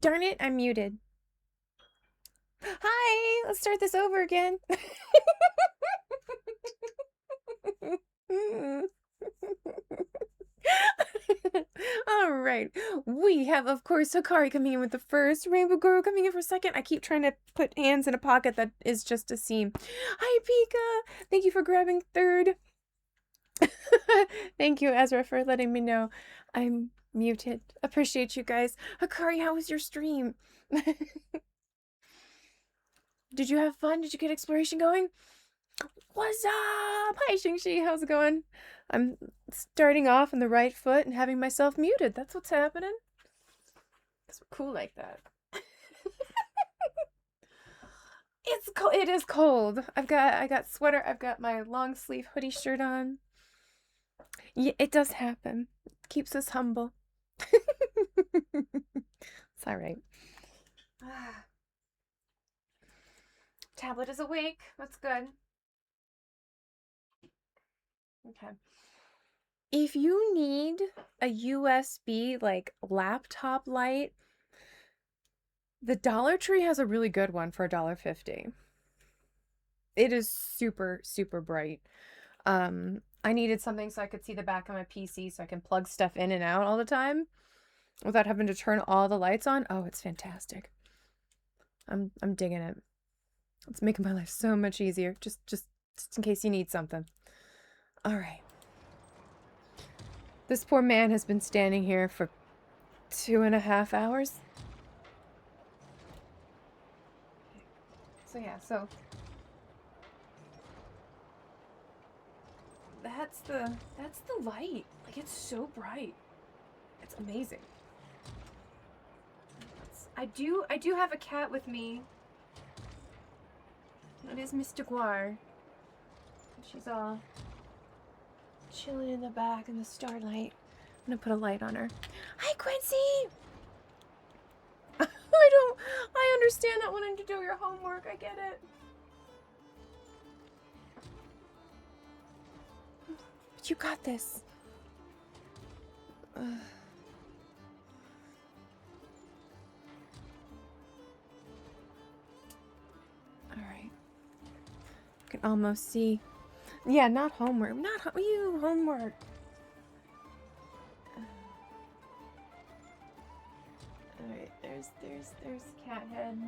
Darn it, I'm muted. Hi, let's start this over again. All right, we have, of course, Hikari coming in with the first, Rainbow Guru coming in for second. I keep trying to put hands in a pocket that is just a seam. Hi, Pika. Thank you for grabbing third. Thank you, Ezra, for letting me know I'm muted. Appreciate you guys. Hikari, how was your stream? Did you have fun? Did you get exploration going? What's up? Hi, Xingxi. How's it going? I'm starting off on the right foot and having myself muted. That's what's happening. Because we're cool like that. It's cold. It is cold. I got sweater. I've got my long sleeve hoodie shirt on. Yeah, it does happen. It keeps us humble. It's all right. Tablet is awake. That's good. Okay. If you need a USB like laptop light, the Dollar Tree has a really good one for $1.50. It is super, super bright. I needed something so I could see the back of my PC so I can plug stuff in and out all the time without having to turn all the lights on. Oh, it's fantastic. I'm digging it. It's making my life so much easier. Just in case you need something. All right. This poor man has been standing here for 2.5 hours. So yeah, that's the light. Like, it's so bright. It's amazing. I do have a cat with me. It is Miss Deguar. She's all chilling in the back in the starlight. I'm gonna put a light on her. Hi, Quincy! I understand not wanting to do your homework. I get it. But you got this. All right. I can almost see. Yeah, not homework. Not you homework. All right. There's cat head.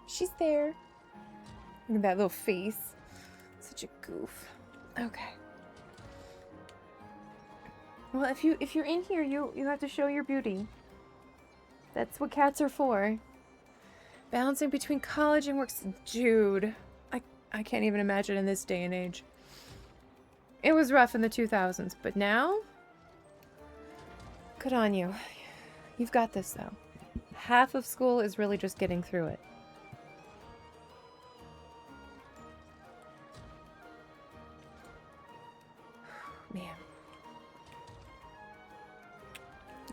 She's there. Look at that little face. Such a goof. Okay. Well, if you're in here, you have to show your beauty. That's what cats are for. Balancing between college and work. Dude, I can't even imagine in this day and age. It was rough in the 2000s, but now? Good on you. You've got this, though. Half of school is really just getting through it. Man.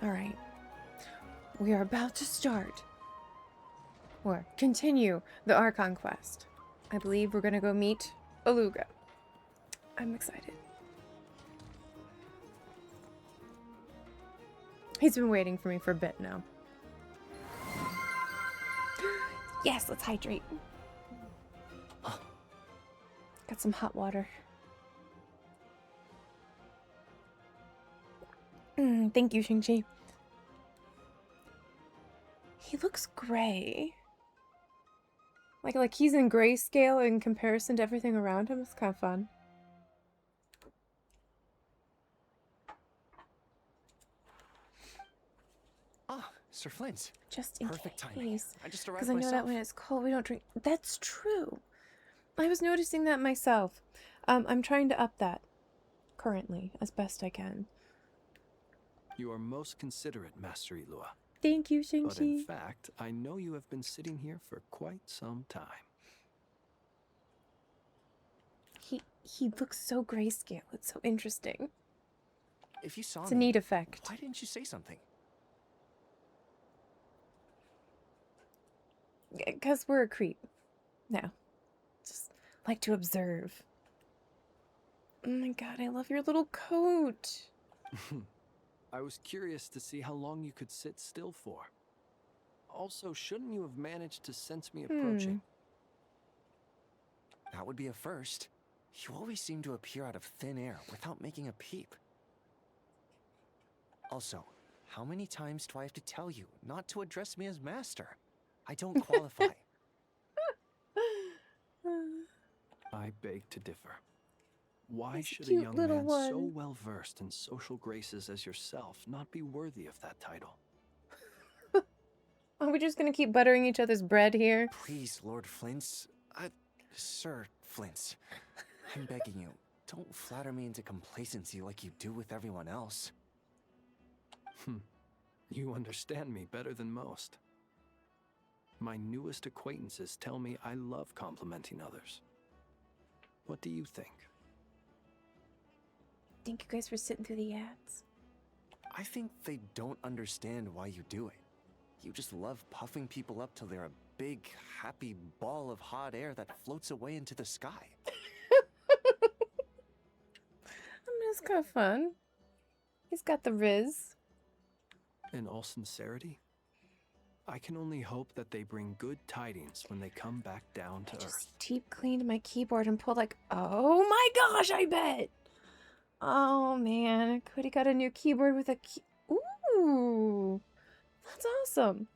Alright. We are about to start. Or continue the Archon quest. I believe we're gonna go meet Aluga. I'm excited. He's been waiting for me for a bit now. Yes, let's hydrate. Got some hot water. Thank you, Xingqi. He looks gray. Like he's in grayscale in comparison to everything around him. It's kind of fun. Ah, Sir Flint. Just in Perfect case. timing. I just arrived Because I know that when it's cold, we don't drink. That's true. I was noticing that myself. I'm trying to up that currently as best I can. You are most considerate, Master Ilua. Thank you, Xingqi. But in fact, I know you have been sitting here for quite some time. He looks so grayscale. It's so interesting. If you saw It's a neat effect. Why didn't you say something? Because we're a creep. No. Just like to observe. Oh my god, I love your little coat. I was curious to see how long you could sit still for. Also, shouldn't you have managed to sense me approaching? That would be a first. You always seem to appear out of thin air without making a peep. Also, how many times do I have to tell you not to address me as master? I don't qualify. I beg to differ. Why He's a should a cute young little man so one. well versed in social graces as yourself not be worthy of that title? Are we just gonna keep buttering each other's bread here? Please, Lord Flint's... Sir Flint's. I'm begging you, don't flatter me into complacency like you do with everyone else. You understand me better than most. My newest acquaintances tell me I love complimenting others. What do you think? Thank you guys for sitting through the ads. I think they don't understand why you do it. You just love puffing people up till they're a big, happy ball of hot air that floats away into the sky. I mean, it's kind of fun. He's got the riz. In all sincerity, I can only hope that they bring good tidings when they come back down to I earth. just deep cleaned my keyboard and pulled like, oh my gosh, I bet. Oh man, Cody got a new keyboard with a key. Ooh, that's awesome.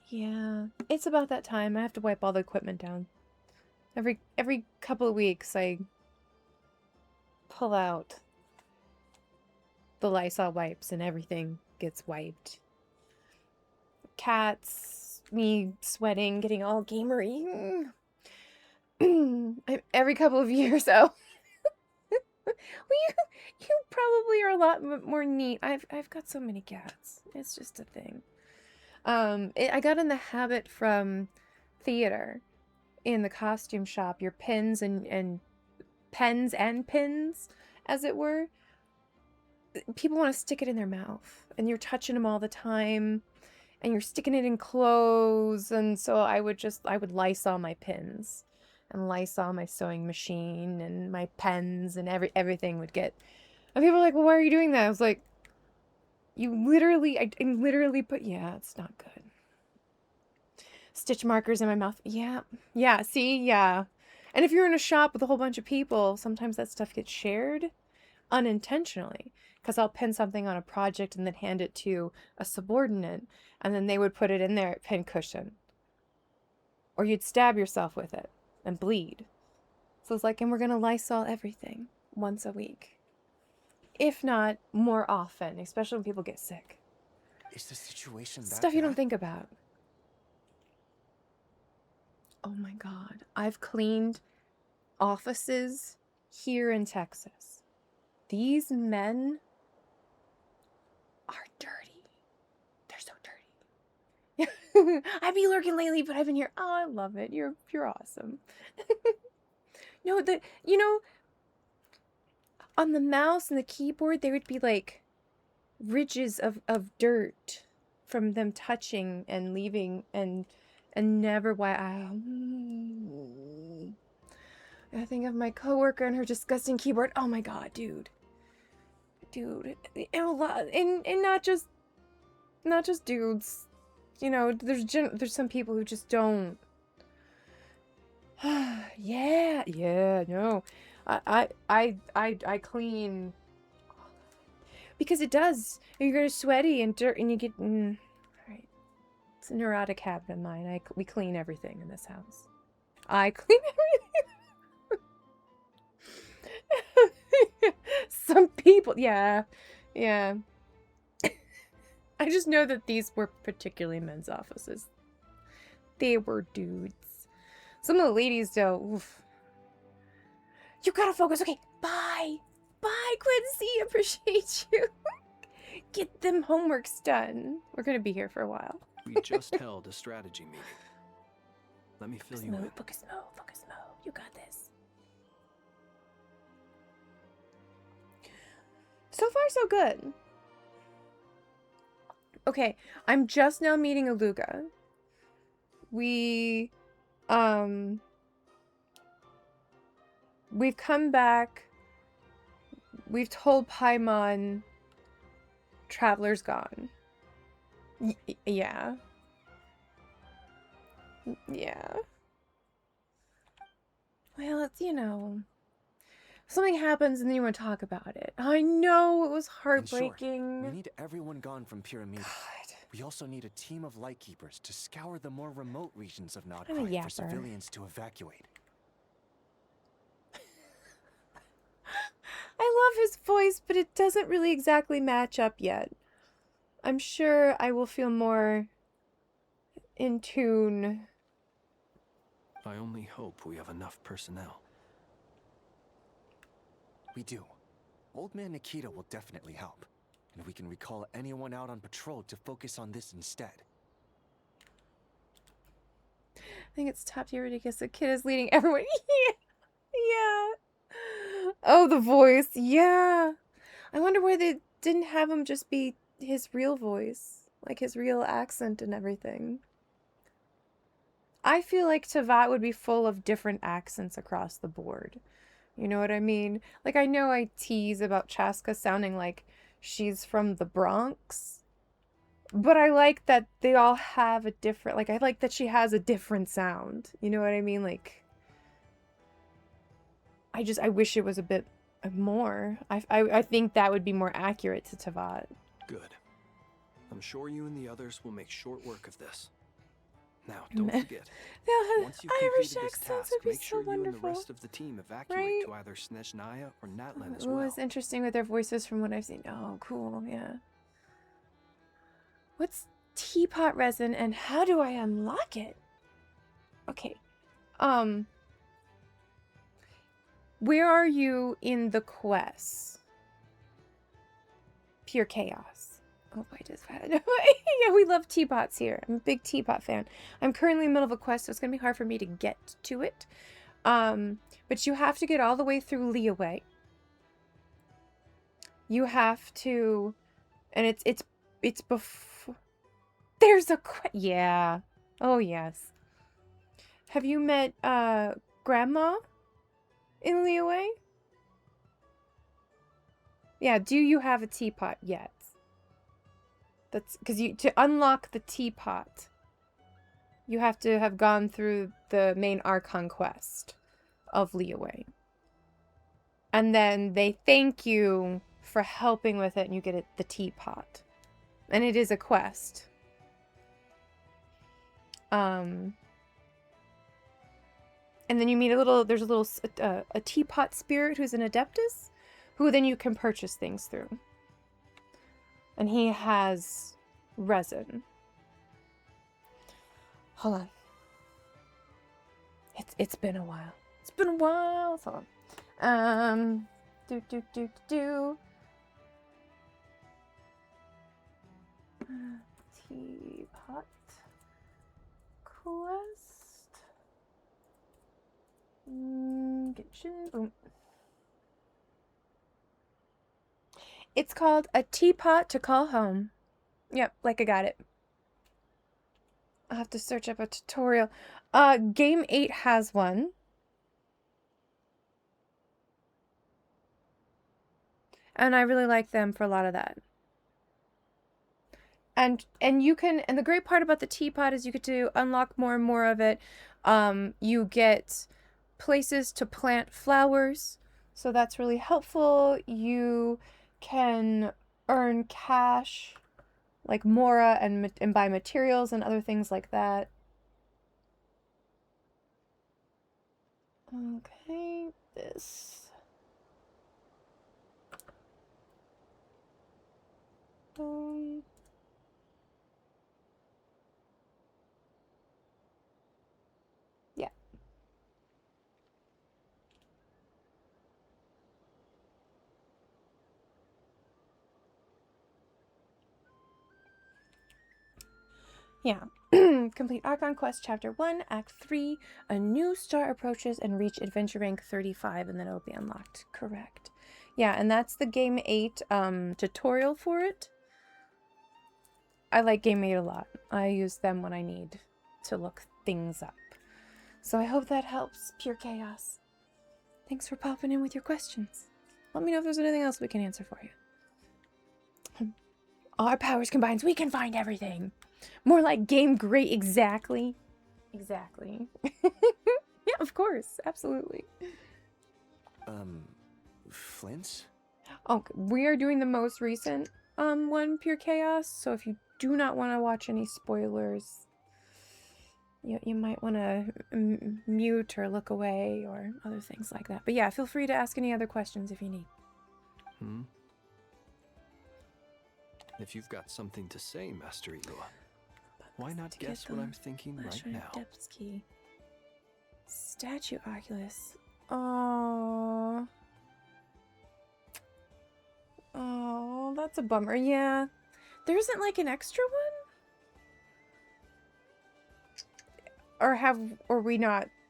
Yeah, it's about that time. I have to wipe all the equipment down. Every couple of weeks, I pull out the Lysol wipes and everything gets wiped. Cats, me sweating, getting all gamery. Every couple of years, oh. Well, you probably are a lot more neat. I've got so many cats. It's just a thing. I got in the habit from theater in the costume shop. Your pins and pens and pins, as it were. People want to stick it in their mouth, and you're touching them all the time, and you're sticking it in clothes, and so I would Lysol my pins, and Lysol my sewing machine, and my pens, and everything would get. And people were like, "Well, why are you doing that?" I was like, I literally put. Yeah, it's not good. Stitch markers in my mouth. Yeah, see, yeah. And if you're in a shop with a whole bunch of people, sometimes that stuff gets shared unintentionally. Because I'll pin something on a project and then hand it to a subordinate, and then they would put it in their pin cushion. Or you'd stab yourself with it and bleed. So it's like, and we're going to Lysol everything once a week. If not more often, especially when people get sick. Is the situation that Stuff you don't bad? think about. Oh my god. I've cleaned offices here in Texas. These men are dirty. They're so dirty. I'd be lurking lately, but I've been here. Oh, I love it. You're awesome. No, on the mouse and the keyboard, there would be like ridges of dirt from them touching and leaving and never why I think of my coworker and her disgusting keyboard. Oh my god, dude, and a lot, and not just dudes. You know, there's some people who just don't. yeah, no, I clean because it does. You're gonna sweaty and dirt, and you get. All right, it's a neurotic habit of mine. We clean everything in this house. I clean everything. Some people, yeah. I just know that these were particularly men's offices. They were dudes. Some of the ladies, though, oof. You gotta focus. Okay, bye. Bye, Quincy. Appreciate you. Get them homeworks done. We're gonna be here for a while. We just held a strategy meeting. Let me fill you in. Focus mode. You got this. So far, so good. Okay, I'm just now meeting Aluga. we've come back. We've told Paimon Traveler's gone. Yeah. Yeah. Well, it's, you know, something happens and then you want to talk about it. I know, it was In short, heartbreaking. we need everyone gone from Pyramid. God. We also need a team of lightkeepers to scour the more remote regions of I'm a Nodcry yapper. for civilians to evacuate. I love his voice, but it doesn't really exactly match up yet. I'm sure I will feel more in tune. I only hope we have enough personnel. We do. Old Man Nikita will definitely help. And we can recall anyone out on patrol to focus on this instead. I think it's top tier ridiculous. The kid is leading everyone. Yeah. Oh, the voice. Yeah. I wonder why they didn't have him just be his real voice. Like his real accent and everything. I feel like Tavat would be full of different accents across the board. You know what I mean? Like, I know I tease about Chaska sounding like she's from the Bronx. But I like that they all have a different... Like, I like that she has a different sound. You know what I mean? Like... I wish it was a bit more. I think that would be more accurate to Tavat. Good. I'm sure you and the others will make short work of this. Now, don't forget, once you've Irish completed this accents task, would be make so sure you and the wonderful. rest of the team evacuate Right? to either Snezhnaya or Natlan as It well. was interesting with their voices from what I've seen. Oh, cool, yeah. What's teapot resin and how do I unlock it? Okay. Where are you in the quest? Pure chaos. Oh, why does that? Yeah, we love teapots here. I'm a big teapot fan. I'm currently in the middle of a quest, so it's gonna be hard for me to get to it. But you have to get all the way through Leeway. You have to, and it's before. There's a yeah. Oh yes. Have you met Grandma in Leeway? Yeah. Do you have a teapot yet? That's because to unlock the teapot, you have to have gone through the main Archon quest of Leeway. And then they thank you for helping with it and you get the teapot. And it is a quest. And then you meet there's a teapot spirit who's an adeptus, who then you can purchase things through. And he has resin. Hold on. It's been a while. It's been a while. Hold on. Teapot quest. Kitchen. It's called A Teapot to Call Home. Yep, like I got it. I'll have to search up a tutorial. Game 8 has one. And I really like them for a lot of that. And you can, and the great part about the teapot is you get to unlock more and more of it. You get places to plant flowers, so that's really helpful. You can earn cash, like Mora, and buy materials and other things like that. Okay, this. Yeah. Yeah. Complete Archon Quest Chapter 1, Act 3. A new star approaches and reach adventure rank 35, and then it'll be unlocked. Correct. Yeah, and that's the Game 8 tutorial for it. I like Game 8 a lot. I use them when I need to look things up. So I hope that helps, Pure Chaos. Thanks for popping in with your questions. Let me know if there's anything else we can answer for you. All our powers combined, we can find everything. More like game great, exactly. Exactly. Yeah, of course, absolutely. Flint's? Oh, we are doing the most recent one, Pure Chaos. So if you do not want to watch any spoilers, you might want to mute or look away or other things like that. But yeah, feel free to ask any other questions if you need. Hmm? If you've got something to say, Master Eloa, why not guess what I'm thinking right now? Depths key. Statue Oculus. Oh. Oh, that's a bummer. Yeah. There isn't like an extra one? Or we're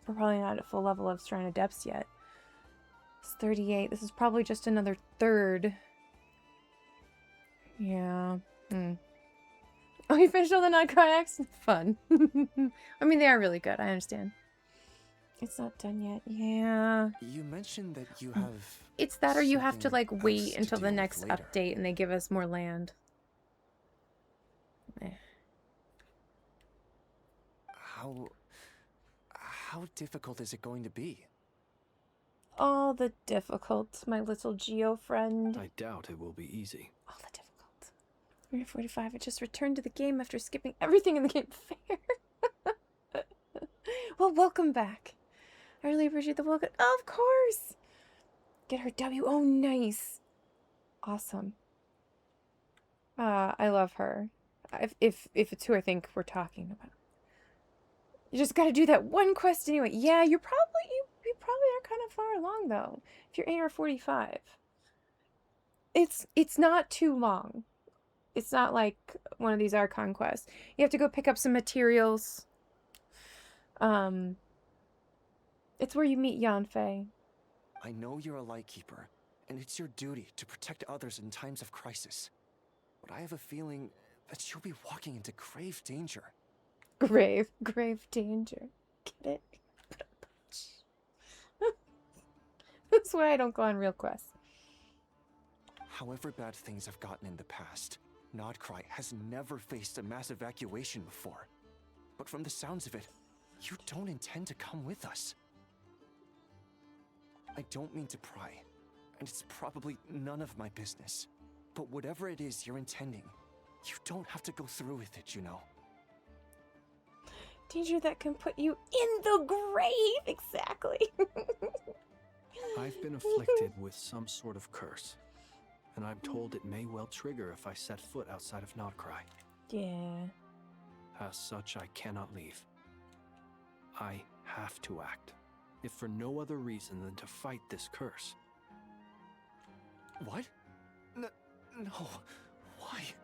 probably not at full level of Shrine of Depths yet. It's 38. This is probably just another third. Yeah. Oh, you finished all the non-kayaks? Fun. I mean, they are really good. I understand. It's not done yet. Yeah. You mentioned that you have... It's that or you have to, something like, else wait to until the deal with next later. update and they give us more land. How difficult is it going to be? All the difficult, my little Geo friend. I doubt it will be easy. All the difficult. 345, I just returned to the game after skipping everything in the game fair. Well, welcome back. I really appreciate the welcome. Oh, of course. Get her W. Oh, nice. Awesome. I love her. If it's who I think we're talking about. You just gotta do that one quest anyway. Yeah, you probably are kind of far along though. If you're AR 45. It's not too long. It's not like one of these Archon quests. You have to go pick up some materials. It's where you meet Yanfei. I know you're a Lightkeeper, and it's your duty to protect others in times of crisis. But I have a feeling that you'll be walking into grave danger. Grave danger. Get it? That's why I don't go on real quests. However bad things have gotten in the past, Nodcry has never faced a mass evacuation before. But from the sounds of it, you don't intend to come with us. I don't mean to pry, and it's probably none of my business. But whatever it is you're intending, you don't have to go through with it, you know. Danger that can put you in the grave, exactly. I've been afflicted with some sort of curse, and I'm told it may well trigger if I set foot outside of Nodcry. Yeah. As such, I cannot leave. I have to act, if for no other reason than to fight this curse. What? No. Why?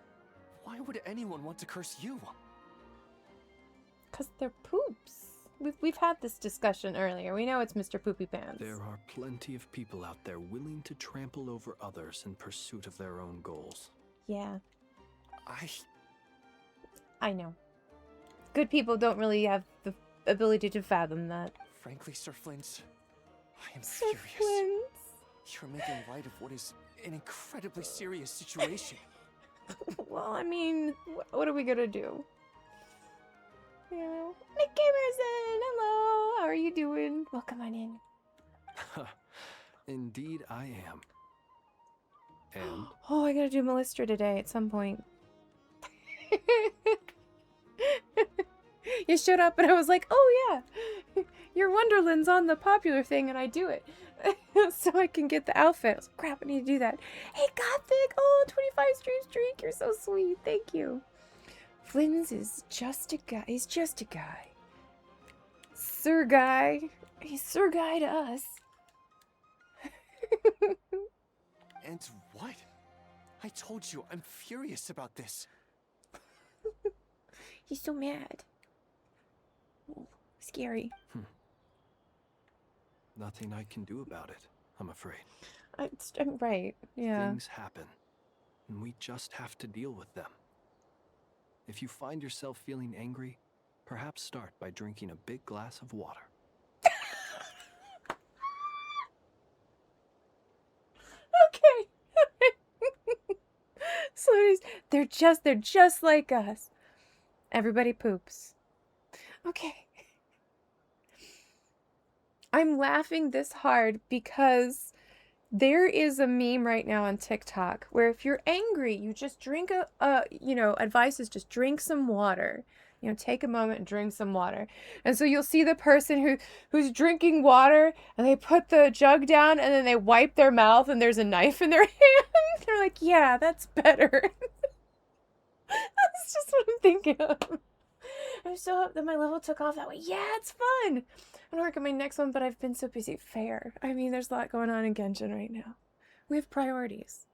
Why would anyone want to curse you? Because they're poops. We've had this discussion earlier. We know it's Mr. Poopy Pants. There are plenty of people out there willing to trample over others in pursuit of their own goals. Yeah. I know. Good people don't really have the ability to fathom that. Frankly, Sir Flint, I am Sir furious. Flint. You're making light of what is an incredibly serious situation. Well, I mean, what are we gonna do? You know? Nick Gamerson, hello! How are you doing? Welcome on in. Indeed, I am. And Oh, I gotta do Melistra today at some point. You showed up and I was like, oh yeah, your Wonderland's on the popular thing and I do it. So I can get the outfit. I was like, crap, I need to do that. Hey, Gothic! Oh, 25 streak. You're so sweet. Thank you. Flynn's is just a guy. He's just a guy. Sir Guy. He's Sir Guy to us. And what? I told you, I'm furious about this. He's so mad. Ooh, scary. nothing I can do about it, I'm afraid. I'm right, yeah. Things happen, and we just have to deal with them. If you find yourself feeling angry, Perhaps start by drinking a big glass of water. Okay. So they're just like us. Everybody poops. Okay. I'm laughing this hard because there is a meme right now on TikTok where if you're angry, you just drink advice is just drink some water. Take a moment and drink some water. And so you'll see the person who's drinking water and they put the jug down and then they wipe their mouth and there's a knife in their hand. They're like, yeah, that's better. That's just what I'm thinking of. I'm so happy that my level took off that way. Yeah, it's fun. I'm gonna work on my next one, but I've been so busy. Fair. I mean, there's a lot going on in Genshin right now. We have priorities.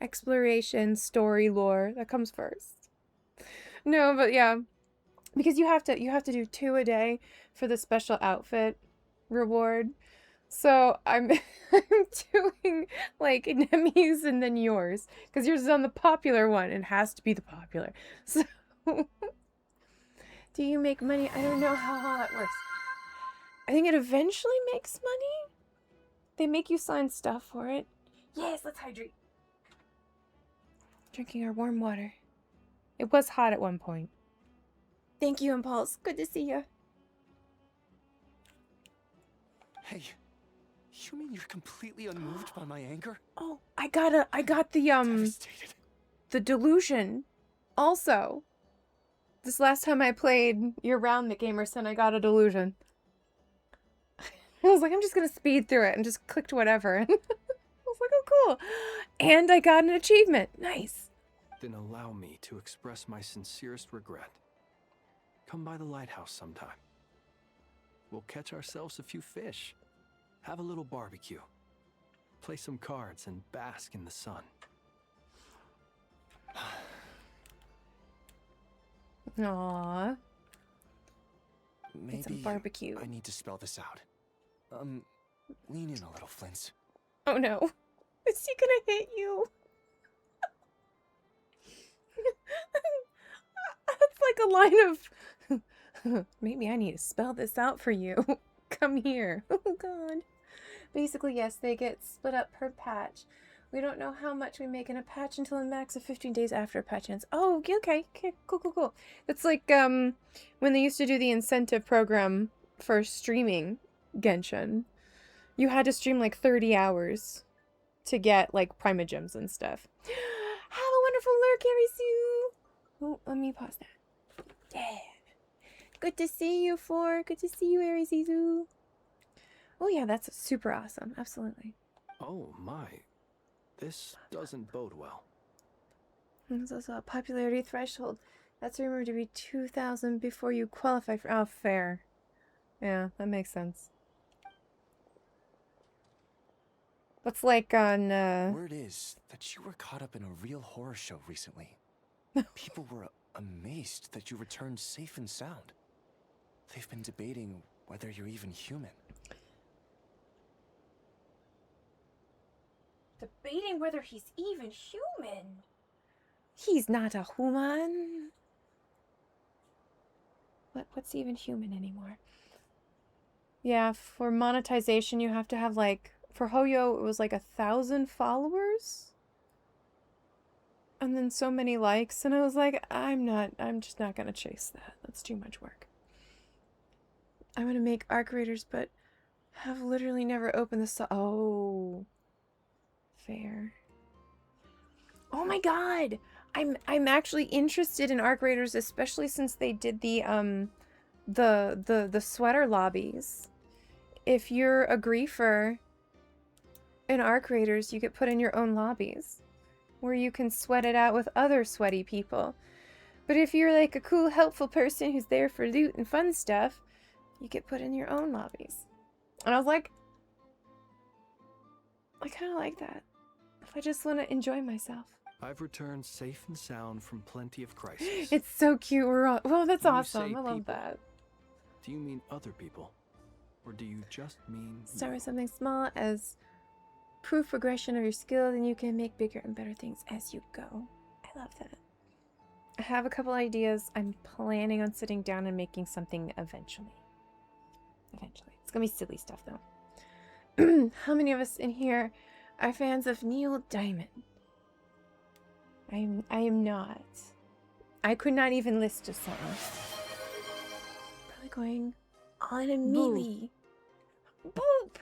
Exploration, story, lore, that comes first. No, but yeah. Because you have to do 2 a day for the special outfit reward. So I'm I'm doing like Nemi's and then yours. Because yours is on the popular one. It has to be the popular. So do you make money? I don't know how that works. I think it eventually makes money. They make you sign stuff for it. Yes, let's hydrate. Drinking our warm water. It was hot at one point. Thank you, Impulse. Good to see you. Hey, you mean you're completely unmoved by my anger? Oh, I got the Devastated. the delusion. Also, this last time I played year-round the Gamerson, I got a delusion. I was like, I'm just gonna speed through it and just clicked whatever. And I was like, oh, cool. And I got an achievement. Nice. Then allow me to express my sincerest regret. Come by the lighthouse sometime. We'll catch ourselves a few fish, have a little barbecue, play some cards, and bask in the sun. Aww. Maybe some barbecue. I need to spell this out. Lean in a little, Flint. Oh no. Is he gonna hit you? That's like a line of maybe I need to spell this out for you. Come here. Oh god. Basically, yes, they get split up per patch. We don't know how much we make in a patch until a max of 15 days after a patch ends. Oh, okay, cool. That's like when they used to do the incentive program for streaming Genshin. You had to stream like 30 hours to get like Primogems and stuff. Have a wonderful lurk, Arisu! Oh, let me pause that. Yeah. Good to see you, Four. Good to see you, Arisizu. Oh yeah, that's super awesome. Absolutely. Oh my, this doesn't bode well. There's also a popularity threshold. That's rumored to be 2,000 before you qualify for... Oh, fair. Yeah, that makes sense. What's like on, Word is that you were caught up in a real horror show recently. People were amazed that you returned safe and sound. They've been debating whether you're even human. Debating whether he's even human. He's not a human. What's even human anymore? Yeah, for monetization you have to have like... For Hoyo, it was like 1,000 followers. And then so many likes. And I was like, I'm just not gonna chase that. That's too much work. I'm gonna make Arc Raiders, but have literally never opened the oh. Fair. Oh my god! I'm actually interested in Arc Raiders, especially since they did the sweater lobbies. If you're a griefer in Arc Raiders, you get put in your own lobbies where you can sweat it out with other sweaty people. But if you're like a cool, helpful person who's there for loot and fun stuff, you get put in your own lobbies. And I was like, I kind of like that. If I just want to enjoy myself. I've returned safe and sound from plenty of crises. It's so cute. We're all... Well, that's When you awesome. say I love people, that. Do you mean other people? Or do you just mean Start you? with something small as proof progression of your skills, and you can make bigger and better things as you go. I love that. have a couple ideas. I'm planning on sitting down and making something eventually. It's gonna be silly stuff though. How many of us in here are fans of Neil Diamond? I am not. I could not even list a song. Probably going on a Millie. Boop!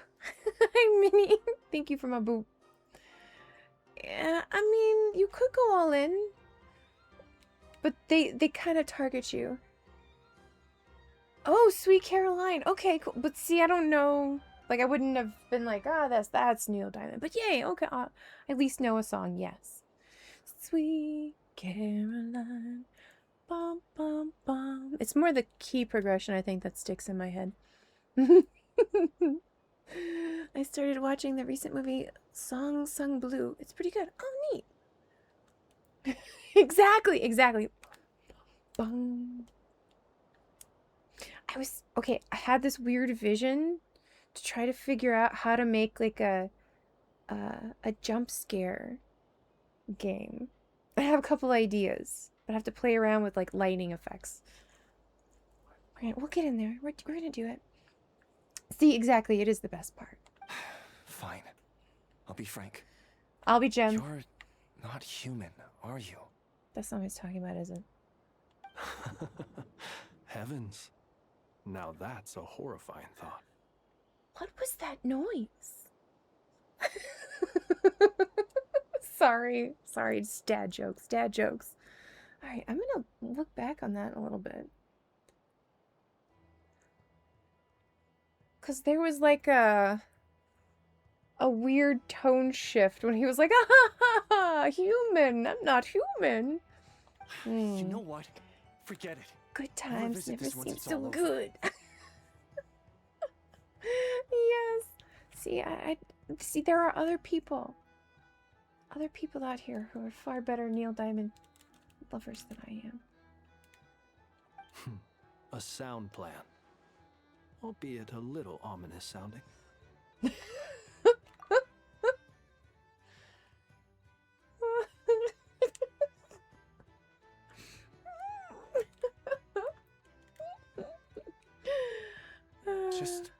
Hi, Minnie. Thank you for my boop. Yeah, I mean, you could go all in. But they kind of target you. Oh, Sweet Caroline. Okay, cool. But see, I don't know. Like, I wouldn't have been like, ah, that's Neil Diamond. But yay, okay. I at least know a song, yes. Sweet Caroline. Bum, bum, bum. It's more the key progression, I think, that sticks in my head. I started watching the recent movie Song Sung Blue. It's pretty good. Oh, neat. Exactly. Bum. I had this weird vision to try to figure out how to make like a jump scare game. I have a couple ideas, but I have to play around with like lighting effects. We'll get in there. We're gonna do it. See, exactly, it is the best part. Fine. I'll be frank. I'll be Jem. You're not human, are you? That's not what he's talking about, is it? Heavens. Now that's a horrifying thought. What was that noise? Sorry, it's dad jokes. Alright, I'm gonna look back on that a little bit. Because there was like a weird tone shift when he was like, ah, ha, ha, ha, human, I'm not human. You know what? Forget it. Good times never seem so over. good. Yes. See, I see there are other people out here who are far better Neil Diamond lovers than I am. A sound plan. Albeit a little ominous sounding. Just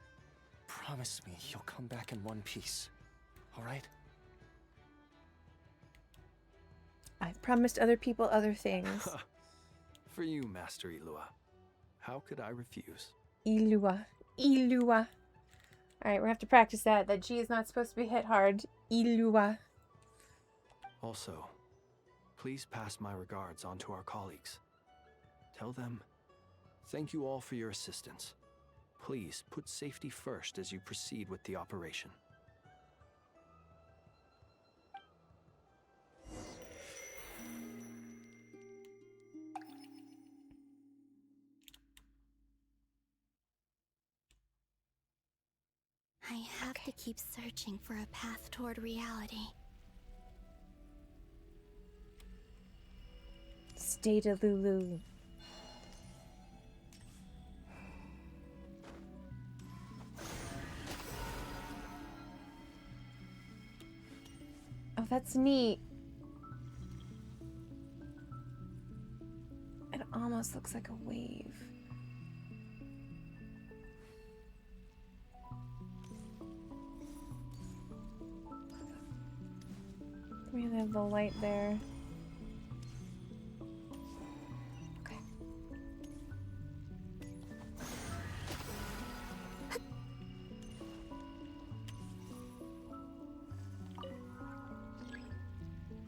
promise me you'll come back in one piece, all right? I've promised other people other things. For you, Master Ilua. How could I refuse? Ilua. Alright, we're gonna have to practice that. That G is not supposed to be hit hard. Ilua. Also, please pass my regards on to our colleagues. Tell them, thank you all for your assistance. Please put safety first as you proceed with the operation. I have to keep searching for a path toward reality. Stay to Lulu. Oh, that's neat. It almost looks like a wave. We have the light there. Okay.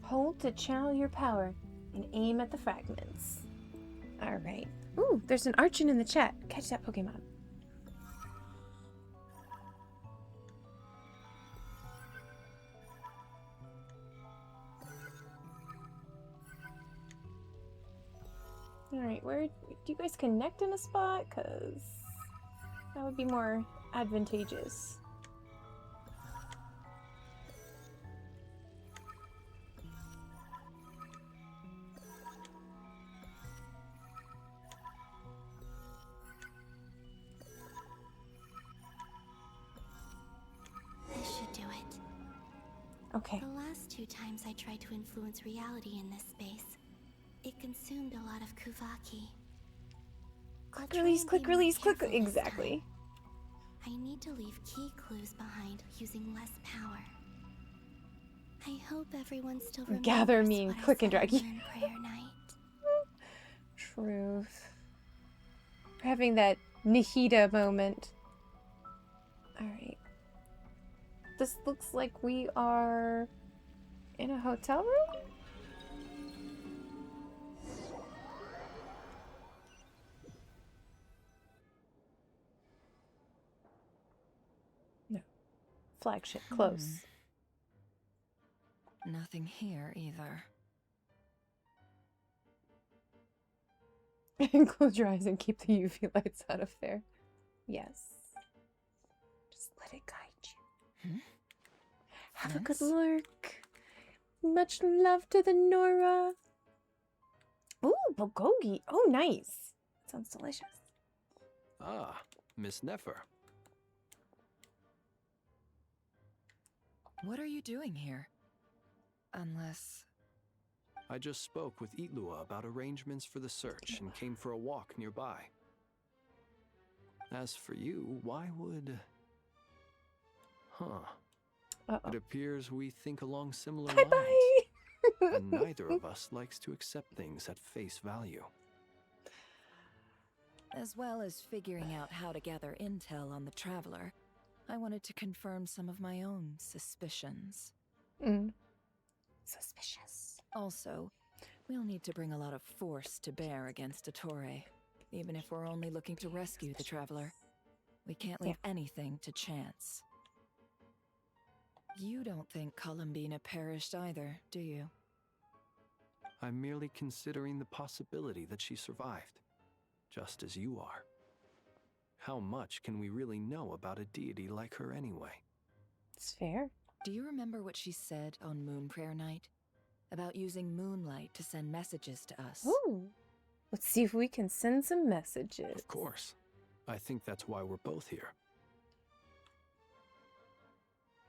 Hold to channel your power and aim at the fragments. Alright. Ooh, there's an Archon in the chat. Catch that Pokemon. Alright, where do you guys connect in a spot? Because that would be more advantageous. This should do it. Okay. The last 2 times I tried to influence reality in this space, it consumed a lot of Kuvaki. Click I'll release, try and click be more release, click. careful this Exactly. time. I need to leave key clues behind using less power. I hope everyone still remembers Gather mean what click I and said drag. on Moon Prayer Night. Truth. We're having that Nihida moment. Alright. This looks like we are in a hotel room? No. Flagship close. Nothing here either. Close your eyes and keep the UV lights out of there. Yes. Just let it guide you. Have a good Nice. look. Much love to the Nora. Ooh, bulgogi. Oh, nice. Sounds delicious. Ah, Miss Nefer. What are you doing here? Unless... I just spoke with Itlua about arrangements for the search and came for a walk nearby. As for you, why would... Huh. Uh-oh. It appears we think along similar lines. Bye-bye. And neither of us likes to accept things at face value. As well as figuring out how to gather intel on the Traveler, I wanted to confirm some of my own suspicions. Suspicious. Also, we'll need to bring a lot of force to bear against Ettore, even if we're only looking to rescue the Traveler. We can't leave anything to chance. You don't think Columbina perished either, do you? I'm merely considering the possibility that she survived, just as you are. How much can we really know about a deity like her anyway? It's fair. Do you remember what she said on Moon Prayer Night? About using moonlight to send messages to us? Ooh. Let's see if we can send some messages. Of course. I think that's why we're both here.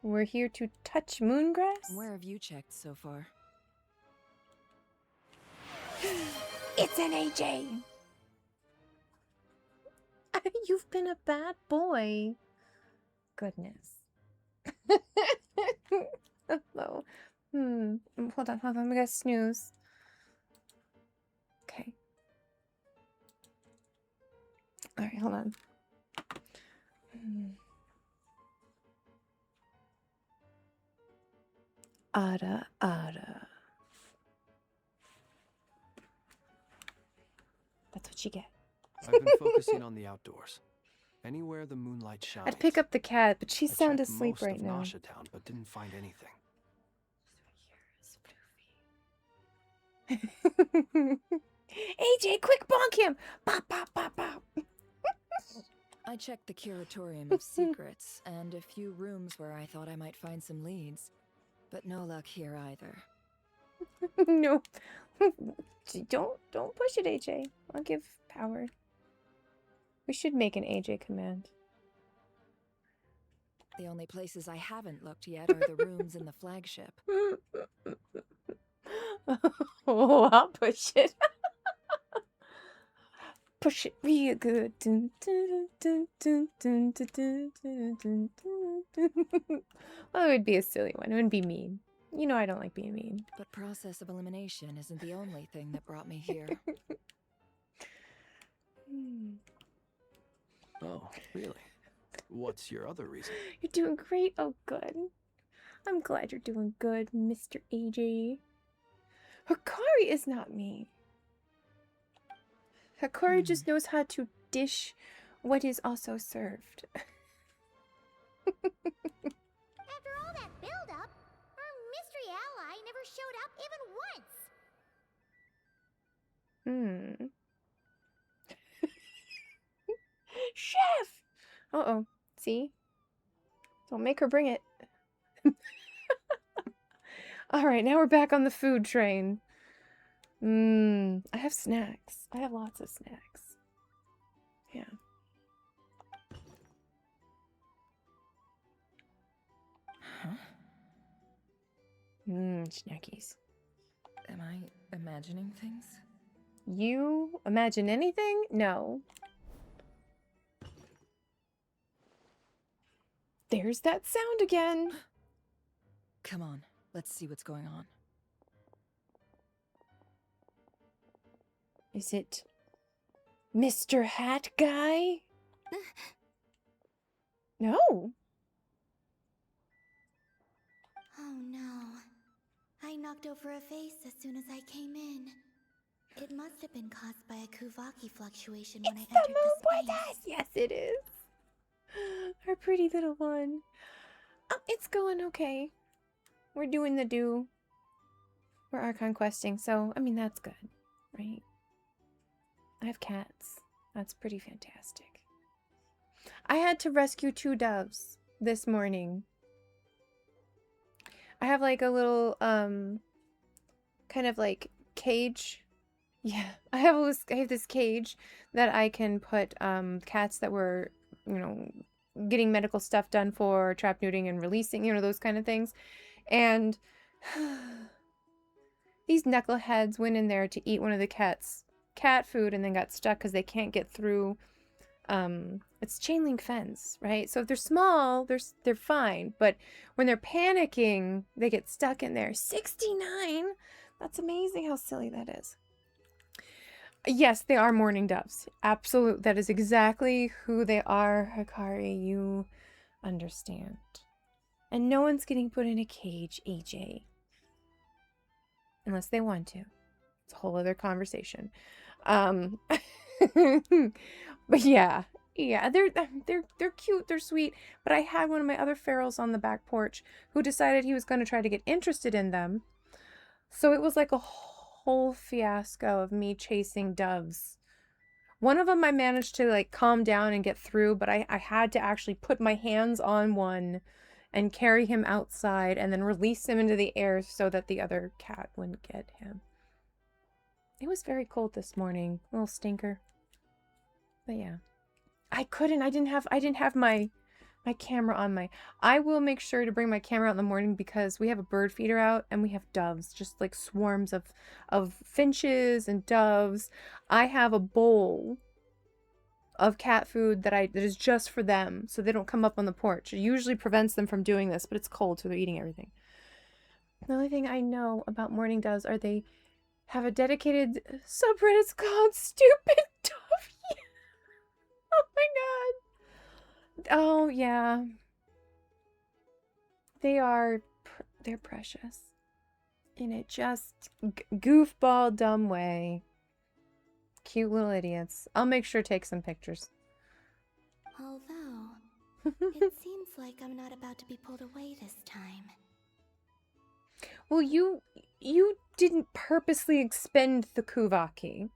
We're here to touch moongrass? Where have you checked so far? It's an AJ! You've been a bad boy. Goodness. Hello. Hold on. We gotta snooze. Okay. Alright, hold on. Ada. That's what you get. I've been focusing on the outdoors. Anywhere the moonlight shines. I'd pick up the cat, but she's I sound checked asleep most right of now. Nasha Town, but didn't find anything. AJ, quick bonk him! Bop, bop, bop, bop. I checked the Curatorium of Secrets and a few rooms where I thought I might find some leads. But no luck here either. No. Don't push it, AJ. I'll give power. We should make an AJ command. The only places I haven't looked yet are the rooms in the flagship. Oh, I'll push it. Push it real good. Dun, dun, dun, dun, dun, dun, dun, dun, dun, dun, dun. Well, it would be a silly one. It wouldn't be mean. You know I don't like being mean. But process of elimination isn't the only thing that brought me here. Oh, really? What's your other reason? You're doing great. Oh, good. I'm glad you're doing good, Mr. AJ. Hikari is not mean. Hikari just knows how to dish what is also served. After all that build-up, our mystery ally never showed up even once. Chef! Uh-oh. See? Don't make her bring it. Alright, now we're back on the food train. I have snacks. I have lots of snacks. Yeah. Huh? Snackies. Am I imagining things? You imagine anything? No. There's that sound again. Come on, let's see what's going on. Is it Mr. Hat Guy? No. Oh no. I knocked over a vase as soon as I came in. It must have been caused by a Kuvaki fluctuation when I It's the entered the moon space. princess. Yes, it is. Our pretty little one. It's going okay. We're doing the do. We're Archon questing, so, I mean, that's good, right? I have cats. That's pretty fantastic. I had to rescue 2 doves this morning. I have like a little, kind of like cage. Yeah, I have this cage that I can put, cats that were, you know, getting medical stuff done for, trap neutering and releasing, you know, those kind of things. And these knuckleheads went in there to eat one of the cats' cat food and then got stuck because they can't get through. It's chain link fence, right? So if they're small, they're fine. But when they're panicking, they get stuck in there. 69. That's amazing how silly that is. Yes, they are mourning doves. Absolute. That is exactly who they are, Hikari. You understand. And no one's getting put in a cage, AJ. Unless they want to. It's a whole other conversation. But yeah, they're cute, they're sweet. But I had one of my other ferals on the back porch who decided he was going to try to get interested in them. So it was like a whole fiasco of me chasing doves. One of them I managed to like calm down and get through, but I had to actually put my hands on one and carry him outside and then release him into the air so that the other cat wouldn't get him. It was very cold this morning. Little stinker. But yeah. I didn't have my camera on my... I will make sure to bring my camera out in the morning because we have a bird feeder out and we have doves. Just like swarms of finches and doves. I have a bowl of cat food that is just for them so they don't come up on the porch. It usually prevents them from doing this, but it's cold so they're eating everything. The only thing I know about mourning doves are they have a dedicated subreddit. It's called Stupid Dove. Oh my god. Oh yeah. They're precious. In a just goofball dumb way. Cute little idiots. I'll make sure to take some pictures. Although, it seems like I'm not about to be pulled away this time. Well, you didn't purposely expend the Kuvaki.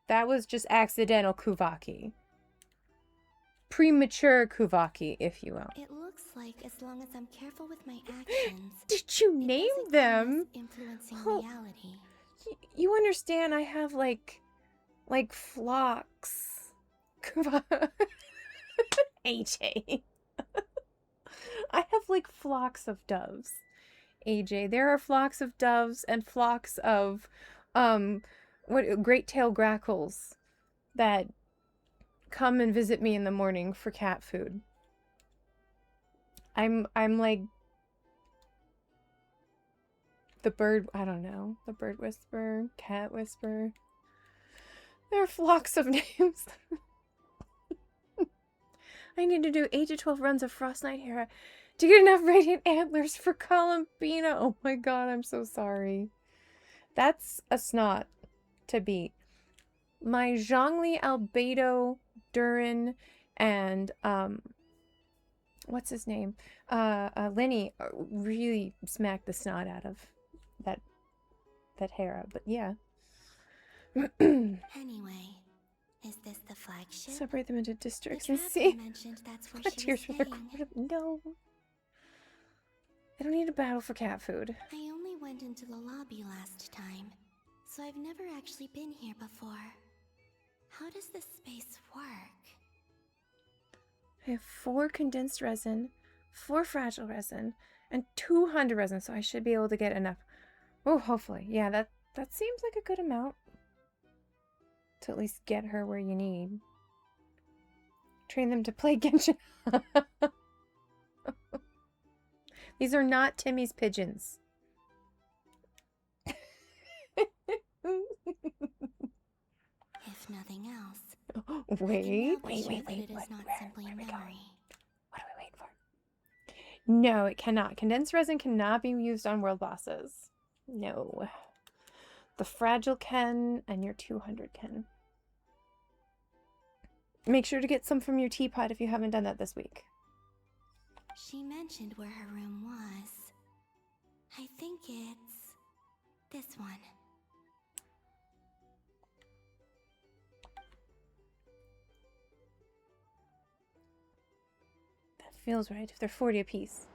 That was just accidental Kuvaki. Premature Kuvaki, if you will. It looks like as long as I'm careful with my actions, Did you name them? Influencing Oh. reality. You understand I have like flocks. AJ. I have like flocks of doves. AJ, there are flocks of doves and flocks of great-tailed grackles that come and visit me in the morning for cat food. I'm like the bird, I don't know, the bird whisperer, cat whisperer. There are flocks of names. I need to do 8 to 12 runs of Frost Night Hera to get enough radiant antlers for Columbina. Oh my god, I'm so sorry. That's a snot to beat. My Zhongli, Albedo, Durin, and what's his name? Lenny really smacked the snot out of that Hera, but yeah. Anyway, is this the flagship? Separate them into districts The and traveler see. mentioned that's where she Tears was for the staying. No. I don't need a battle for cat food. I only went into the lobby last time, so I've never actually been here before. How does this space work? I have 4 condensed resin, 4 fragile resin, and 200 resin, so I should be able to get enough. Oh, hopefully. Yeah, that seems like a good amount. to at least get her where you need. Train them to play Genshin. These are not Timmy's pigeons. If nothing else, Wait. It is not simply memory. What are we waiting for? No, it cannot. Condensed resin cannot be used on world bosses. No. The fragile can and your 200 can. Make sure to get some from your teapot if you haven't done that this week. She mentioned where her room was. I think it's this one. That feels right if they're 40 apiece.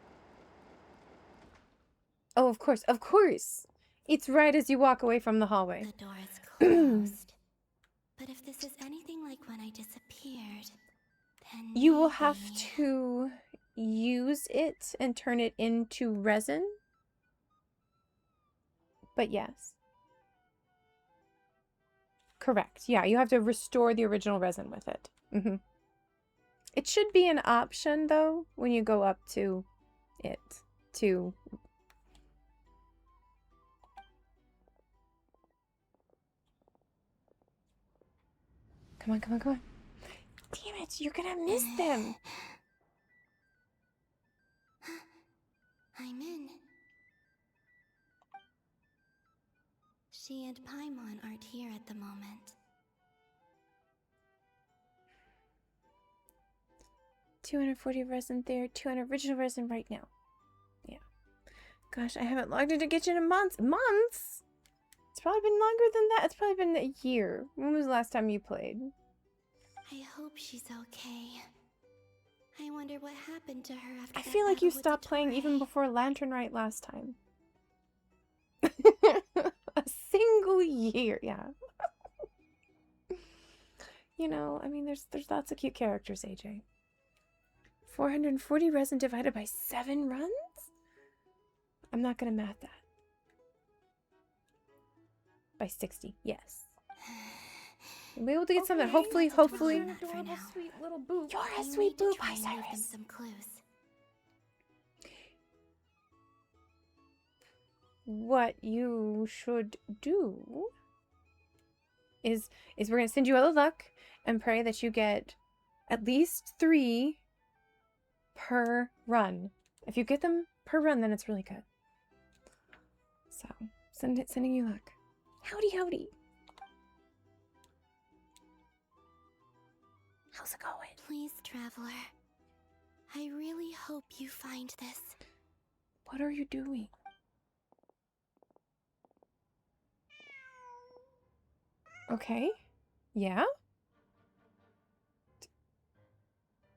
Oh, of course, of course! It's right as you walk away from the hallway. The door is closed. But if this is anything like when I disappeared, then You will have maybe- to use it and turn it into resin. But yes. Correct. Yeah, you have to restore the original resin with it. It should be an option, though, when you go up to it. To... Come on. Damn it, you're gonna miss them. I'm in. She and Paimon aren't here at the moment. 240 resin there, 200 original resin right now. Yeah. Gosh, I haven't logged into Kitchen in months. Months? It's probably been longer than that. It's probably been a year. When was the last time you played? I hope she's okay. I wonder what happened to her after I that feel like you battle with stopped playing even Dottore. before Lantern Rite last time. A single year, yeah. You know, I mean, there's lots of cute characters, AJ. 440 resin divided by 7 runs? I'm not gonna math that. By 60, yes. We'll be able to get something. Hopefully. You're You're adorable, sweet little boop. You're a You sweet need to boop. try Hi, and give them Cyrus. some clues. What you should do is we're gonna send you out of luck and pray that you get at least 3 per run. If you get them per run, then it's really good. So sending you luck. Howdy. How's it going? Please, Traveler. I really hope you find this. What are you doing? Okay. Yeah?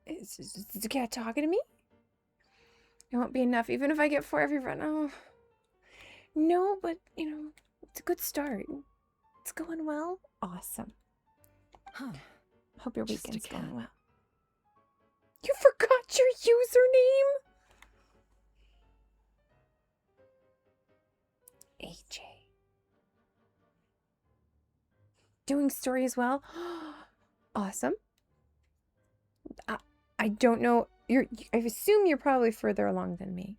Is the cat talking to me? It won't be enough, even if I get 4 every run. Oh. No, but, you know, it's a good start. It's going well. Awesome. Huh. Hope your Just a weekend's going cat. well. You forgot your username? AJ. Doing story as well? Awesome. I don't know. I assume you're probably further along than me.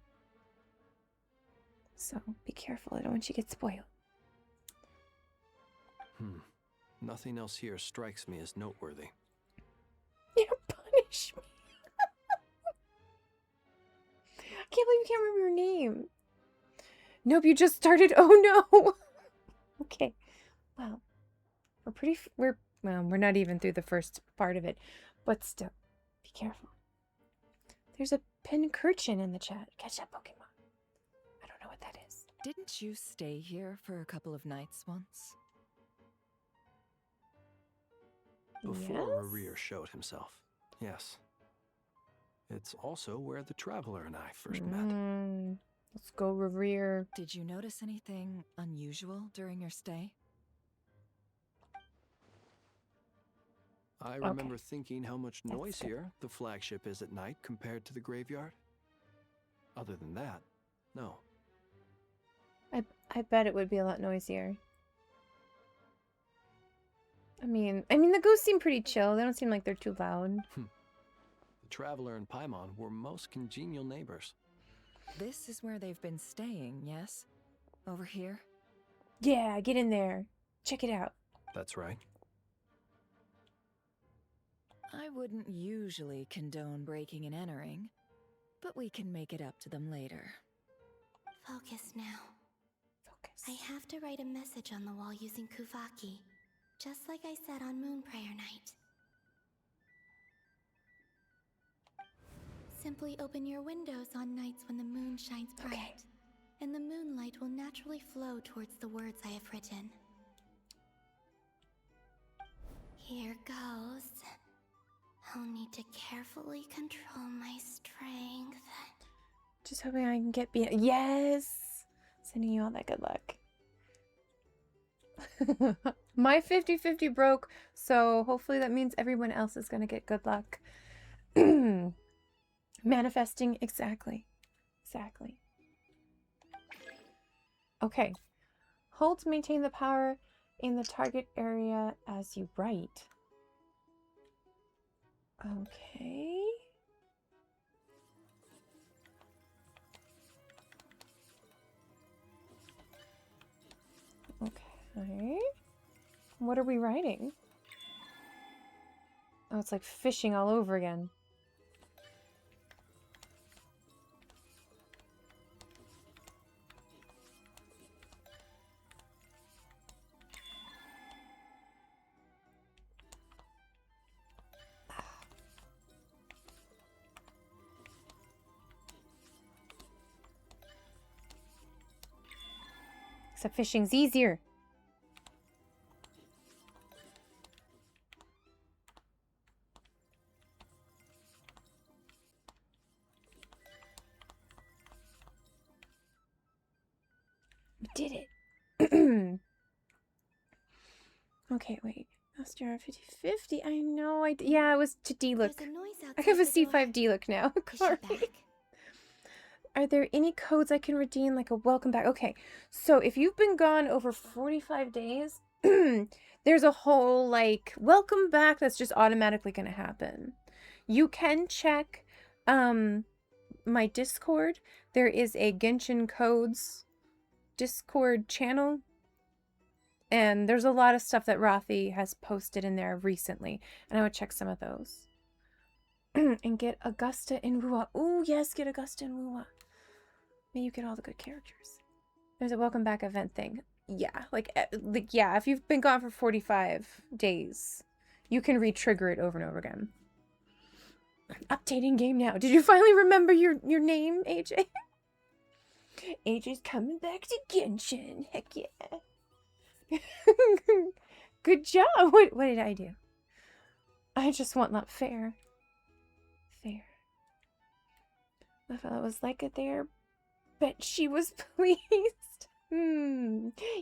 So be careful. I don't want you to get spoiled. Nothing else here strikes me as noteworthy. You punish me. I can't believe you can't remember your name. Nope, you just started. Oh no. Okay. Well, we're not even through the first part of it, but still, be careful. There's a Pincurchin in the chat. Catch that Pokemon. I don't know what that is. Didn't you stay here for a couple of nights once? Before Yes? Rerir showed himself. Yes. It's also where the Traveler and I first met. Let's go Revere. Did you notice anything unusual during your stay? I remember thinking how much noisier the flagship is at night compared to the graveyard. Other than that, no. I bet it would be a lot noisier. I mean, the ghosts seem pretty chill. They don't seem like they're too loud. The Traveler and Paimon were most congenial neighbors. This is where they've been staying, yes? Over here? Yeah, get in there. Check it out. That's right. I wouldn't usually condone breaking and entering, but we can make it up to them later. Focus now. Focus. I have to write a message on the wall using Kuvaki, just like I said on Moon Prayer Night. Simply open your windows on nights when the moon shines bright, and the moonlight will naturally flow towards the words I have written. Here goes. I'll need to carefully control my strength. Just hoping I can get beyond. Yes! Sending you all that good luck. My 50-50 broke, so hopefully that means everyone else is going to get good luck. Manifesting exactly. Exactly. Okay. Hold to maintain the power in the target area as you write. Okay. Okay. What are we writing? Oh, it's like fishing all over again. Except fishing's easier. We did it. Okay, wait. Astro 50-50. I know. Yeah, it was to D-look. There's a noise I outside have a the door. C5 D-look now. Is Sorry. she back? Are there any codes I can redeem, like a welcome back? Okay, so if you've been gone over 45 days, there's a whole, like, welcome back that's just automatically going to happen. You can check my Discord. There is a Genshin Codes Discord channel, and there's a lot of stuff that Rathi has posted in there recently, and I would check some of those. And get Augusta and Rua. Ooh, yes, get Augusta and Rua. May you get all the good characters. There's a welcome back event thing. Yeah, yeah, if you've been gone for 45 days, you can re-trigger it over and over again. Updating game now. Did you finally remember your name, AJ? AJ's coming back to Genshin. Heck yeah. Good job. What did I do? I just want that fair. Fair. The fellow was like it there. Bet she was pleased.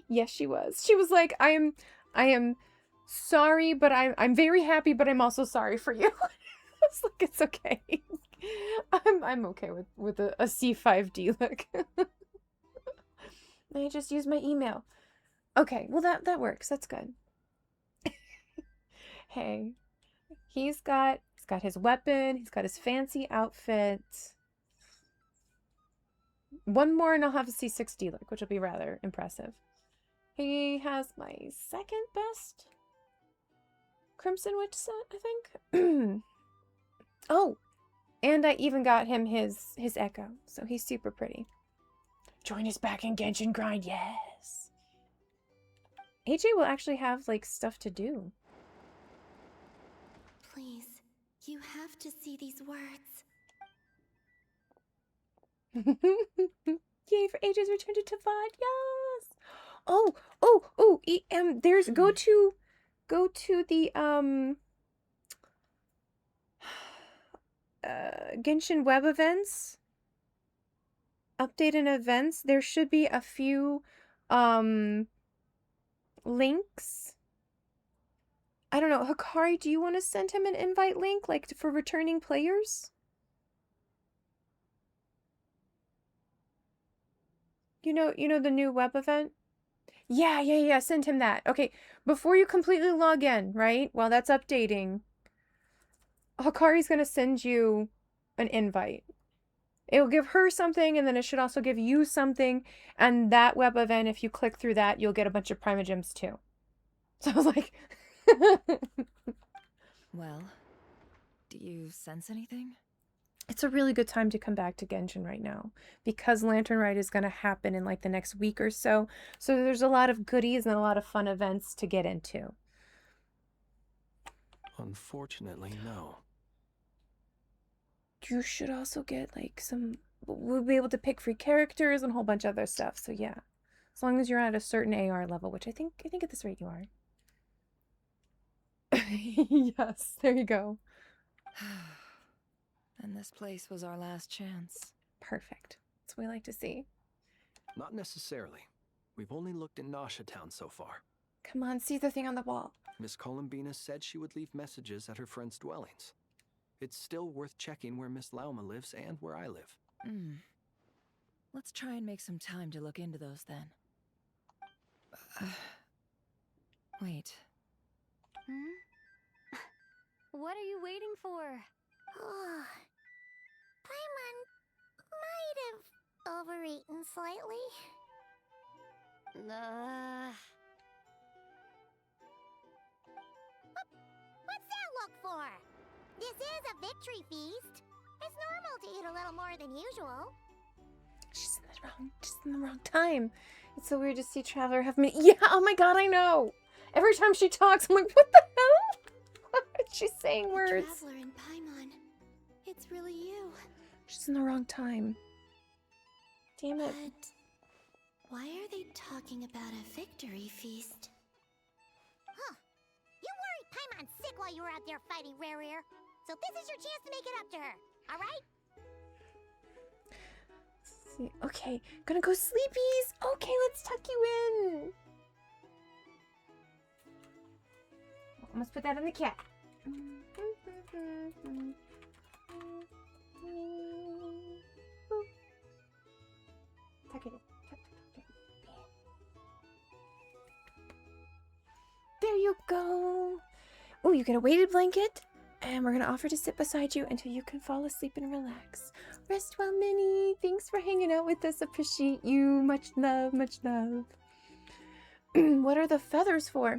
Yes, she was. She was like, I am sorry, but I'm very happy, but I'm also sorry for you. I was like, it's okay. I'm okay with a C5D look. I just used my email. Okay, well that works. That's good. Hey, he's got his weapon. He's got his fancy outfit. One more and I'll have a C6D look, which will be rather impressive. He has my second best Crimson Witch set, I think. Oh, and I even got him his Echo, so he's super pretty. Join us back in Genshin Grind, yes! AJ will actually have, like, stuff to do. Please, you have to see these words. Yay for AJ's return to Tavad, yes! There's go to the Genshin web events. Update and events. There should be a few links. I don't know, Hikari, do you want to send him an invite link, like, for returning players? You know the new web event? Yeah. Send him that. Okay, before you completely log in, right? While that's updating, Hakari's gonna send you an invite. It'll give her something, and then it should also give you something. And that web event, if you click through that, you'll get a bunch of Primogems too. So I was like, Well, do you sense anything? it's a really good time to come back to Genshin right now because Lantern Rite is going to happen in like the next week or so. So there's a lot of goodies and a lot of fun events to get into. Unfortunately, no. You should also get like some. We'll be able to pick free characters and a whole bunch of other stuff. So yeah, as long as you're at a certain AR level, which I think at this rate you are. Yes, there you go. And this place was our last chance. Perfect. That's what we like to see. Not necessarily. We've only looked in Nasha Town so far. Come on, see the thing on the wall. Miss Columbina said she would leave messages at her friends' dwellings. It's still worth checking where Miss Lauma lives and where I live. Let's try and make some time to look into those then. Wait. What are you waiting for? Paimon might have overeaten slightly. What's that look for? This is a victory feast. It's normal to eat a little more than usual. She's in the wrong time. It's so weird to see Traveler have me. Yeah, oh my god, I know. Every time she talks, I'm like, what the hell? She's saying words. Traveler and Paimon. It's really you. She's in the wrong time. Damn it. But why are they talking about a victory feast? Huh. You worried Paimon sick while you were out there fighting Rare Ear. So this is your chance to make it up to her. Alright? Okay, gonna go sleepies. Okay, let's tuck you in. Almost put that on the cat. Tuck it in. Tuck. There you go. Oh, you get a weighted blanket, and we're gonna offer to sit beside you until you can fall asleep and relax. Rest well, Minnie. Thanks for hanging out with us. Appreciate you. Much love, much love. What are the feathers for?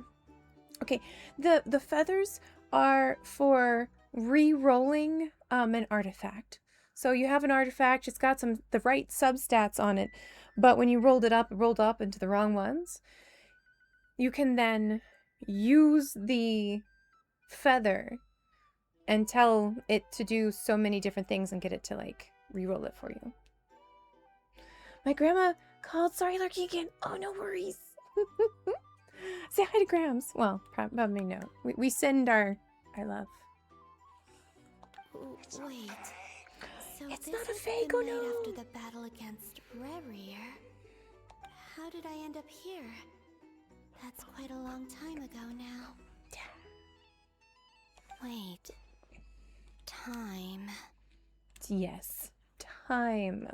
Okay, the feathers are for re-rolling an artifact. So you have an artifact, it's got the right substats on it, but when you rolled it rolled up into the wrong ones. You can then use the feather and tell it to do so many different things and get it to like re-roll it for you. My grandma called. Sorry, Lurky again. Oh, no worries. Say hi to Grams. Well, probably no. We send our love. Wait. So It's this not a is fake, the oh night no. after the battle against Rerir. How did I end up here? That's quite a long time ago now. Wait. Time. Yes, time.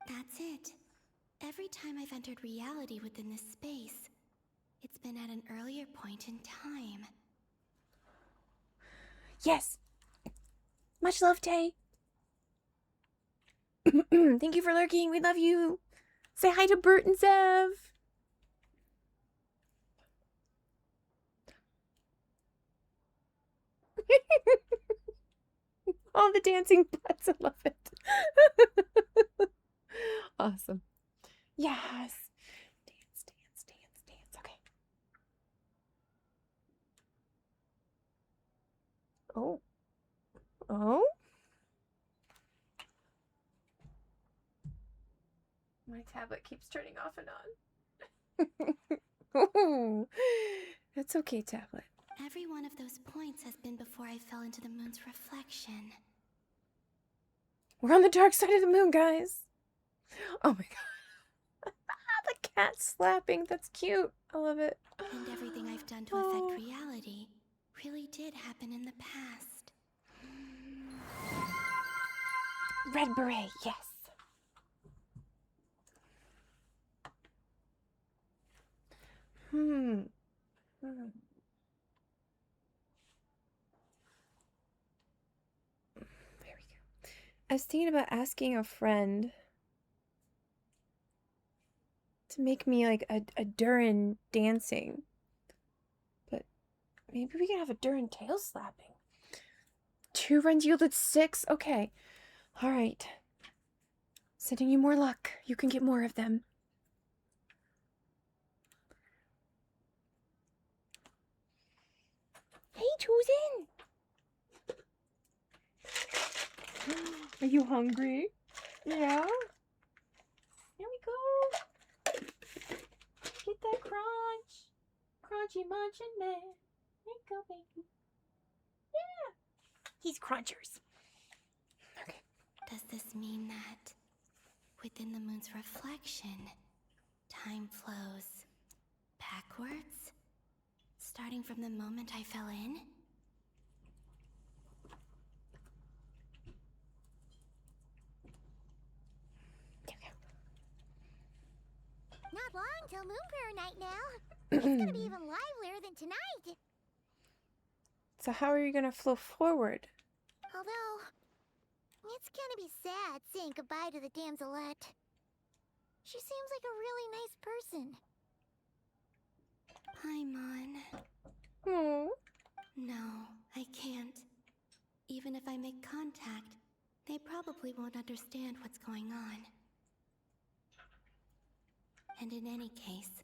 That's it. Every time I've entered reality within this space, it's been at an earlier point in time. Yes. Much love, Tay. Thank you for lurking. We love you. Say hi to Bert and Zev. All the dancing butts. I love it. Awesome. Yes. Dance. Okay. Oh. My tablet keeps turning off and on. Oh. That's okay, tablet. Every one of those points has been before I fell into the moon's reflection. We're on the dark side of the moon, guys. Oh my god. The cat slapping. That's cute. I love it. And everything I've done to affect reality really did happen in the past. Red beret, yes. Hmm. Hmm. There we go. I was thinking about asking a friend to make me like a Durin dancing. But maybe we can have a Durin tail slapping. 2 runs yielded 6. Okay. All right. Sending you more luck. You can get more of them. Hey, Chosen! Are you hungry? Yeah? Here we go. Get that crunch. Crunchy munching man. Here you go, baby. Yeah. He's crunchers. Okay. Does this mean that within the moon's reflection, time flows backwards? Starting from the moment I fell in? Not long till Moon Prayer night now. It's gonna be even livelier than tonight. So how are you gonna flow forward? Although, it's gonna be sad saying goodbye to the damselette. She seems like a really nice person. Paimon. Oh. No, I can't. Even if I make contact, they probably won't understand what's going on. And in any case,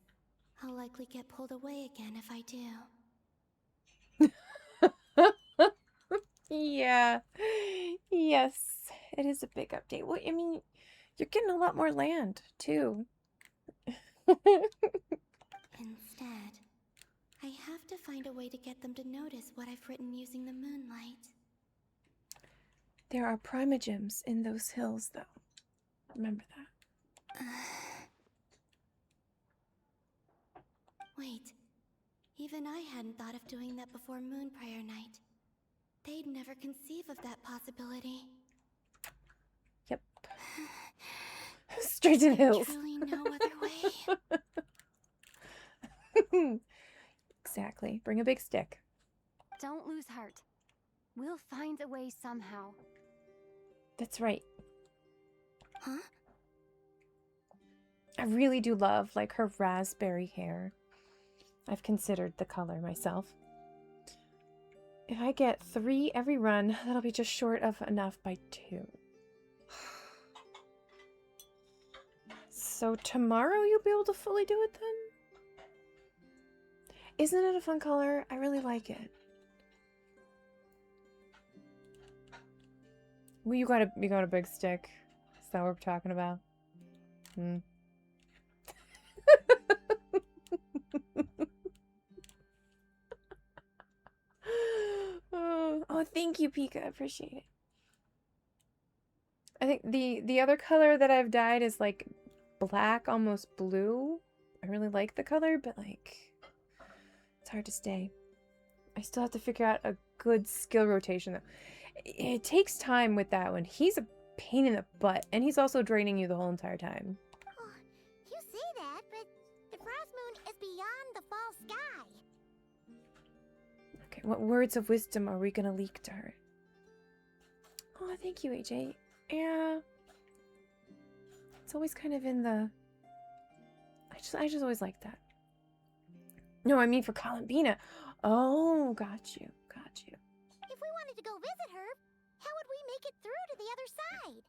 I'll likely get pulled away again if I do. Yeah. Yes. It is a big update. Well, I mean, you're getting a lot more land, too. Instead, I have to find a way to get them to notice what I've written using the moonlight. There are primogems in those hills, though. Remember that. Wait, even I hadn't thought of doing that before Moon Prayer night. They'd never conceive of that possibility. Yep. Straight to the hills. Truly no other way. Exactly. Bring a big stick. Don't lose heart. We'll find a way somehow. That's right. Huh? I really do love, like, her raspberry hair. I've considered the color myself. If I get 3 every run, that'll be just short of enough by 2. So tomorrow you'll be able to fully do it then? Isn't it a fun color? I really like it. Well, you got a big stick. Is that what we're talking about? Hmm. Oh, thank you, Pika. I appreciate it. I think the other color that I've dyed is like black, almost blue. I really like the color, but like it's hard to stay. I still have to figure out a good skill rotation though. It takes time with that one. He's a pain in the butt, and he's also draining you the whole entire time. Oh, you say that, but the Frost Moon is beyond the fall sky. Okay, what words of wisdom are we gonna leak to her? Oh, thank you, AJ. Yeah. It's always kind of in the... I just always like that. No, I mean for Columbina. Oh, got you. Got you. If we wanted to go visit her, how would we make it through to the other side?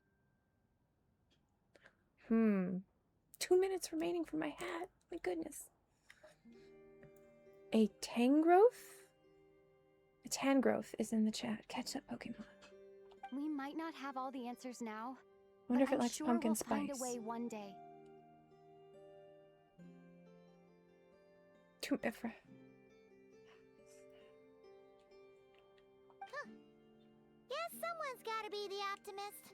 2 minutes remaining for my hat. My goodness. A Tangrowth? A Tangrowth is in the chat. Catch that Pokemon. We might not have all the answers now. Wonder if but it I'm likes sure pumpkin we'll spice. find a way one day. Guess someone's gotta be the optimist.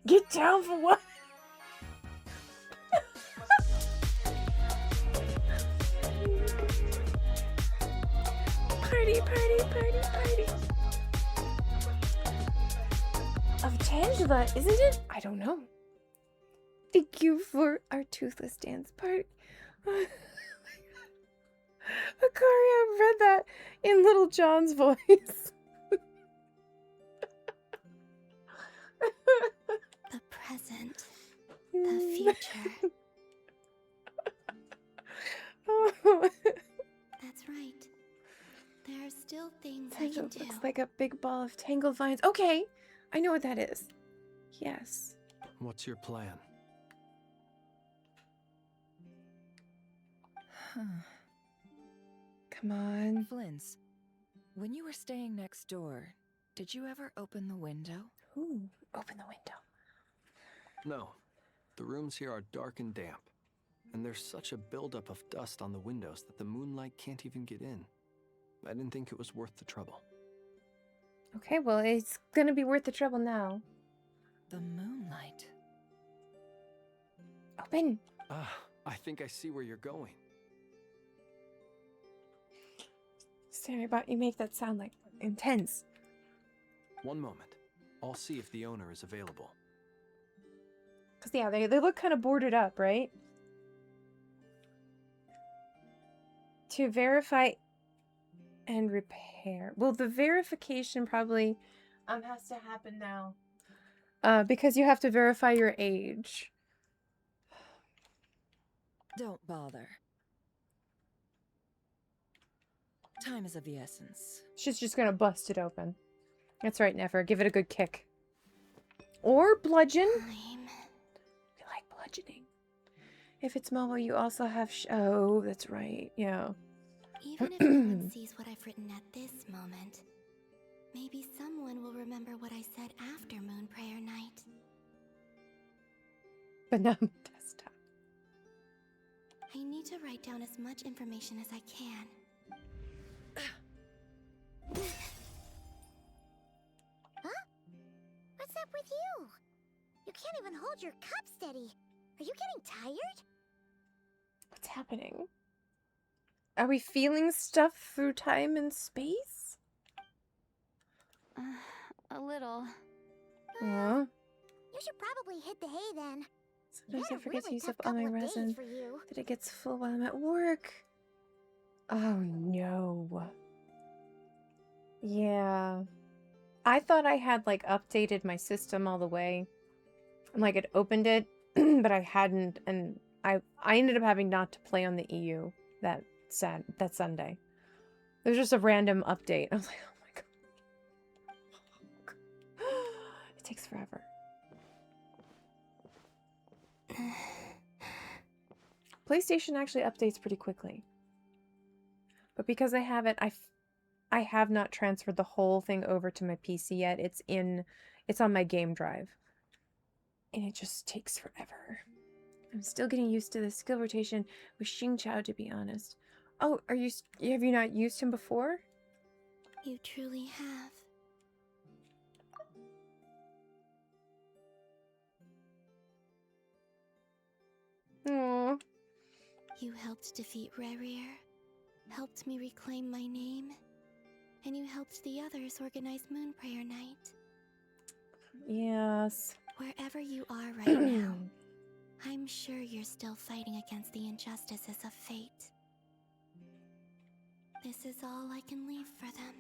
Get down for what? Party party. Of Tangela, isn't it? I don't know. Thank you for our toothless dance party. Akari, I read that in Little John's voice. The present. The future. That's right. There are still things I can do. Looks like a big ball of tangled vines. Okay, I know what that is. Yes. What's your plan? Come on. Flint's, when you were staying next door, did you ever open the window? Ooh, open the window. No. The rooms here are dark and damp, and there's such a buildup of dust on the windows that the moonlight can't even get in. I didn't think it was worth the trouble. Okay, well, it's gonna be worth the trouble now. The moonlight. Open. I think I see where you're going. Sorry about you make that sound like intense. One moment. I'll see if the owner is available. Because, yeah, they look kind of boarded up, right? To verify and repair. Well, the verification probably has to happen now. Because you have to verify your age. Don't bother. Time is of the essence. She's just gonna bust it open. That's right, Never. Give it a good kick. Or bludgeon. Time. We like bludgeoning. If it's mobile, you also have oh, that's right. Yeah. Even if no one sees what I've written at this moment, maybe someone will remember what I said after Moon Prayer Night. But not on the desktop. I need to write down as much information as I can. Huh? What's up with you? You can't even hold your cup steady. Are you getting tired? What's happening? Are we feeling stuff through time and space? A little. Aw. You should probably hit the hay then. Sometimes You I had a forget to really use tough up all my couple of days resin. for you. That it gets full while I'm at work. Oh no. Yeah. I thought I had like updated my system all the way. And like it opened it, but I hadn't, and I ended up having not to play on the EU that Sunday. It was just a random update. I was like, oh my god. It takes forever. PlayStation actually updates pretty quickly. But because I have it, I have not transferred the whole thing over to my PC yet. It's on my game drive. And it just takes forever. I'm still getting used to the skill rotation with Xing Chao, to be honest. Oh, have you not used him before? You truly have. Aww. You helped defeat Rerir, helped me reclaim my name, and you helped the others organize Moon Prayer Night. Yes. Wherever you are right now, I'm sure you're still fighting against the injustices of fate. This is all I can leave for them.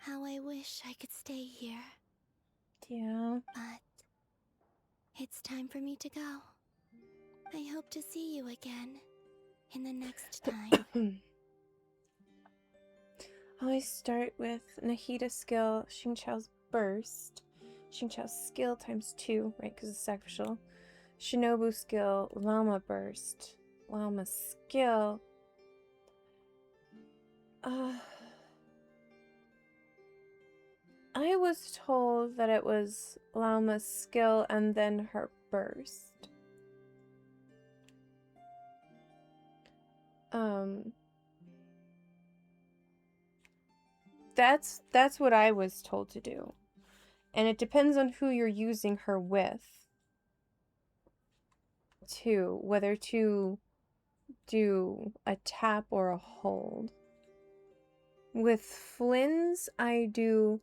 How I wish I could stay here. Yeah. But it's time for me to go. I hope to see you again in the next time. I always start with Nahida skill, Xing Chao's burst. Xing Chao's skill times 2, right? Because it's sacrificial. Shinobu skill, Llama burst. Llama skill. I was told that it was Llama's skill and then her burst. That's what I was told to do. And it depends on who you're using her with, too. Whether to do a tap or a hold. With Flynn's, I do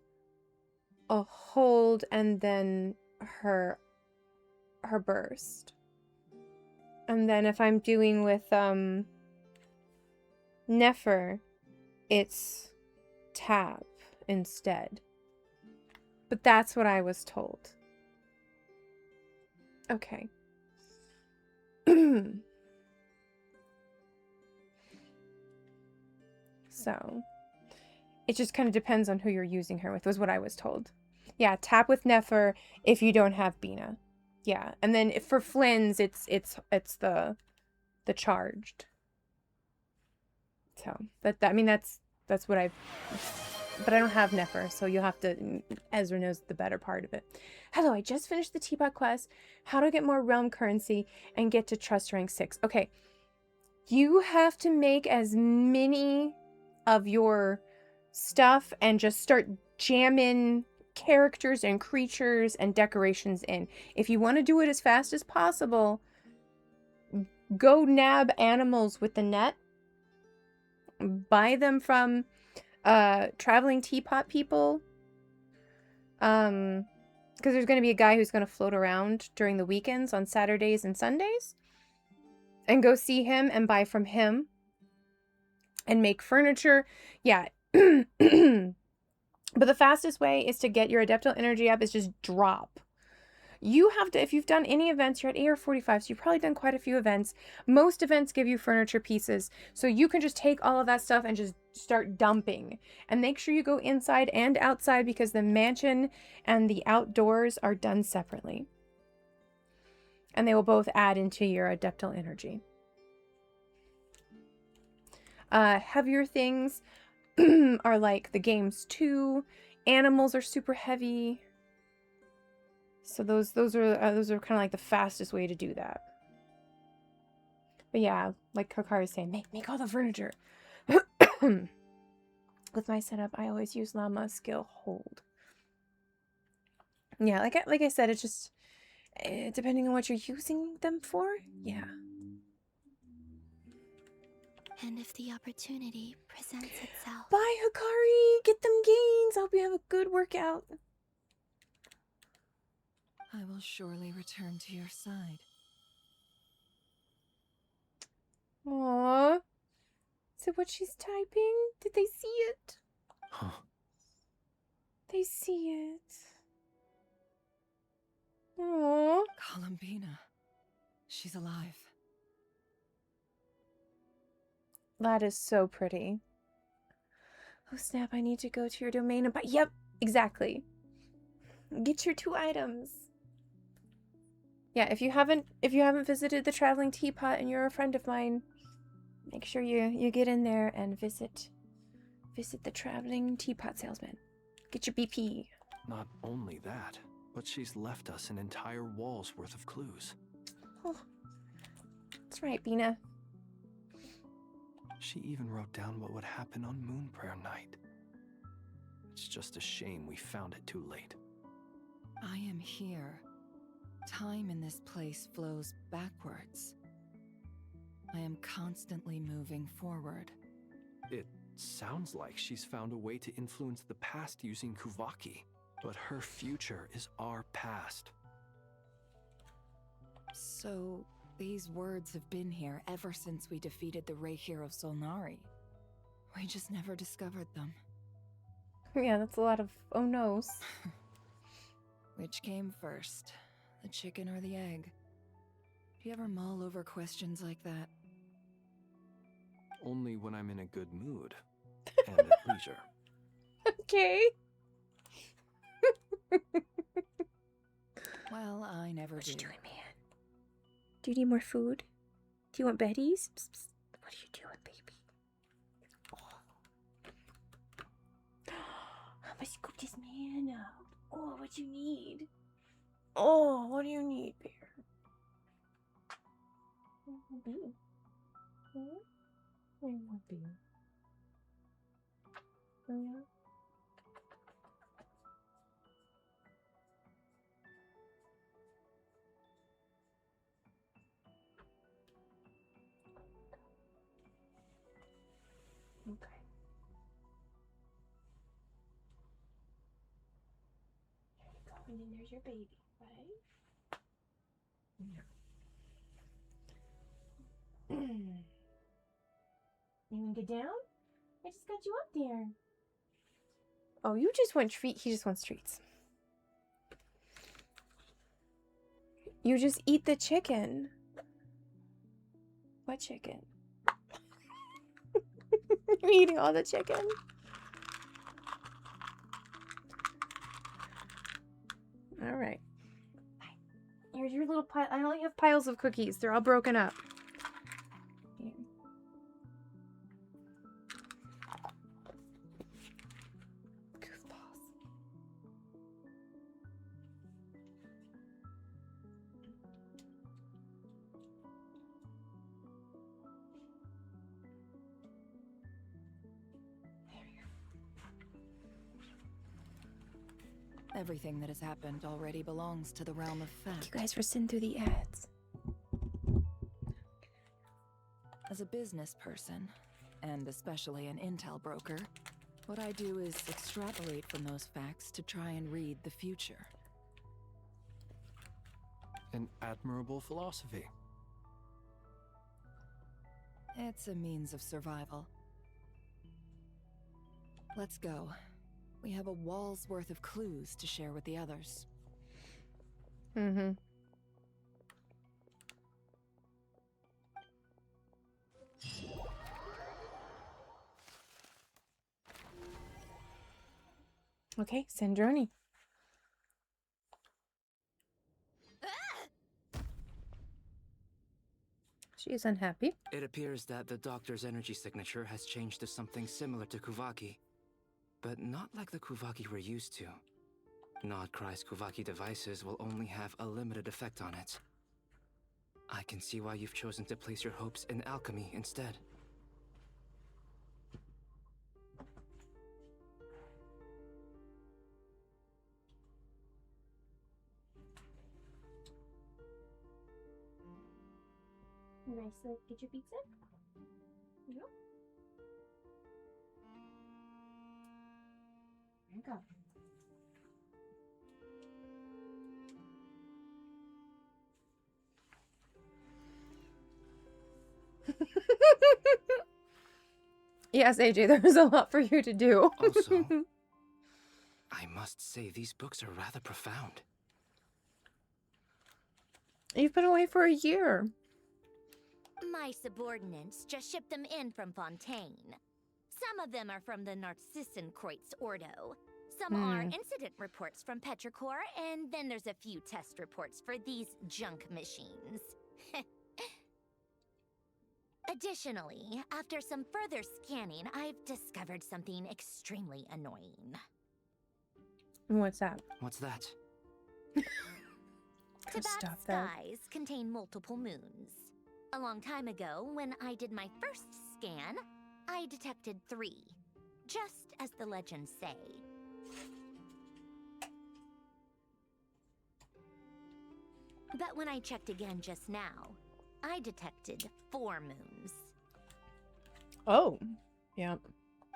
a hold and then her burst. And then if I'm doing with Nefer, it's tap instead. But that's what I was told. Okay. So, it just kind of depends on who you're using her with, was what I was told. Yeah, tap with Nefer if you don't have Bina. Yeah, and then for Flynn's, it's the charged. So I mean that's what I've. But I don't have Nefer, so you'll have to. Ezra knows the better part of it. Hello, I just finished the teapot quest. How to get more realm currency and get to trust rank 6. Okay, you have to make as many of your stuff and just start jamming characters and creatures and decorations in. If you want to do it as fast as possible, go nab animals with the net. Buy them from traveling teapot people. Because there's going to be a guy who's going to float around during the weekends on Saturdays and Sundays. And go see him and buy from him. And make furniture. Yeah. But the fastest way is to get your Adeptal energy up is just drop. You have to, if you've done any events, you're at AR 45, so you've probably done quite a few events. Most events give you furniture pieces, so you can just take all of that stuff and just start dumping. And make sure you go inside and outside because the mansion and the outdoors are done separately. And they will both add into your Adeptal energy. Heavier things are like the games too. Animals are super heavy. So those are kind of like the fastest way to do that. But yeah, like Kokari is saying, make all the furniture. With my setup, I always use llama skill hold. Yeah, like I said, it's just depending on what you're using them for. Yeah. And if the opportunity presents itself. Bye, Hikari! Get them gains! I hope you have a good workout. I will surely return to your side. Aww. Is it what she's typing? Did they see it? Huh. They see it. Aww. Columbina. She's alive. That is so pretty. Oh snap, I need to go to your domain and buy. Yep, exactly. Get your 2 items. Yeah, if you haven't visited the Traveling Teapot and you're a friend of mine, make sure you get in there and visit the Traveling Teapot salesman. Get your BP. Not only that, but she's left us an entire wall's worth of clues. Oh, that's right, Bina. She even wrote down what would happen on Moon Prayer Night. It's just a shame we found it too late. I am here. Time in this place flows backwards. I am constantly moving forward. It sounds like she's found a way to influence the past using Kuvaki, but her future is our past. So, these words have been here ever since we defeated the Ray Hero Solnari. We just never discovered them. Yeah, that's a lot of oh no's. Which came first, the chicken or the egg? Do you ever mull over questions like that? Only when I'm in a good mood and at leisure. Okay. Well, I never What do. you doing, man? Do you need more food? Do you want Betty's? Psst, psst. What are you doing, baby? Oh. I'm gonna scoop this man up. Oh, what you need? Oh, what do you need, bear? Bee. Bee. Yeah. And then there's your baby, right? Yeah. You wanna get down? I just got you up there. Oh, you just want treat. He just wants treats. You just eat the chicken. What chicken? You're eating all the chicken. All right. Here's your little pile. I only have piles of cookies. They're all broken up. Here. Goofballs. Everything that has happened already belongs to the realm of Thank fact. you guys for sending through the ads. As a business person, and especially an intel broker, what I do is extrapolate from those facts to try and read the future. An admirable philosophy. It's a means of survival. Let's go. We have a wall's worth of clues to share with the others. Mm-hmm. Okay, Sandroni. She is unhappy. It appears that the doctor's energy signature has changed to something similar to Kuvaki, but not like the Kuvaki we're used to. Nodcry's Kuvaki devices will only have a limited effect on it. I can see why you've chosen to place your hopes in alchemy instead. Nice. Get your pizza? Yep. There you go. Yes, AJ, there's a lot for you to do. Also, I must say these books are rather profound. You've been away for a year. My subordinates just shipped them in from Fontaine. Some of them are from the Narcissenkreuz Ordo. Some are incident reports from Petrichor, and then there's a few test reports for these junk machines. Additionally, after some further scanning, I've discovered something extremely annoying. What's that? What's that? Stop Tibet's that. skies contain multiple moons. A long time ago, when I did my first scan, I detected 3, just as the legends say. But when I checked again just now, I detected 4 moons. Oh, yeah.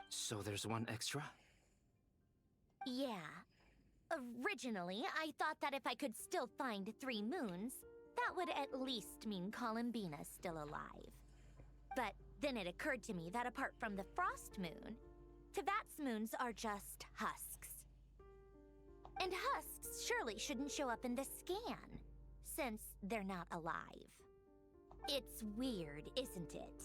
So there's one extra? Yeah. Originally, I thought that if I could still find 3 moons, that would at least mean Columbina's still alive. But then it occurred to me that apart from the Frost Moon, Tibet's moons are just husks. And husks surely shouldn't show up in the scan, since they're not alive. It's weird, isn't it?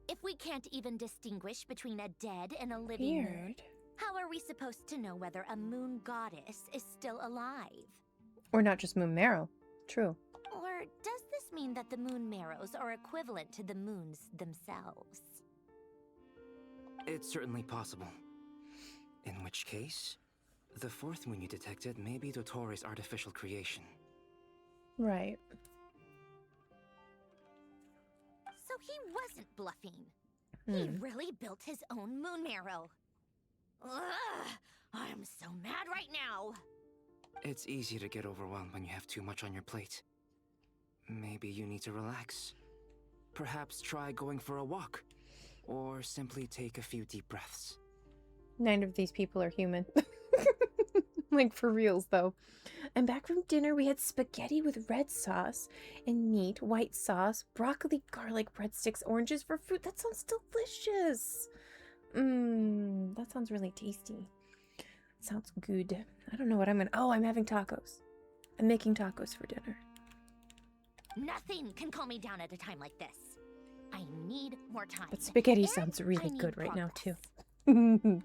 If we can't even distinguish between a dead and a living moon, Weird. how are we supposed to know whether a moon goddess is still alive? Or not just moon marrow. True. Or does this mean that the moon marrows are equivalent to the moons themselves? It's certainly possible. In which case, the 4th moon you detected may be Dottore artificial creation. Right. So he wasn't bluffing. He really built his own moon marrow. Ugh, I'm so mad right now. It's easy to get overwhelmed when you have too much on your plate. Maybe you need to relax. Perhaps try going for a walk. Or simply take a few deep breaths. 9 of these people are human. Like, for reals, though. And back from dinner, we had spaghetti with red sauce and meat, white sauce, broccoli, garlic, breadsticks, oranges for fruit. That sounds delicious. That sounds really tasty. Sounds good. I don't know what I'm gonna... Oh, I'm having tacos. I'm making tacos for dinner. Nothing can calm me down at a time like this. I need more time. But spaghetti And sounds I really need good right now, progress. too.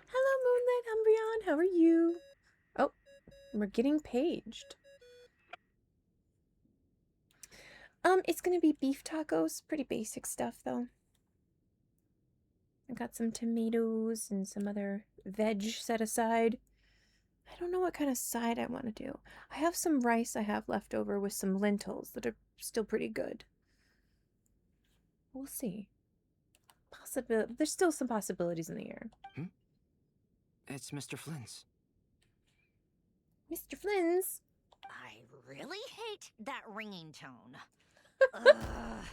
Hello, Moonlit Umbreon. How are you? Oh, we're getting paged. It's gonna be beef tacos. Pretty basic stuff, though. I got some tomatoes and some other veg set aside. I don't know what kind of side I want to do. I have some rice I have left over with some lentils that are still pretty good. We'll see. There's still some possibilities in the air. It's Mr. Flynn's. Mr. Flynn's. I really hate that ringing tone. Ugh.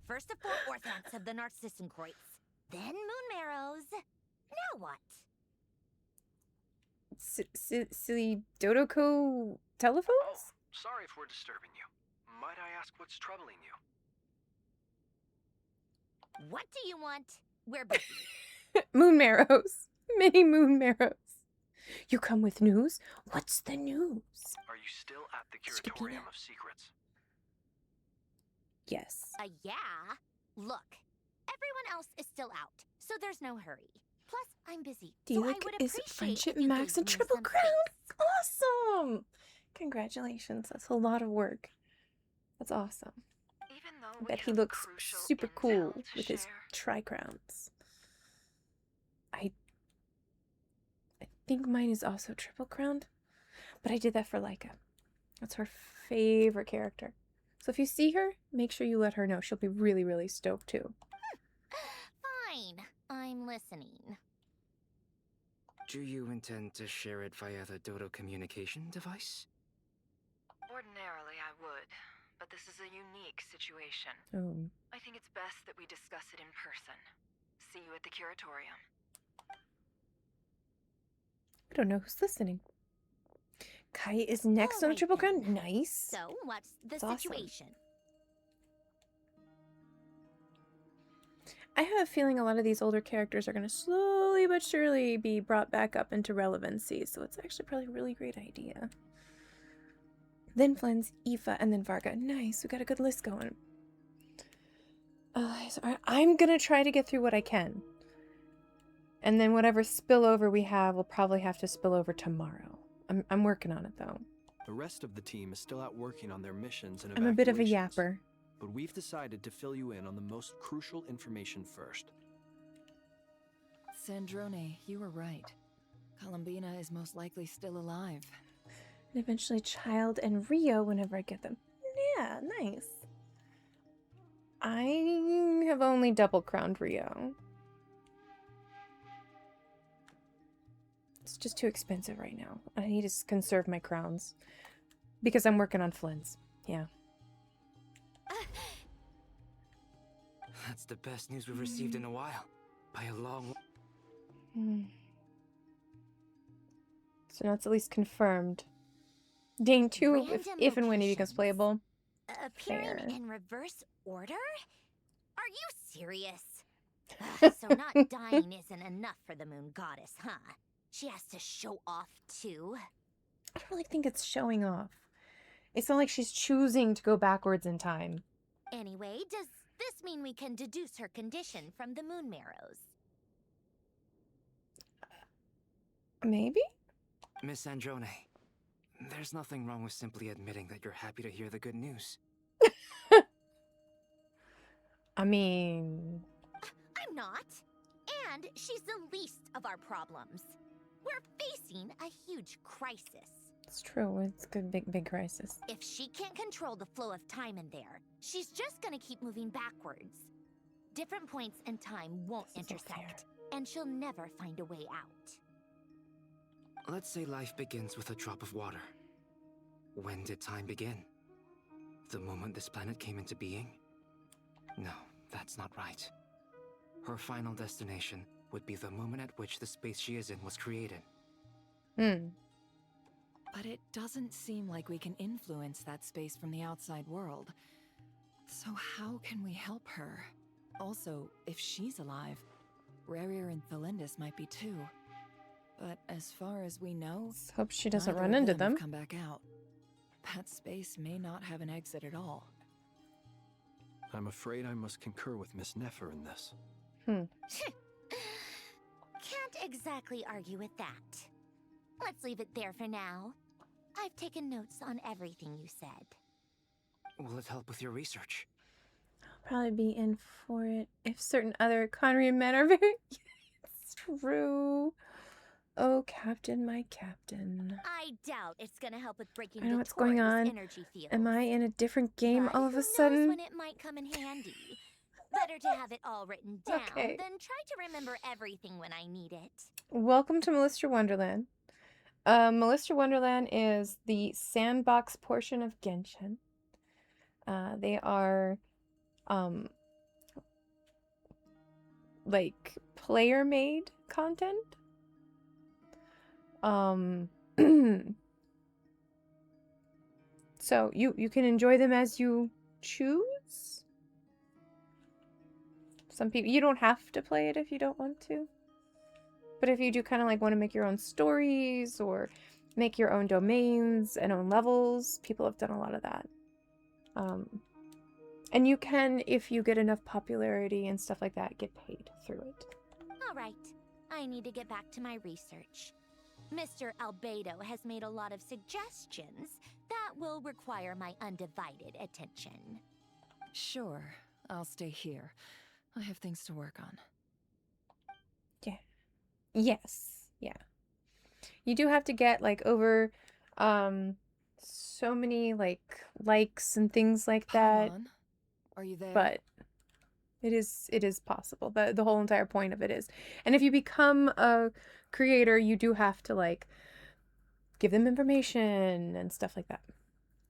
First the four orthants of the Narcissenkreuz, then moon marrows. Now what? Silly Dodoko telephones? Sorry if we're disturbing you. Might I ask what's troubling you? What do you want? We're busy. Moon marrows. Many moon marrows. You come with news? What's the news? Are you still at the Skipina. Curatorium of Secrets? Yes. Yeah. Look, everyone else is still out, so there's no hurry. Plus, I'm busy, so I Diluc would is appreciate friendship if you max gave and me triple some crown. space. Awesome. Congratulations. That's a lot of work. That's awesome. Even though I bet he looks super cool with his tri-crowns. I think mine is also triple crowned, but I did that for Laika. That's her favorite character. So if you see her, make sure you let her know. She'll be really, really stoked too. Fine, I'm listening. Do you intend to share it via the Dodo communication device? Ordinarily, I would, but this is a unique situation. Oh. I think it's best that we discuss it in person. See you at the Curatorium. I don't know who's listening. Kai is next on the Alright triple then. crown. Nice. So, what's the That's awesome. situation? I have a feeling a lot of these older characters are going to slowly but surely be brought back up into relevancy, so it's actually probably a really great idea. Then Flynn's, Aoife, and then Varga. Nice, we got a good list going. So I'm going to try to get through what I can. And then whatever spillover we have, we'll probably have to spill over tomorrow. I'm working on it, though. The rest of the team is still out working on their missions and I'm a bit of a evacuations, yapper. but we've decided to fill you in on the most crucial information first. Sandrone, you were right. Columbina is most likely still alive. And eventually Child and Rio whenever I get them. Yeah, nice. I have only double crowned Rio. It's just too expensive right now. I need to conserve my crowns. Because I'm working on Flynn's. Yeah. That's the best news we've received in a while. By a long... So now it's at least confirmed. Dane 2, Random if and when he becomes locations. playable. Appearing Fair. in reverse order? Are you serious? Ugh, so not dying isn't enough for the moon goddess, huh? She has to show off too. I don't really think it's showing off. It's not like she's choosing to go backwards in time. Anyway, does this mean we can deduce her condition from the moon marrows? Maybe? Miss Sandrone, there's nothing wrong with simply admitting that you're happy to hear the good news. I mean... I'm not. And she's the least of our problems. We're facing a huge crisis. It's true. It's a good, big crisis. If she can't control the flow of time in there, she's just gonna keep moving backwards. Different points in time won't This isn't intersect, and she'll never find a way out. Let's say life begins with a drop of water. When did time begin? The moment this planet came into being? No, that's not right. Her final destination would be the moment at which the space she is in was created. Hmm. But it doesn't seem like we can influence that space from the outside world. So how can we help her? Also, if she's alive, Rarier and Thalindus might be too. But as far as we know, Let's hope she doesn't neither run of into have them. come back out. That space may not have an exit at all. I'm afraid I must concur with Miss Nefer in this. Hmm. Can't exactly argue with that. Let's leave it there for now. I've taken notes on everything you said. Will it help with your research? I'll probably be in for it if certain other Conrian men are very... It's true. Oh, Captain, my Captain. I doubt it's gonna help with breaking I know the what's going Taurus on. energy field. Am I in a different game But all of who a knows sudden? when it might come in handy. Better to have it all written down Okay. than try to remember everything when I need it. Welcome to Melissa Wonderland. Melissa Wonderland is the sandbox portion of Genshin. They are, like player-made content. So you can enjoy them as you choose. Some people, you don't have to play it if you don't want to. But if you do kind of like want to make your own stories or make your own domains and own levels, people have done a lot of that. And you can, if you get enough popularity and stuff like that, get paid through it. All right, I need to get back to my research. Mr. Albedo has made a lot of suggestions that will require my undivided attention. Sure, I'll stay here. I have things to work on. Yeah. Yes. Yeah. You do have to get like over so many likes and things like that. Paimon, are you there? But it is possible. The whole entire point of it is. And if you become a creator, you do have to like give them information and stuff like that.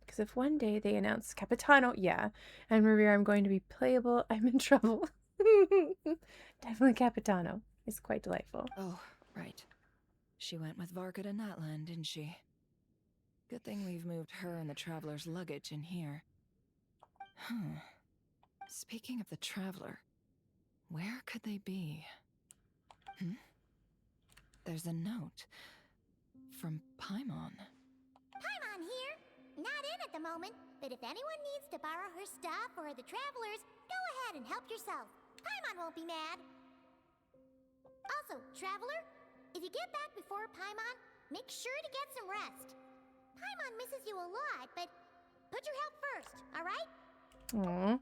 Because if one day they announce Capitano, yeah, and Maria, I'm going to be playable, I'm in trouble. Definitely Capitano. It's quite delightful. Oh, right. She went with Varka to Natlan, didn't she? Good thing we've moved her and the Traveler's luggage in here. Speaking of the Traveler, where could they be? There's a note from Paimon. Paimon here. Not in at the moment, but if anyone needs to borrow her stuff or the Travelers, go ahead and help yourself. Paimon won't be mad. Also, Traveler, if you get back before Paimon, make sure to get some rest. Paimon misses you a lot, but put your health first, all right? Aww.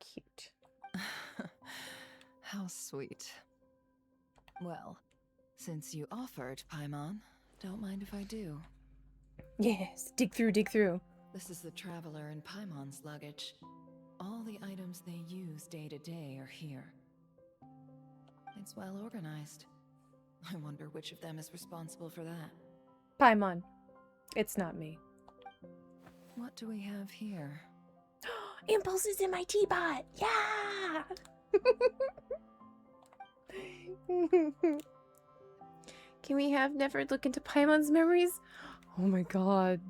Cute. How sweet. Well, since you offered, Paimon, don't mind if I do. Yes, dig through, dig through. This is the Traveler and Paimon's luggage. All the items they use day to day are here. It's well organized. I wonder which of them is responsible for that. Paimon. It's not me. What do we have here? Impulse is in my teapot! Yeah! Can we have Never look into Paimon's memories? Oh my god.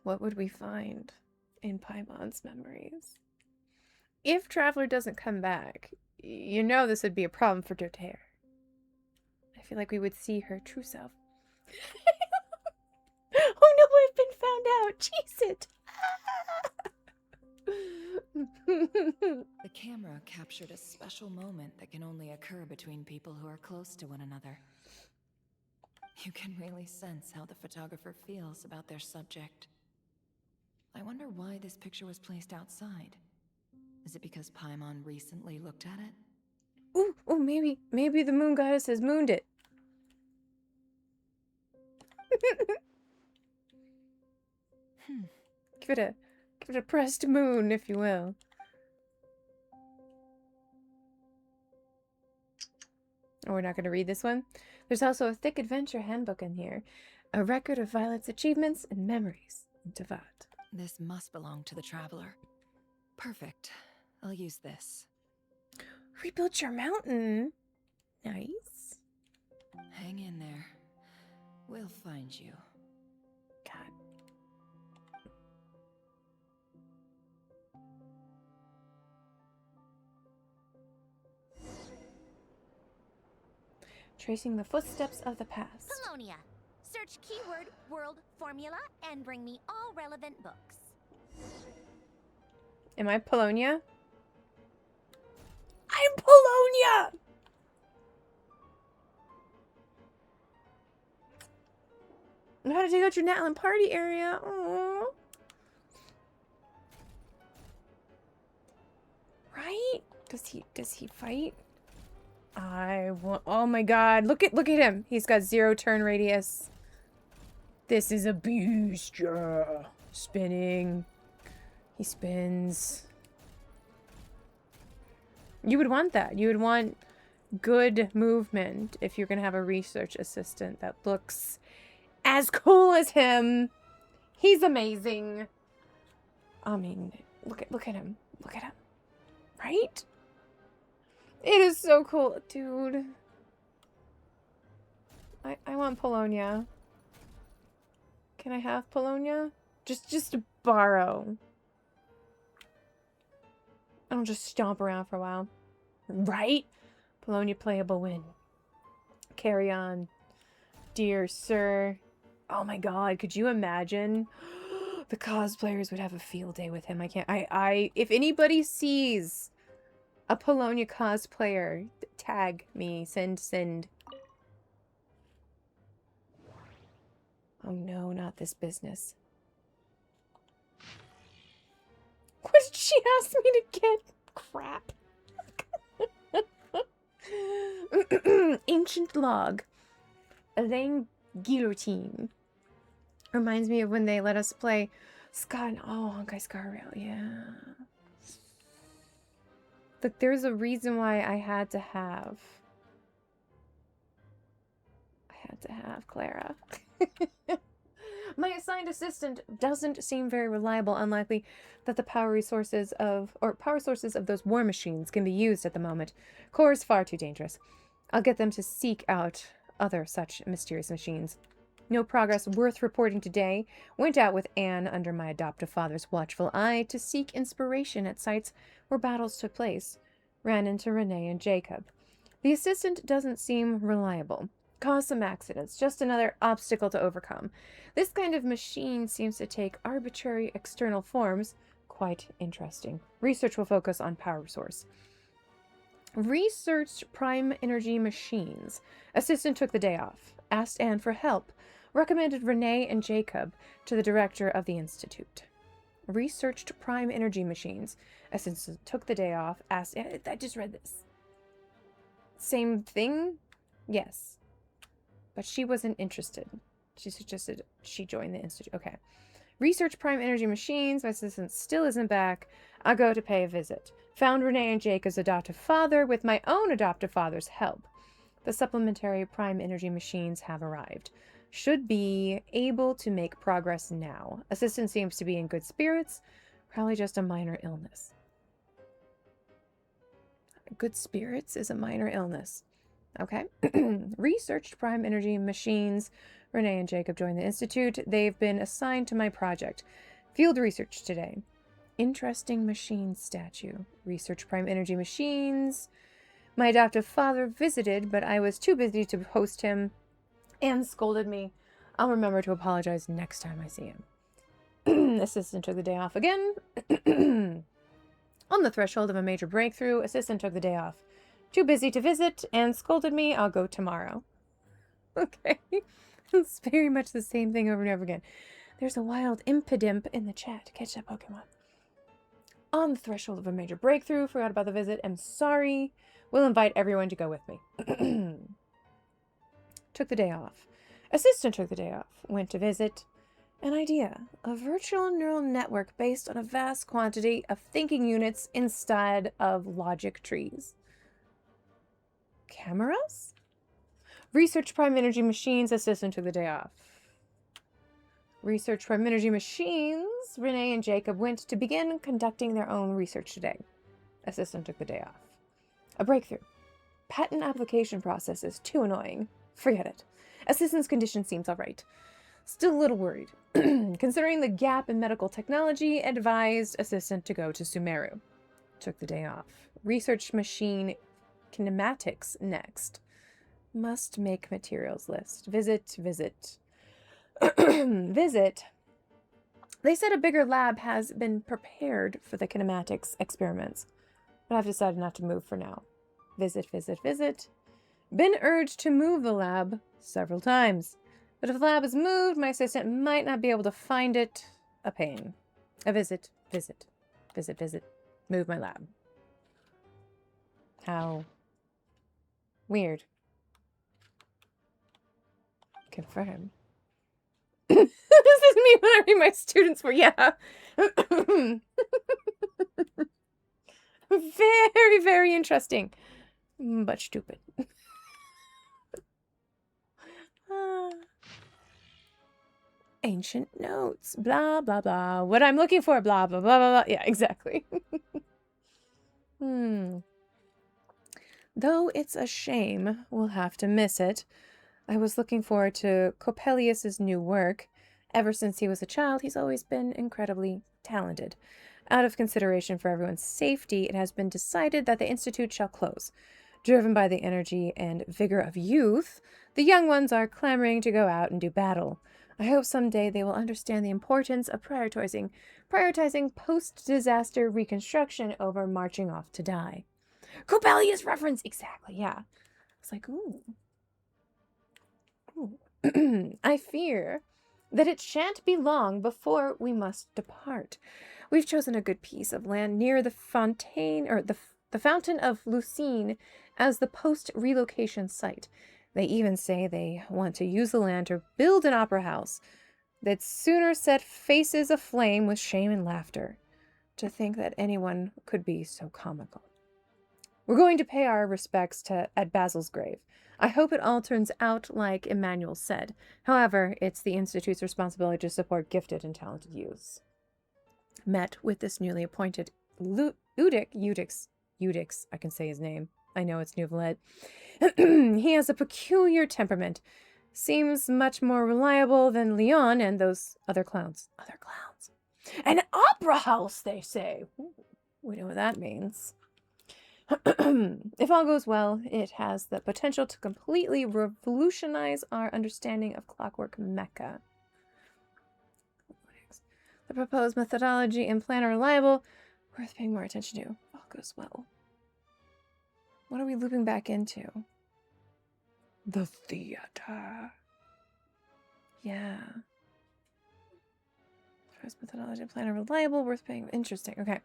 What would we find in Paimon's memories? If Traveler doesn't come back, you know this would be a problem for Doterre. I feel like we would see her true self. Oh no, I've been found out! Cheese it! The camera captured a special moment that can only occur between people who are close to one another. You can really sense how the photographer feels about their subject. I wonder why this picture was placed outside. Is it because Paimon recently looked at it? Ooh, maybe the moon goddess has mooned it. Give it a pressed moon, if you will. Oh, we're not going to read this one. There's also a thick adventure handbook in here. A record of Violet's achievements and memories in Teyvat. This must belong to the Traveler. Perfect. I'll use this. Rebuilt your mountain. Nice. Hang in there. We'll find you. God. Tracing the footsteps of the past. Polonia. Search keyword world formula and bring me all relevant books. Am I Polonia? I'm Polonia! I how to take out your Natlin party area. Aww. Right? Does he fight? I want. Oh my god! Look at him. He's got 0 turn radius. This is a beast. Yeah. Spinning. He spins. You would want that. You would want good movement if you're gonna have a research assistant that looks as cool as him. He's amazing. I mean, look at him. Look at him. Right? It is so cool, dude. I want Polonia. Can I have Polonia? Just to borrow. I'll just stomp around for a while. Right? Polonia playable win. Carry on. Dear sir. Oh my god, could you imagine? The cosplayers would have a field day with him. I can't. If anybody sees a Polonia cosplayer, tag me. Send. Oh no, not this business. What did she ask me to get? Crap. Ancient log. Elaine Guillotine. Reminds me of when they let us play Scott. Oh, Honkai Star Rail. Yeah. Look, there's a reason why I had to have Clara. My assigned assistant doesn't seem very reliable, unlikely that the power sources of those war machines can be used at the moment. Core is far too dangerous. I'll get them to seek out other such mysterious machines. No progress worth reporting today. Went out with Anne under my adoptive father's watchful eye to seek inspiration at sites where battles took place. Ran into Renee and Jacob. The assistant doesn't seem reliable. Caused some accidents. Just another obstacle to overcome. This kind of machine seems to take arbitrary external forms. Quite interesting. Research will focus on power source. Researched prime energy machines. Assistant took the day off. Asked Anne for help. Recommended Renee and Jacob to the director of the institute. Researched prime energy machines. Assistant took the day off. Asked Anne. I just read this. Same thing? Yes. But she wasn't interested. She suggested she join the institute. Okay. Research prime energy machines. My assistant still isn't back. I'll go to pay a visit. Found Renee and Jacob's adoptive father with my own adoptive father's help. The supplementary prime energy machines have arrived. Should be able to make progress now. Assistant seems to be in good spirits. Probably just a minor illness. Good spirits is a minor illness. Okay. Researched prime energy machines. Renee and Jacob joined the institute. They've been assigned to my project. Field research today. Interesting machine statue. Research prime energy machines. My adoptive father visited, but I was too busy to host him and scolded me. I'll remember to apologize next time I see him. Assistant took the day off again. On the threshold of a major breakthrough, assistant took the day off. Too busy to visit and scolded me. I'll go tomorrow. Okay. It's very much the same thing over and over again. There's a wild impidimp in the chat. Catch that Pokemon. On the threshold of a major breakthrough. Forgot about the visit. I'm sorry. Will invite everyone to go with me. Took the day off. Assistant took the day off. Went to visit. An idea. A virtual neural network based on a vast quantity of thinking units instead of logic trees. Cameras? Research prime energy machines. Assistant took the day off. Research prime energy machines. Renee and Jacob went to begin conducting their own research today. Assistant took the day off. A breakthrough. Patent application process is too annoying. Forget it. Assistant's condition seems alright. Still a little worried. Considering the gap in medical technology, advised Assistant to go to Sumeru. Took the day off. Research machine kinematics next. Must make materials list. Visit. Visit. They said a bigger lab has been prepared for the kinematics experiments, but I've decided not to move for now. Visit. Been urged to move the lab several times, but if the lab is moved, my assistant might not be able to find it. A pain. A visit. Move my lab. How weird. Confirm. This is me when I read my students for, yeah. Very, very interesting. But stupid. Ancient notes. Blah, blah, blah. What I'm looking for. Blah, blah, blah, blah, blah. Yeah, exactly. Though it's a shame, we'll have to miss it. I was looking forward to Coppelius's new work. Ever since he was a child, he's always been incredibly talented. Out of consideration for everyone's safety, it has been decided that the Institute shall close. Driven by the energy and vigor of youth, the young ones are clamoring to go out and do battle. I hope someday they will understand the importance of prioritizing post-disaster reconstruction over marching off to die. Coppelius reference! Exactly, yeah. It's like, ooh. I fear that it shan't be long before we must depart. We've chosen a good piece of land near the Fountain of Lucine as the post-relocation site. They even say they want to use the land to build an opera house. They'd sooner set faces aflame with shame and laughter. To think that anyone could be so comical. We're going to pay our respects at Basil's grave. I hope it all turns out like Emmanuel said. However, it's the Institute's responsibility to support gifted and talented youths. Met with this newly appointed Udix, I can say his name. I know it's Nouvelet. He has a peculiar temperament. Seems much more reliable than Leon and those other clowns. An opera house, they say. Ooh, we know what that means. If all goes well, it has the potential to completely revolutionize our understanding of clockwork mecha. The proposed methodology and plan are reliable, worth paying more attention to. All goes well. What are we looping back into? The theater. Yeah. Proposed methodology and plan are reliable, worth paying. Interesting. Okay.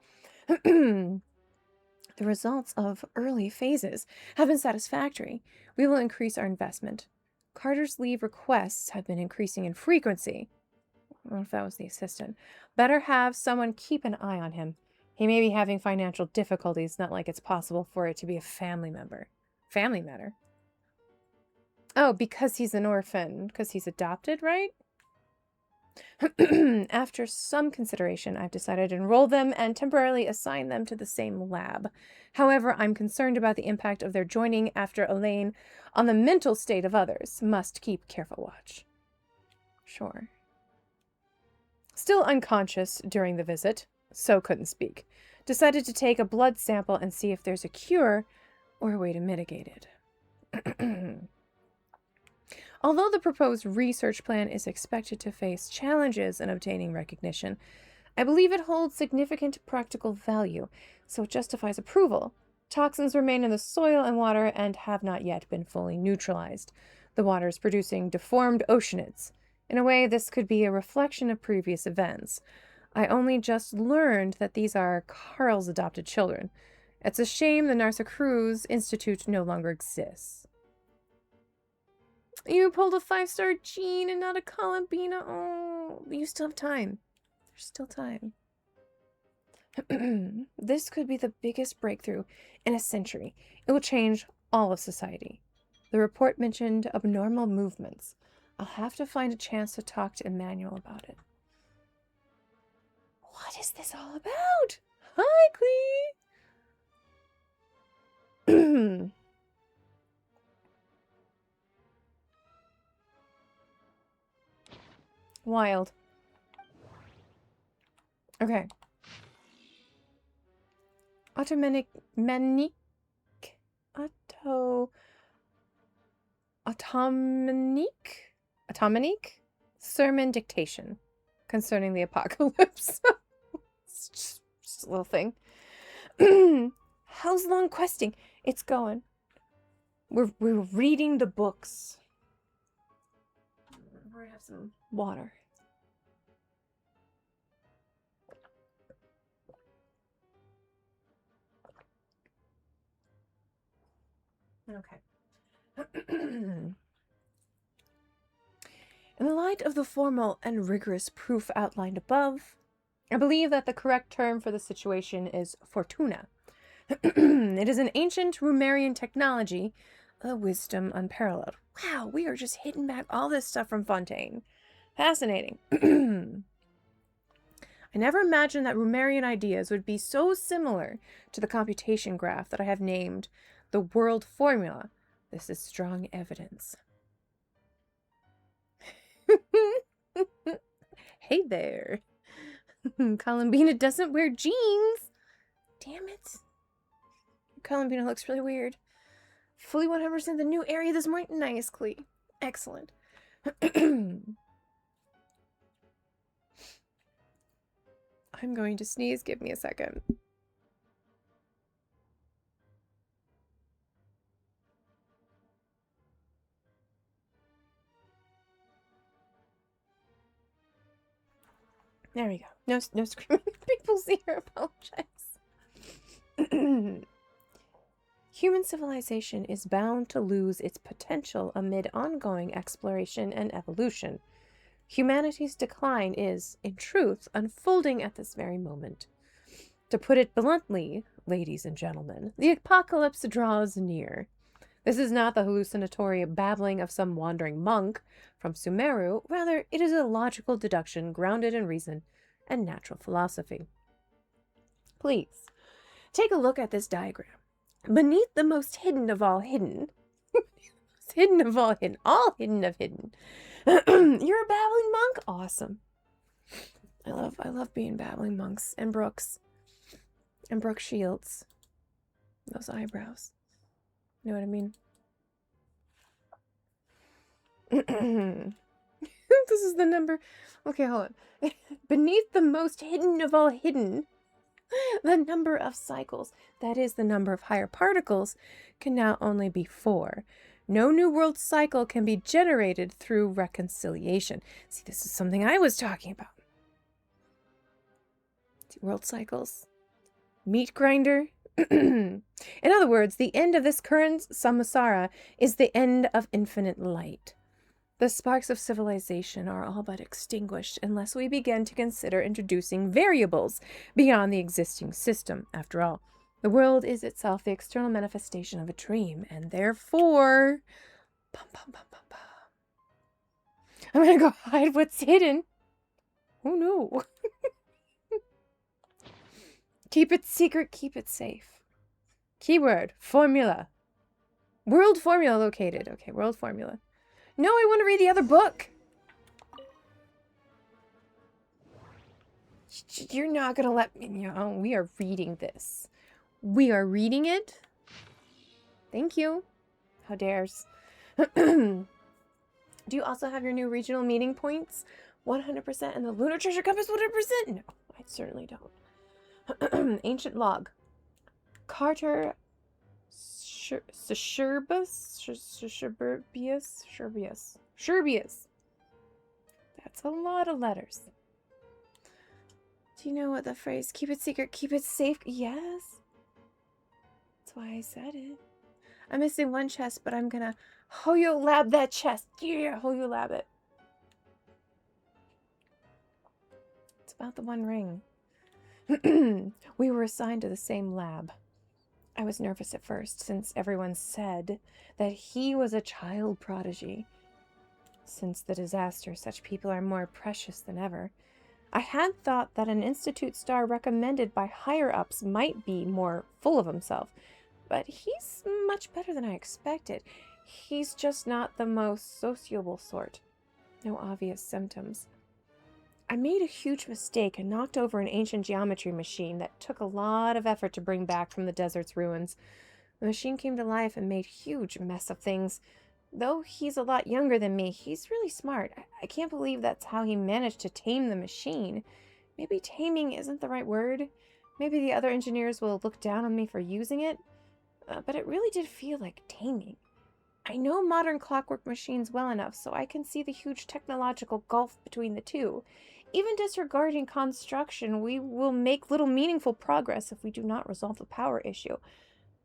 The results of early phases have been satisfactory. We will increase our investment. Carter's leave requests have been increasing in frequency. I don't know if that was the assistant. Better have someone keep an eye on him. He may be having financial difficulties, not like it's possible for it to be a family member. Family matter. Oh, because he's an orphan. Because he's adopted, right? After some consideration, I've decided to enroll them and temporarily assign them to the same lab. However, I'm concerned about the impact of their joining after Elaine on the mental state of others. Must keep careful watch. Sure. Still unconscious during the visit, so couldn't speak. Decided to take a blood sample and see if there's a cure or a way to mitigate it. Although the proposed research plan is expected to face challenges in obtaining recognition, I believe it holds significant practical value, so it justifies approval. Toxins remain in the soil and water and have not yet been fully neutralized. The water is producing deformed oceanids. In a way, this could be a reflection of previous events. I only just learned that these are Carl's adopted children. It's a shame the Narsa Cruz Institute no longer exists. You pulled a 5-star Gene and not a Columbina. Oh, you still have time. There's still time. This could be the biggest breakthrough in a century. It will change all of society. The report mentioned abnormal movements. I'll have to find a chance to talk to Emmanuel about it. What is this all about? Hi, Clee! Wild. Okay. Automanic... Automanic sermon dictation concerning the apocalypse. It's just a little thing. How's long questing? It's going. We're reading the books. We're gonna have some water. Okay. In the light of the formal and rigorous proof outlined above, I believe that the correct term for the situation is fortuna. It is an ancient Rumerian technology, a wisdom unparalleled. Wow, we are just hitting back all this stuff from Fontaine. Fascinating. I never imagined that Rumerian ideas would be so similar to the computation graph that I have named the world formula. This is strong evidence. Hey there. Columbina doesn't wear jeans. Damn it. Columbina looks really weird. Fully 100% the new area this morning. Nicely. Excellent. I'm going to sneeze. Give me a second. There we go. No screaming. People's ear. Apologize. Human civilization is bound to lose its potential amid ongoing exploration and evolution. Humanity's decline is, in truth, unfolding at this very moment. To put it bluntly, ladies and gentlemen, the apocalypse draws near. This is not the hallucinatory babbling of some wandering monk from Sumeru. Rather, it is a logical deduction grounded in reason and natural philosophy. Please, take a look at this diagram. Beneath the most hidden of all hidden, hidden of all hidden, all hidden of hidden, you're a babbling monk? Awesome. I love being babbling monks and brooks. And Brooke Shields. Those eyebrows. You know what I mean? This is the number. Okay, hold on. Beneath the most hidden of all hidden, the number of cycles, that is the number of higher particles, can now only be 4. No new world cycle can be generated through reconciliation. See, this is something I was talking about. See, world cycles. Meat grinder. In other words, the end of this current samsara is the end of infinite light. The sparks of civilization are all but extinguished unless we begin to consider introducing variables beyond the existing system. After all, the world is itself the external manifestation of a dream, and therefore... I'm gonna go hide what's hidden. Oh no. Keep it secret, keep it safe. Keyword, formula. World formula located. Okay, world formula. No, I want to read the other book. You're not going to let me know. We are reading this. We are reading it. Thank you. How dares. Do you also have your new regional meeting points? 100% and the Lunar Treasure Compass 100%? No, I certainly don't. Ancient log. Carter Sherbius. That's a lot of letters. Do you know what the phrase keep it secret, keep it safe? Yes. That's why I said it. I'm missing one chest, but I'm gonna Hoyo lab that chest. Yeah, Hoyo lab it. It's about the one ring. We were assigned to the same lab. I was nervous at first, since everyone said that he was a child prodigy. Since the disaster, such people are more precious than ever. I had thought that an Institute star recommended by higher-ups might be more full of himself, but he's much better than I expected. He's just not the most sociable sort. No obvious symptoms. I made a huge mistake and knocked over an ancient geometry machine that took a lot of effort to bring back from the desert's ruins. The machine came to life and made a huge mess of things. Though he's a lot younger than me, he's really smart. I can't believe that's how he managed to tame the machine. Maybe taming isn't the right word. Maybe the other engineers will look down on me for using it. But it really did feel like taming. I know modern clockwork machines well enough so I can see the huge technological gulf between the two. Even disregarding construction, we will make little meaningful progress if we do not resolve the power issue.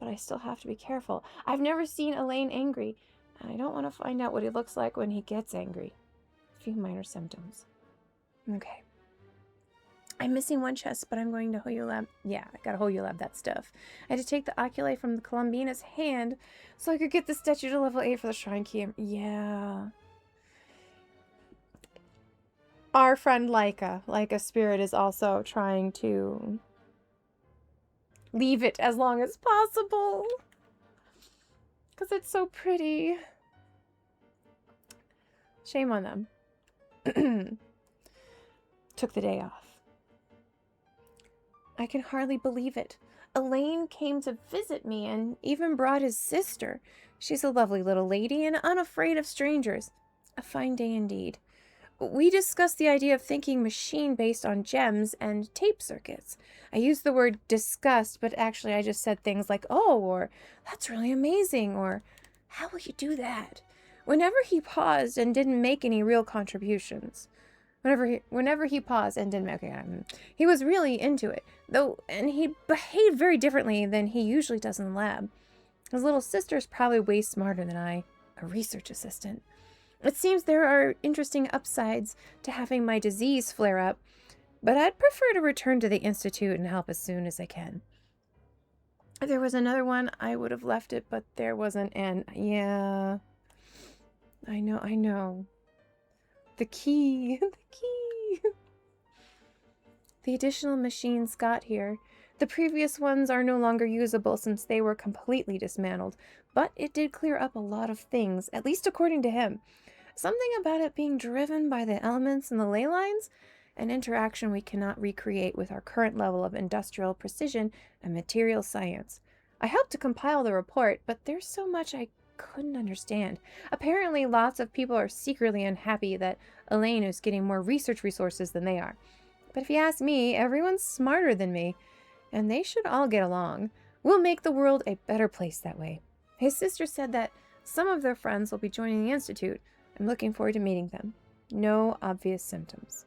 But I still have to be careful. I've never seen Elaine angry, and I don't want to find out what he looks like when he gets angry. A few minor symptoms. Okay. I'm missing one chest, but I'm going to Hoyulab. Yeah, I gotta Hoyulab that stuff. I had to take the oculi from the Columbina's hand so I could get the statue to level 8 for the shrine key. Yeah. Our friend Laika Spirit, is also trying to leave it as long as possible. Because it's so pretty. Shame on them. Took the day off. I can hardly believe it. Elaine came to visit me and even brought his sister. She's a lovely little lady and unafraid of strangers. A fine day indeed. We discussed the idea of thinking machine based on gems and tape circuits. I used the word discussed, but actually I just said things like, oh, or that's really amazing, or how will you do that? Whenever he paused and didn't make any real contributions. Whenever he paused and didn't make he was really into it, though, and he behaved very differently than he usually does in the lab. His little sister's probably way smarter than I, a research assistant. It seems there are interesting upsides to having my disease flare up, but I'd prefer to return to the Institute and help as soon as I can. If there was another one, I would have left it, but there wasn't, and yeah, I know. The key. The additional machines got here. The previous ones are no longer usable since they were completely dismantled, but it did clear up a lot of things, at least according to him. Something about it being driven by the elements and the ley lines, an interaction we cannot recreate with our current level of industrial precision and material science. I helped to compile the report, but there's so much I couldn't understand. Apparently, lots of people are secretly unhappy that Elaine is getting more research resources than they are. But if you ask me, everyone's smarter than me, and they should all get along. We'll make the world a better place that way. His sister said that some of their friends will be joining the Institute. I'm looking forward to meeting them. No obvious symptoms.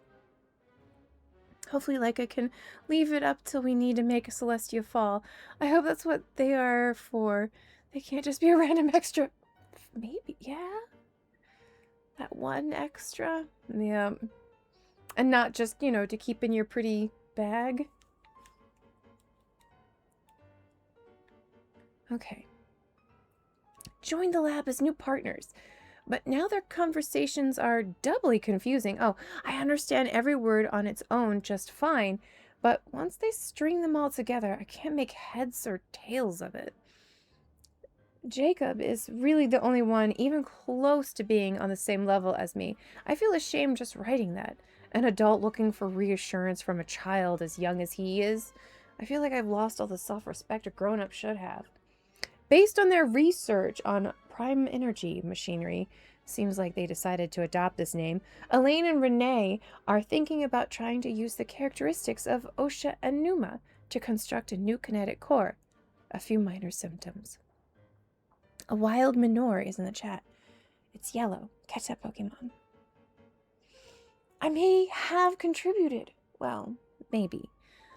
Hopefully Laika can leave it up till we need to make a Celestia fall. I hope that's what they are for. They can't just be a random extra. Maybe, yeah? That one extra? Yeah. And not just, to keep in your pretty bag. Okay. Join the lab as new partners. But now their conversations are doubly confusing. Oh, I understand every word on its own just fine, but once they string them all together, I can't make heads or tails of it. Jacob is really the only one even close to being on the same level as me. I feel ashamed just writing that. An adult looking for reassurance from a child as young as he is. I feel like I've lost all the self-respect a grown-up should have. Based on their research on prime energy machinery, seems like they decided to adopt this name, Elaine and Renee are thinking about trying to use the characteristics of Osha and Numa to construct a new kinetic core. A few minor symptoms. A wild Minor is in the chat. It's yellow. Catch that Pokemon. I may have contributed. Well, maybe.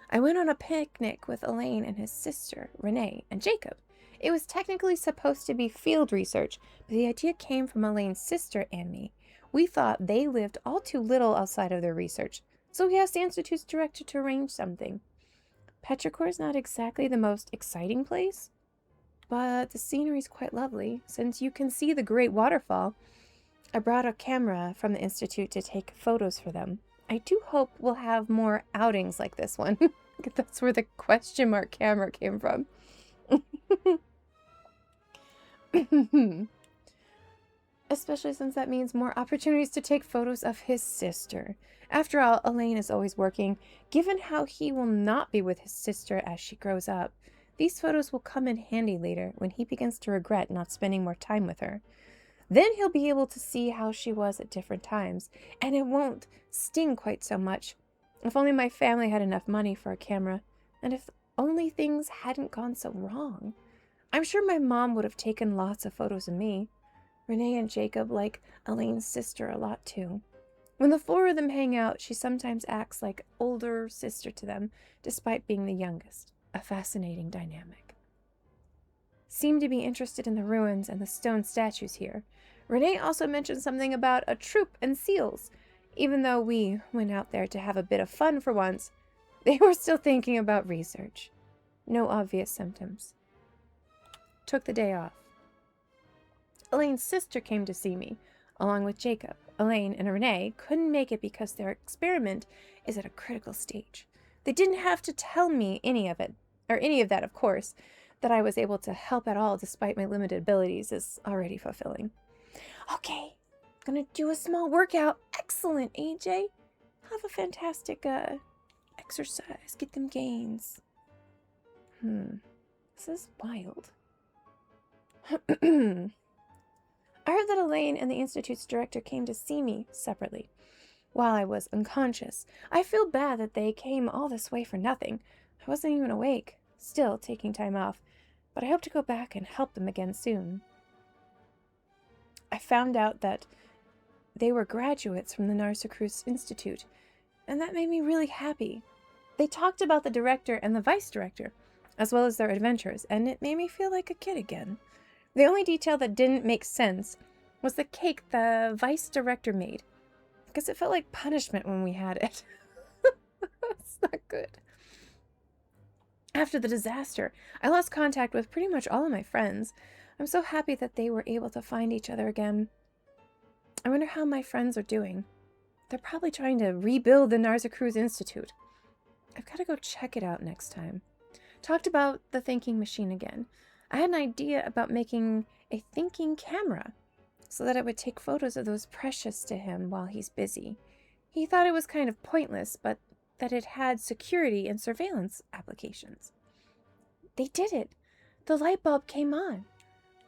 I went on a picnic with Elaine and his sister, Renee, and Jacob. It was technically supposed to be field research, but the idea came from Elaine's sister and me. We thought they lived all too little outside of their research, so we asked the Institute's director to arrange something. Petrichor is not exactly the most exciting place, but the scenery is quite lovely, since you can see the great waterfall. I brought a camera from the Institute to take photos for them. I do hope we'll have more outings like this one. That's where the question mark camera came from. Especially since that means more opportunities to take photos of his sister. After all, Elaine is always working. Given how he will not be with his sister as she grows up, these photos will come in handy later when he begins to regret not spending more time with her. Then he'll be able to see how she was at different times, and it won't sting quite so much. If only my family had enough money for a camera, and if only things hadn't gone so wrong. I'm sure my mom would have taken lots of photos of me. Renee and Jacob like Elaine's sister a lot too. When the four of them hang out, she sometimes acts like older sister to them, despite being the youngest. A fascinating dynamic. Seem to be interested in the ruins and the stone statues here. Renee also mentioned something about a troop and seals. Even though we went out there to have a bit of fun for once, they were still thinking about research. No obvious symptoms. Took the day off. Elaine's sister came to see me, along with Jacob. Elaine and Renee couldn't make it because their experiment is at a critical stage. They didn't have to tell me any of that, of course. That I was able to help at all despite my limited abilities is already fulfilling. Okay, gonna do a small workout. Excellent, AJ. Have a fantastic exercise. Get them gains. This is wild. I heard that Elaine and the Institute's director came to see me separately while I was unconscious. I feel bad that they came all this way for nothing. I wasn't even awake, still taking time off, but I hope to go back and help them again soon. I found out that they were graduates from the Narcissus Institute, and that made me really happy. They talked about the director and the vice director, as well as their adventures, and it made me feel like a kid again. The only detail that didn't make sense was the cake the vice director made, because it felt like punishment when we had it. It's not good. After the disaster, I lost contact with pretty much all of my friends. I'm so happy that they were able to find each other again. I wonder how my friends are doing. They're probably trying to rebuild the Narcissus Institute. I've got to go check it out next time. Talked about the thinking machine again. I had an idea about making a thinking camera so that it would take photos of those precious to him while he's busy. He thought it was kind of pointless, but that it had security and surveillance applications. They did it. The light bulb came on.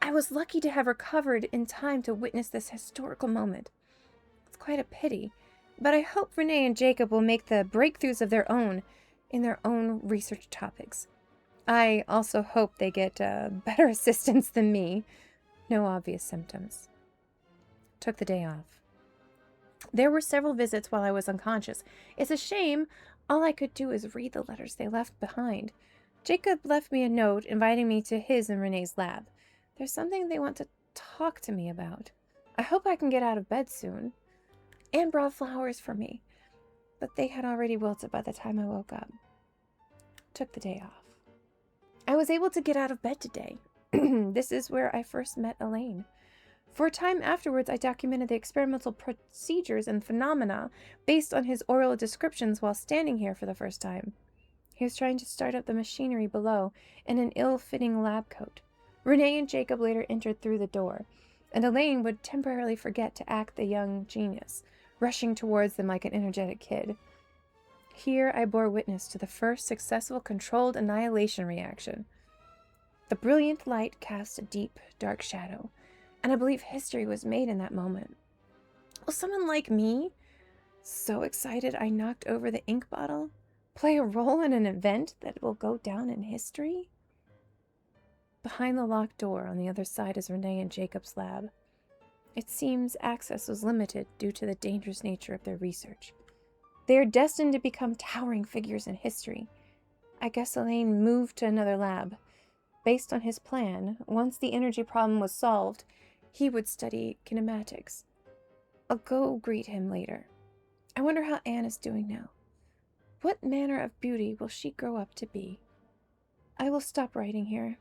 I was lucky to have recovered in time to witness this historical moment. It's quite a pity, but I hope Renee and Jacob will make the breakthroughs of their own in their own research topics. I also hope they get better assistance than me. No obvious symptoms. Took the day off. There were several visits while I was unconscious. It's a shame all I could do is read the letters they left behind. Jacob left me a note inviting me to his and Renee's lab. There's something they want to talk to me about. I hope I can get out of bed soon. Anne brought flowers for me, but they had already wilted by the time I woke up. Took the day off. I was able to get out of bed today. This is where I first met Elaine. For a time afterwards, I documented the experimental procedures and phenomena based on his oral descriptions while standing here for the first time. He was trying to start up the machinery below in an ill-fitting lab coat. Renee and Jacob later entered through the door, and Elaine would temporarily forget to act the young genius, rushing towards them like an energetic kid. Here I bore witness to the first successful controlled annihilation reaction. The brilliant light cast a deep, dark shadow, and I believe history was made in that moment. Will someone like me, so excited I knocked over the ink bottle, play a role in an event that will go down in history? Behind the locked door on the other side is Renee and Jacob's lab. It seems access was limited due to the dangerous nature of their research. They are destined to become towering figures in history. I guess Elaine moved to another lab. Based on his plan, once the energy problem was solved, he would study kinematics. I'll go greet him later. I wonder how Anne is doing now. What manner of beauty will she grow up to be? I will stop writing here.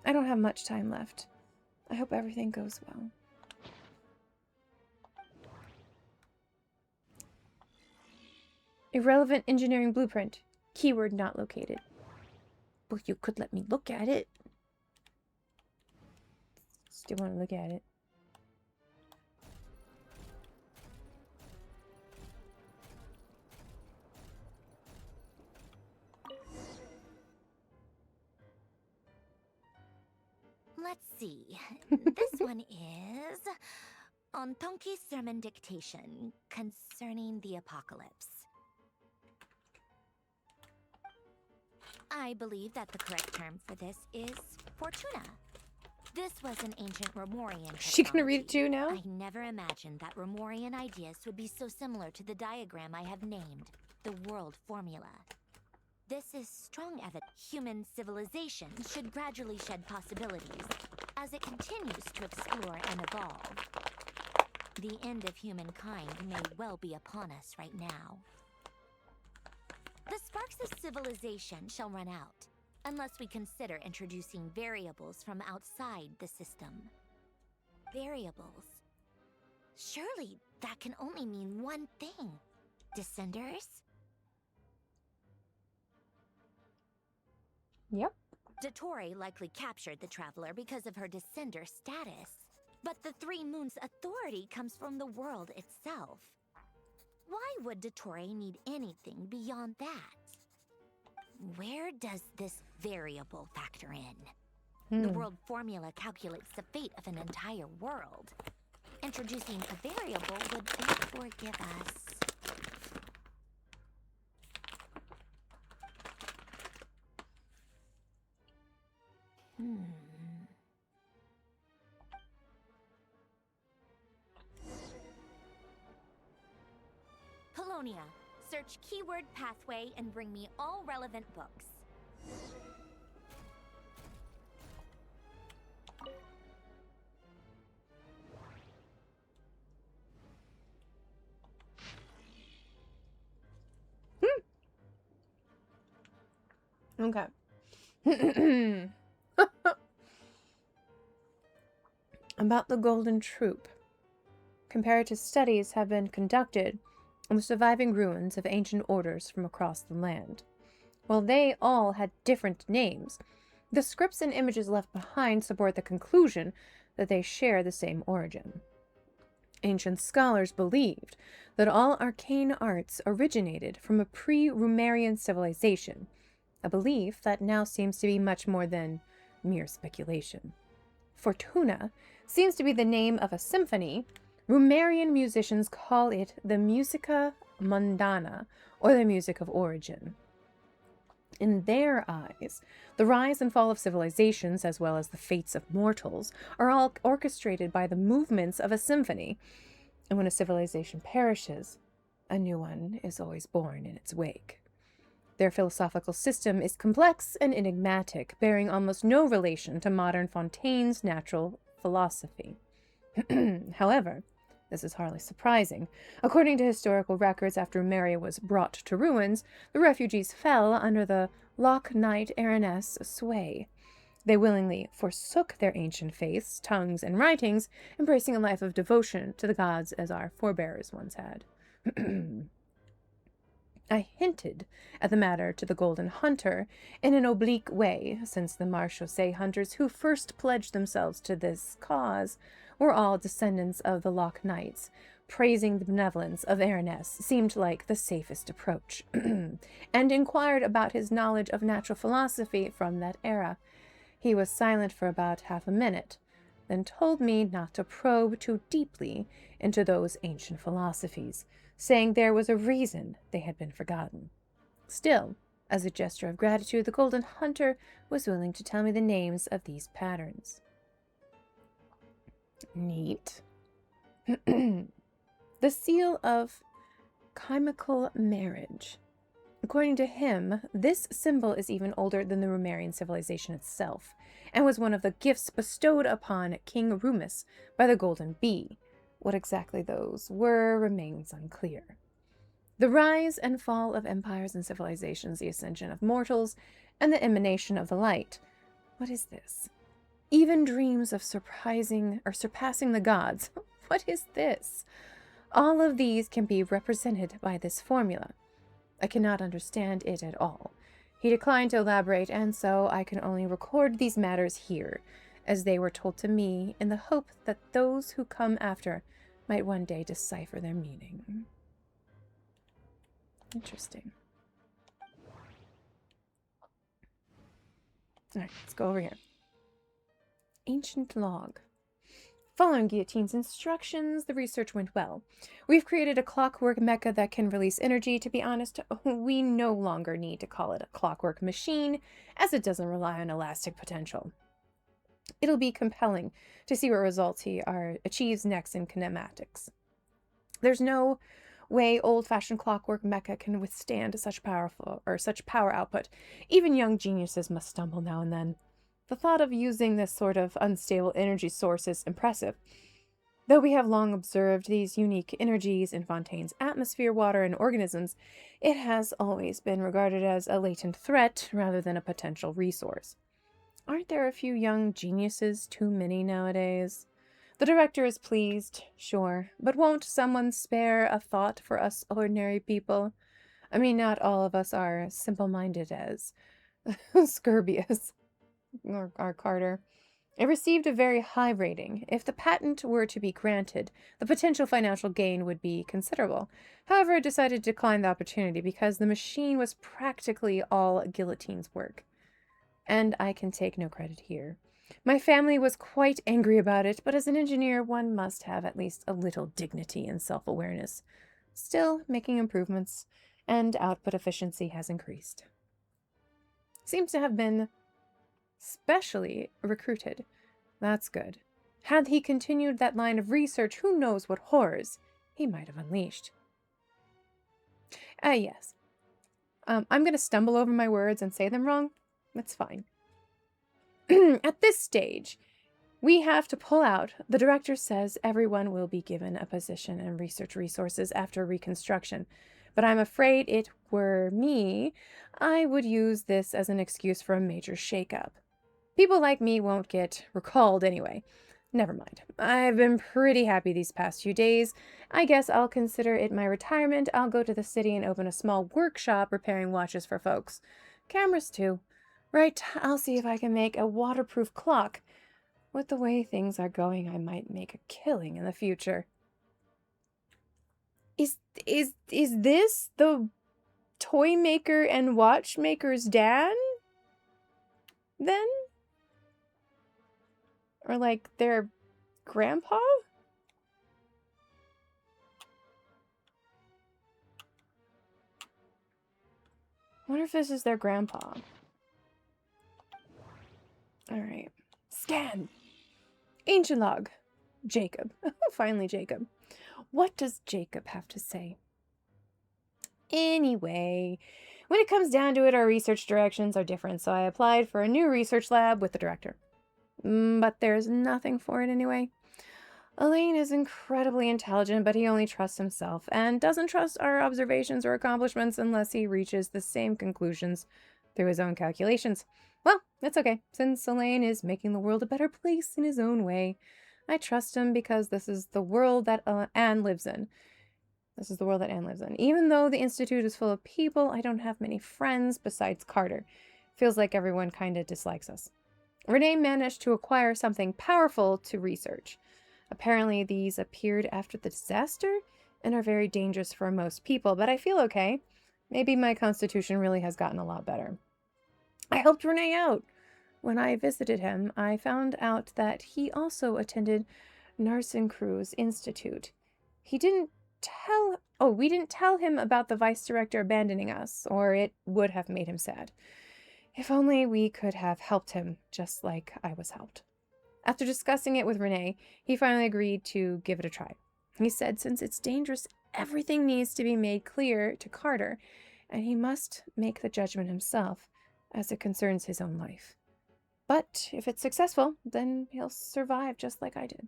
I don't have much time left. I hope everything goes well. Irrelevant engineering blueprint. Keyword not located. Well, you could let me look at it. Still want to look at it. Let's see. This one is Ontonki Sermon Dictation concerning the apocalypse. I believe that the correct term for this is Fortuna. This was an ancient Romorian She gonna read it technology. too now? I never imagined that Romorian ideas would be so similar to the diagram I have named, the World Formula. This is strong evidence human civilization should gradually shed possibilities as it continues to explore and evolve. The end of humankind may well be upon us right now. The sparks of civilization shall run out, unless we consider introducing variables from outside the system. Variables? Surely that can only mean one thing. Descenders? Yep. Dottore likely captured the Traveler because of her descender status. But the Three Moons' authority comes from the world itself. Why would Dottore need anything beyond that? Where does this variable factor in? The world formula calculates the fate of an entire world. Introducing a variable would therefore give us... Polonia, search keyword pathway and bring me all relevant books. Okay. About the Golden Troop. Comparative studies have been conducted on the surviving ruins of ancient orders from across the land. While they all had different names, the scripts and images left behind support the conclusion that they share the same origin. Ancient scholars believed that all arcane arts originated from a pre-Rumerian civilization, a belief that now seems to be much more than mere speculation. Fortuna seems to be the name of a symphony. Rumerian musicians call it the musica mundana, or the music of origin. In their eyes, the rise and fall of civilizations, as well as the fates of mortals, are all orchestrated by the movements of a symphony. And when a civilization perishes, a new one is always born in its wake. Their philosophical system is complex and enigmatic, bearing almost no relation to modern Fontaine's natural philosophy. However, this is hardly surprising. According to historical records, after Rumeria was brought to ruins, the refugees fell under the Loch Knight Araness sway. They willingly forsook their ancient faiths, tongues, and writings, embracing a life of devotion to the gods as our forebears once had. I hinted at the matter to the Golden Hunter in an oblique way, since the Marchaussee hunters who first pledged themselves to this cause were all descendants of the Loch Knights. Praising the benevolence of Araness seemed like the safest approach, and inquired about his knowledge of natural philosophy from that era. He was silent for about half a minute, then told me not to probe too deeply into those ancient philosophies, saying there was a reason they had been forgotten. Still, as a gesture of gratitude, the Golden Hunter was willing to tell me the names of these patterns. Neat. The seal of chemical marriage. According to him, this symbol is even older than the Rumerian civilization itself, and was one of the gifts bestowed upon King Rumus by the Golden Bee. What exactly those were remains unclear. The rise and fall of empires and civilizations, the ascension of mortals, and the emanation of the light. What is this? Even dreams of surpassing the gods. What is this? All of these can be represented by this formula. I cannot understand it at all. He declined to elaborate, and so I can only record these matters here, as they were told to me, in the hope that those who come after might one day decipher their meaning. Interesting. All right, let's go over here. Ancient log. Following Guillotine's instructions, the research went well. We've created a clockwork mecha that can release energy. To be honest, we no longer need to call it a clockwork machine, as it doesn't rely on elastic potential. It'll be compelling to see what results he achieves next in kinematics. There's no way old-fashioned clockwork mecha can withstand such power output. Even young geniuses must stumble now and then. The thought of using this sort of unstable energy source is impressive. Though we have long observed these unique energies in Fontaine's atmosphere, water, and organisms, it has always been regarded as a latent threat rather than a potential resource. Aren't there a few young geniuses too many nowadays? The director is pleased, sure, but won't someone spare a thought for us ordinary people? I mean, not all of us are as simple-minded as Scorpius. Or Carter. It received a very high rating. If the patent were to be granted, the potential financial gain would be considerable. However, it decided to decline the opportunity because the machine was practically all Guillotine's work. And I can take no credit here. My family was quite angry about it, but as an engineer, one must have at least a little dignity and self-awareness. Still, making improvements, and output efficiency has increased. Seems to have been specially recruited. That's good. Had he continued that line of research, who knows what horrors he might have unleashed. Yes. I'm going to stumble over my words and say them wrong. That's fine. At this stage, we have to pull out. The director says everyone will be given a position and research resources after reconstruction. But I'm afraid it were me, I would use this as an excuse for a major shakeup. People like me won't get recalled anyway. Never mind. I've been pretty happy these past few days. I guess I'll consider it my retirement. I'll go to the city and open a small workshop repairing watches for folks. Cameras too. Right, I'll see if I can make a waterproof clock. With the way things are going, I might make a killing in the future. Is this the toy maker and watchmaker's dad? Then? Or like their grandpa? I wonder if this is their grandpa. Alright. Scan! Ancient log. Jacob. Finally, Jacob. What does Jacob have to say? Anyway, when it comes down to it, our research directions are different, so I applied for a new research lab with the director. But there's nothing for it anyway. Elaine is incredibly intelligent, but he only trusts himself, and doesn't trust our observations or accomplishments unless he reaches the same conclusions through his own calculations. Well, it's okay, since Elaine is making the world a better place in his own way. I trust him because this is the world that Anne lives in. This is the world that Anne lives in. Even though the Institute is full of people, I don't have many friends besides Carter. Feels like everyone kind of dislikes us. Renee managed to acquire something powerful to research. Apparently these appeared after the disaster and are very dangerous for most people, but I feel okay. Maybe my constitution really has gotten a lot better. I helped Renee out. When I visited him, I found out that he also attended Narsencrew's Institute. We didn't tell him about the vice director abandoning us, or it would have made him sad. If only we could have helped him, just like I was helped. After discussing it with Renee, he finally agreed to give it a try. He said since it's dangerous, everything needs to be made clear to Carter, and he must make the judgment himself, as it concerns his own life. But if it's successful, then he'll survive just like I did.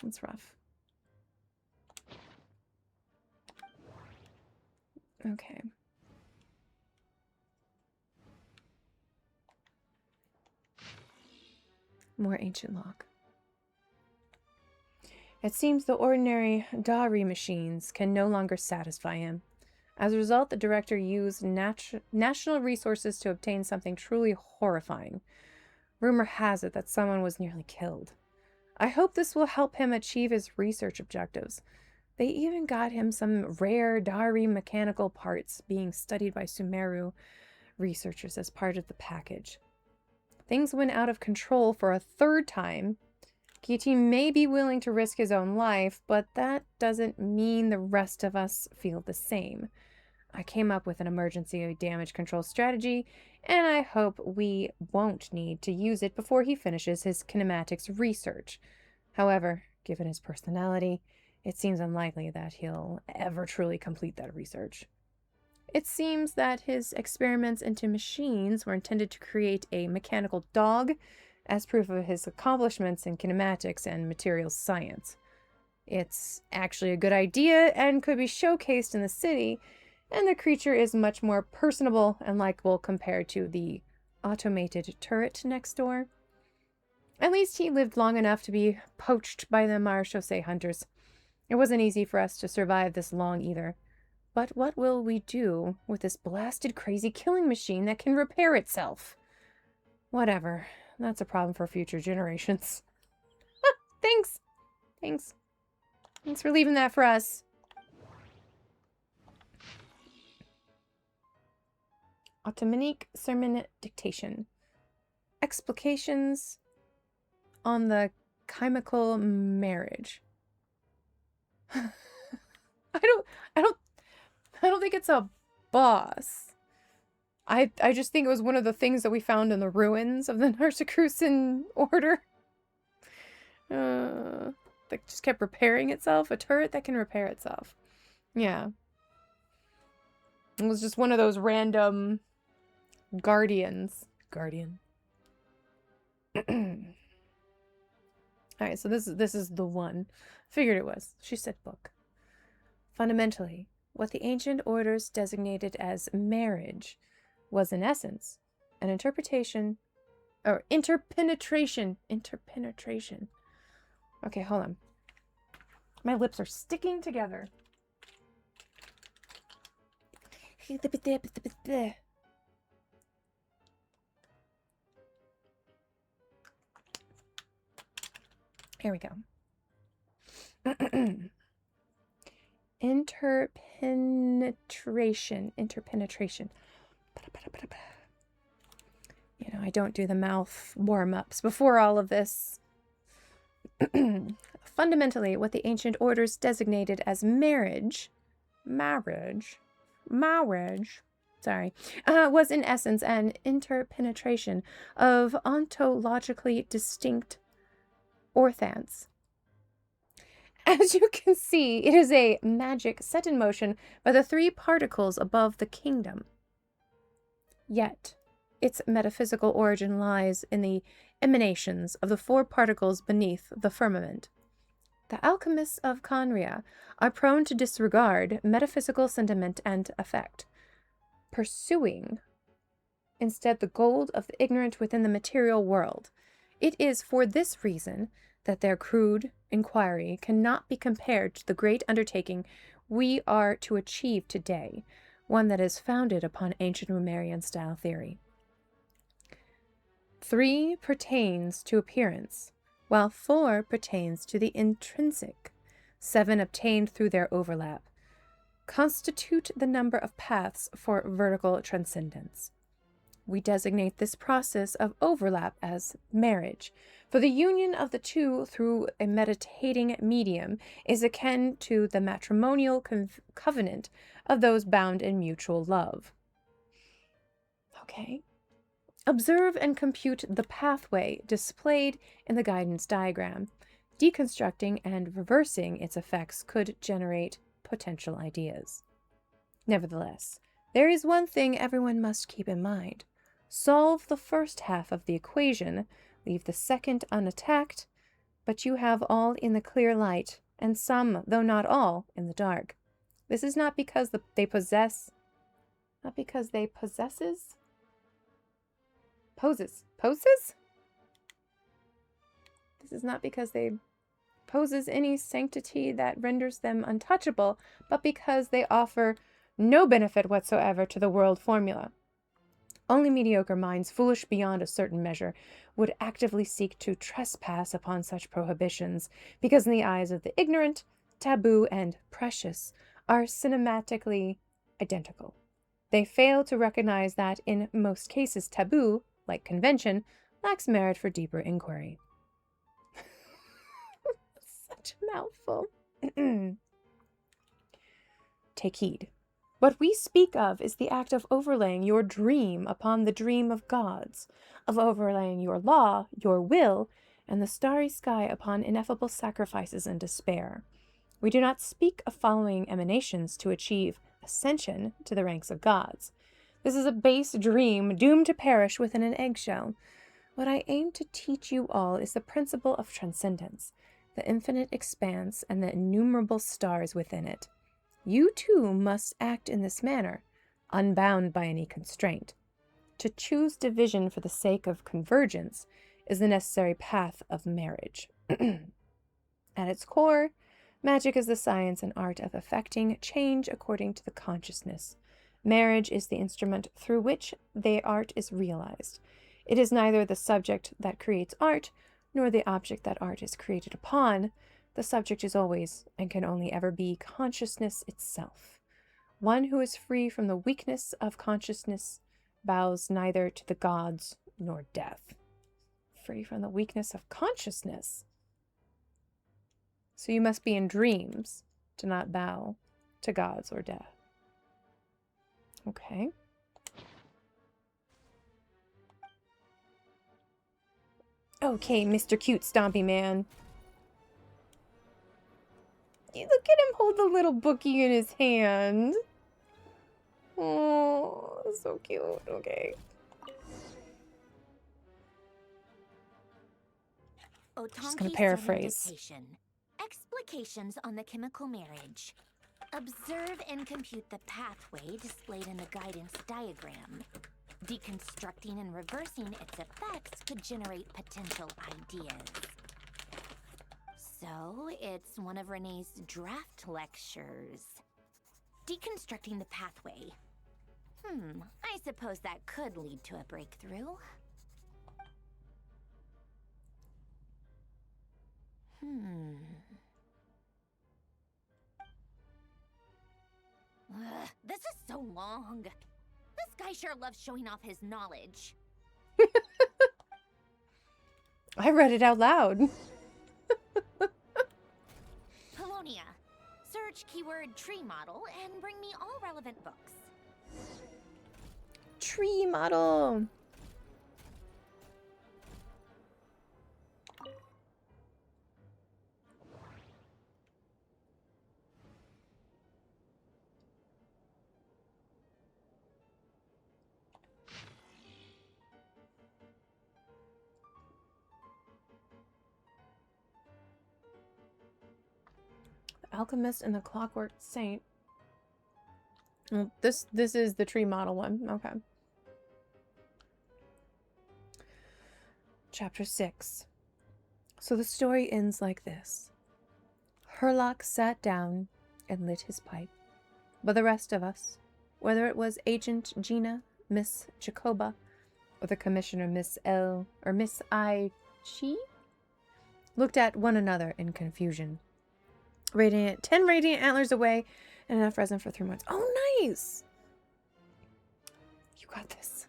That's rough. Okay. More ancient log. It seems the ordinary Dari machines can no longer satisfy him. As a result, the director used national resources to obtain something truly horrifying. Rumor has it that someone was nearly killed. I hope this will help him achieve his research objectives. They even got him some rare Dari mechanical parts being studied by Sumeru researchers as part of the package. things went out of control for a third time, Kiti may be willing to risk his own life, but that doesn't mean the rest of us feel the same. I came up with an emergency damage control strategy, and I hope we won't need to use it before he finishes his kinematics research. However, given his personality, it seems unlikely that he'll ever truly complete that research. It seems that his experiments into machines were intended to create a mechanical dog as proof of his accomplishments in kinematics and materials science. It's actually a good idea and could be showcased in the city, and the creature is much more personable and likable compared to the automated turret next door. At least he lived long enough to be poached by the Marechaussee hunters. It wasn't easy for us to survive this long either. But what will we do with this blasted crazy killing machine that can repair itself? Whatever. That's a problem for future generations. Thanks. Thanks. Thanks for leaving that for us. Ottomanique sermon dictation. Explications on the chemical marriage. I don't think it's a boss. I just think it was one of the things that we found in the ruins of the Narcicrucian order. That just kept repairing itself. A turret that can repair itself. Yeah. It was just one of those random guardians. Guardian. Alright, so this is the one. Figured it was. She said book. Fundamentally, what the ancient orders designated as marriage was in essence an interpretation or interpenetration. Interpenetration. Okay, hold on. My lips are sticking together. Here we go. Interpenetration. Interpenetration. You know, I don't do the mouth warm-ups before all of this. Fundamentally, what the ancient orders designated as marriage, was in essence an interpenetration of ontologically distinct orthants. As you can see, it is a magic set in motion by the three particles above the kingdom. Yet, its metaphysical origin lies in the emanations of the four particles beneath the firmament. The alchemists of Khaenri'ah are prone to disregard metaphysical sentiment and effect, pursuing instead the gold of the ignorant within the material world. It is for this reason that their crude inquiry cannot be compared to the great undertaking we are to achieve today, one that is founded upon ancient Romarian-style theory. 3 pertains to appearance, while 4 pertains to the intrinsic. 7 obtained through their overlap constitute the number of paths for vertical transcendence. We designate this process of overlap as marriage, for the union of the two through a meditating medium is akin to the matrimonial covenant of those bound in mutual love. Okay. Observe and compute the pathway displayed in the guidance diagram. Deconstructing and reversing its effects could generate potential ideas. Nevertheless, there is one thing everyone must keep in mind. Solve the first half of the equation, leave the second unattacked, but you have all in the clear light, and some, though not all, in the dark. This is not because they possess... Not because they possesses? Poses? This is not because they poses any sanctity that renders them untouchable, but because they offer no benefit whatsoever to the world formula. Only mediocre minds, foolish beyond a certain measure, would actively seek to trespass upon such prohibitions, because in the eyes of the ignorant, taboo and precious are cinematically identical. They fail to recognize that in most cases taboo, like convention, lacks merit for deeper inquiry. Such a mouthful. Take heed. What we speak of is the act of overlaying your dream upon the dream of gods, of overlaying your law, your will, and the starry sky upon ineffable sacrifices and despair. We do not speak of following emanations to achieve ascension to the ranks of gods. This is a base dream doomed to perish within an eggshell. What I aim to teach you all is the principle of transcendence, the infinite expanse and the innumerable stars within it. You too must act in this manner, unbound by any constraint. To choose division for the sake of convergence is the necessary path of marriage. At its core, magic is the science and art of effecting change according to the consciousness. Marriage is the instrument through which the art is realized. It is neither the subject that creates art, nor the object that art is created upon. The subject is always, and can only ever be, consciousness itself. One who is free from the weakness of consciousness bows neither to the gods nor death. Free from the weakness of consciousness. So you must be in dreams to not bow to gods or death. Okay. Okay, Mr. Cute Stompy Man. Look at him hold the little bookie in his hand. Oh, so cute. Okay. Just gonna paraphrase. Explications on the chemical marriage. Observe and compute the pathway displayed in the guidance diagram. Deconstructing and reversing its effects could generate potential ideas. So, it's one of Renee's draft lectures. Deconstructing the pathway. I suppose that could lead to a breakthrough. This is so long. This guy sure loves showing off his knowledge. I read it out loud. Polonia, search keyword tree model and bring me all relevant books. Tree model. Alchemist and the Clockwork Saint. Well, this is the tree model one. Okay. Chapter 6. So the story ends like this. Herlock sat down and lit his pipe. But the rest of us, whether it was Agent Gina, Miss Jacoba, or the Commissioner Miss L, or Miss I. Chi, looked at one another in confusion. 10 radiant antlers away, and enough resin for 3 months. Oh, nice! You got this.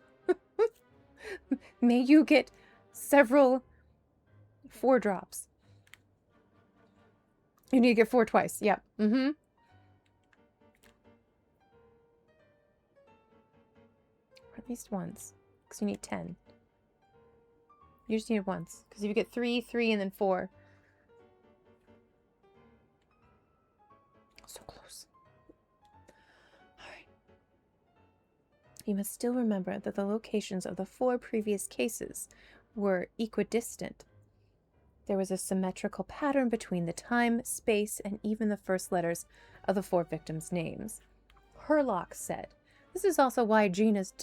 May you get several 4 drops. You need to get 4 twice. Yep. Or at least once. Because you need 10. You just need it once. Because if you get 3, 3, and then 4. So close. Alright. You must still remember that the locations of the 4 previous cases were equidistant. There was a symmetrical pattern between the time, space, and even the first letters of the 4 victims' names. Herlock said, this is also why Gina's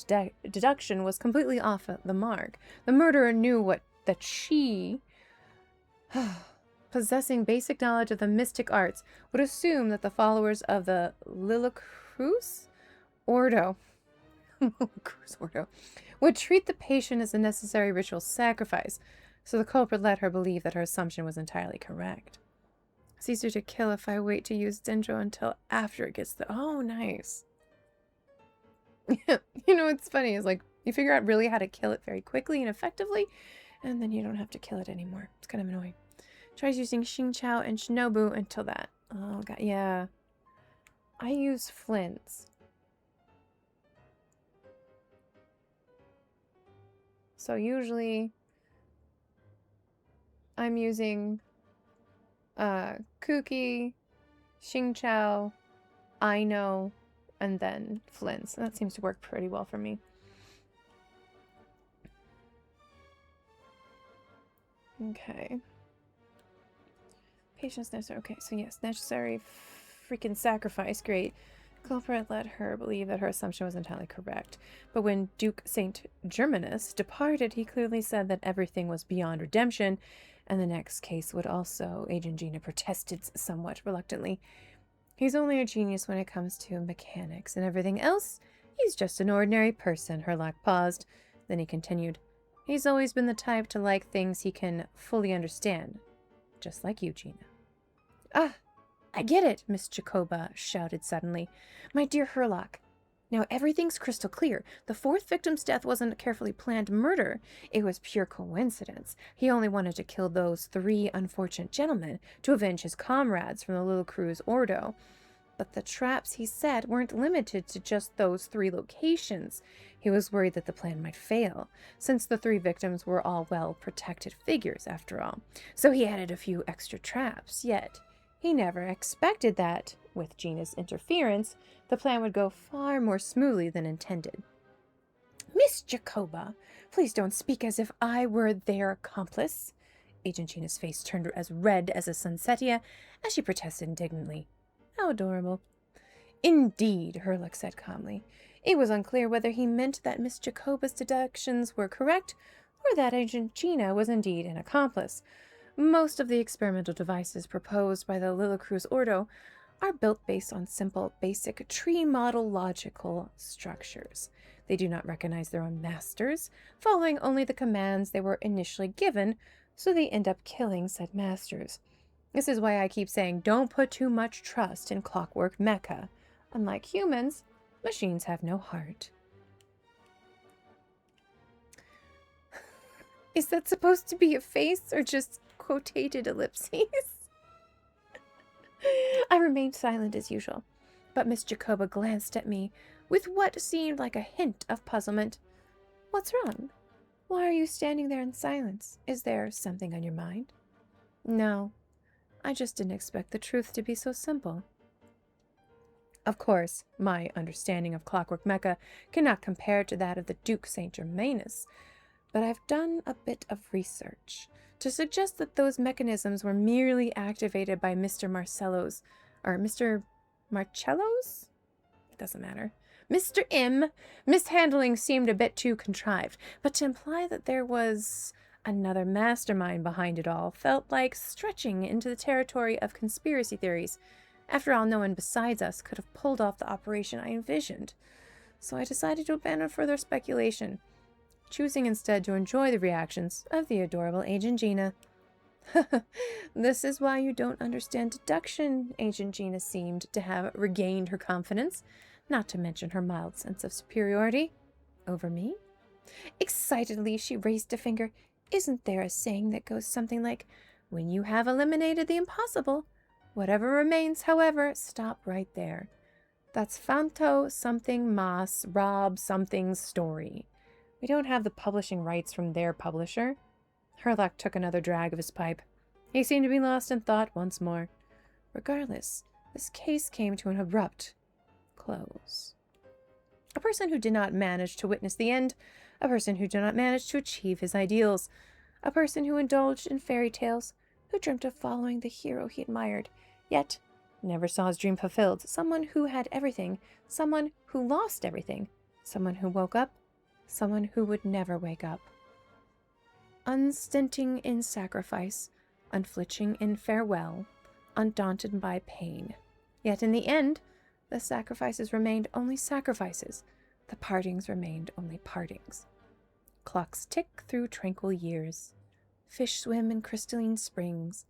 deduction was completely off the mark. The murderer knew that she, possessing basic knowledge of the mystic arts, would assume that the followers of the Lillicruz Ordo would treat the patient as a necessary ritual sacrifice, so the culprit let her believe that her assumption was entirely correct. It's easier to kill if I wait to use Dendro until after it gets the... Oh, nice. You know, what's funny is, like, You figure out really how to kill it very quickly and effectively, and then you don't have to kill it anymore. It's kind of annoying. Tries using Xingqiao and Shinobu until that. Oh, God. Yeah. I use flints. So usually I'm using Kuki, Xingqiao, Aino, and then flints. And that seems to work pretty well for me. Okay. Patience necessary. Okay, so yes, necessary freaking sacrifice. Great. Culprit let her believe that her assumption was entirely correct. But when Duke St. Germanus departed, he clearly said that everything was beyond redemption, and the next case would also. Agent Gina protested somewhat reluctantly. He's only a genius when it comes to mechanics, and everything else, he's just an ordinary person. Herlock paused. Then he continued. He's always been the type to like things he can fully understand. Just like you, Gina. Ah, I get it, Miss Jacoba shouted suddenly. My dear Herlock, now everything's crystal clear. The fourth victim's death wasn't a carefully planned murder. It was pure coincidence. He only wanted to kill those 3 unfortunate gentlemen to avenge his comrades from the little crew's Ordo. But the traps he set weren't limited to just those 3 locations. He was worried that the plan might fail, since the 3 victims were all well-protected figures, after all. So he added a few extra traps, yet he never expected that, with Gina's interference, the plan would go far more smoothly than intended. Miss Jacoba, please don't speak as if I were their accomplice. Agent Gina's face turned as red as a sunsetia as she protested indignantly. How adorable. Indeed, Herlock said calmly. It was unclear whether he meant that Miss Jacoba's deductions were correct or that Agent Gina was indeed an accomplice. Most of the experimental devices proposed by the Lillicruz Ordo are built based on simple, basic tree model logical structures. They do not recognize their own masters, following only the commands they were initially given, so they end up killing said masters. This is why I keep saying don't put too much trust in Clockwork Mecha. Unlike humans, machines have no heart. Is that supposed to be a face or just quotated ellipses? I remained silent as usual, but Miss Jacoba glanced at me with what seemed like a hint of puzzlement. What's wrong? Why are you standing there in silence? Is there something on your mind? No, I just didn't expect the truth to be so simple. Of course, my understanding of Clockwork Mecha cannot compare to that of the Duke St. Germanus, but I've done a bit of research to suggest that those mechanisms were merely activated by Mr. Marcello's? It doesn't matter. Mr. M. Mishandling seemed a bit too contrived, but to imply that there was another mastermind behind it all felt like stretching into the territory of conspiracy theories. After all, no one besides us could have pulled off the operation I envisioned. So I decided to abandon further speculation, choosing instead to enjoy the reactions of the adorable Agent Gina. This is why you don't understand deduction. Agent Gina seemed to have regained her confidence, not to mention her mild sense of superiority. Over me? Excitedly, she raised a finger. Isn't there a saying that goes something like, when you have eliminated the impossible, whatever remains, however, stop right there. That's Fanto something mas Rob something's story. We don't have the publishing rights from their publisher. Herlock took another drag of his pipe. He seemed to be lost in thought once more. Regardless, this case came to an abrupt close. A person who did not manage to witness the end, a person who did not manage to achieve his ideals, a person who indulged in fairy tales, who dreamt of following the hero he admired, yet never saw his dream fulfilled, someone who had everything, someone who lost everything, someone who woke up, someone who would never wake up. Unstinting in sacrifice, unflinching in farewell, undaunted by pain. Yet in the end, the sacrifices remained only sacrifices, the partings remained only partings. Clocks tick through tranquil years. Fish swim in crystalline springs.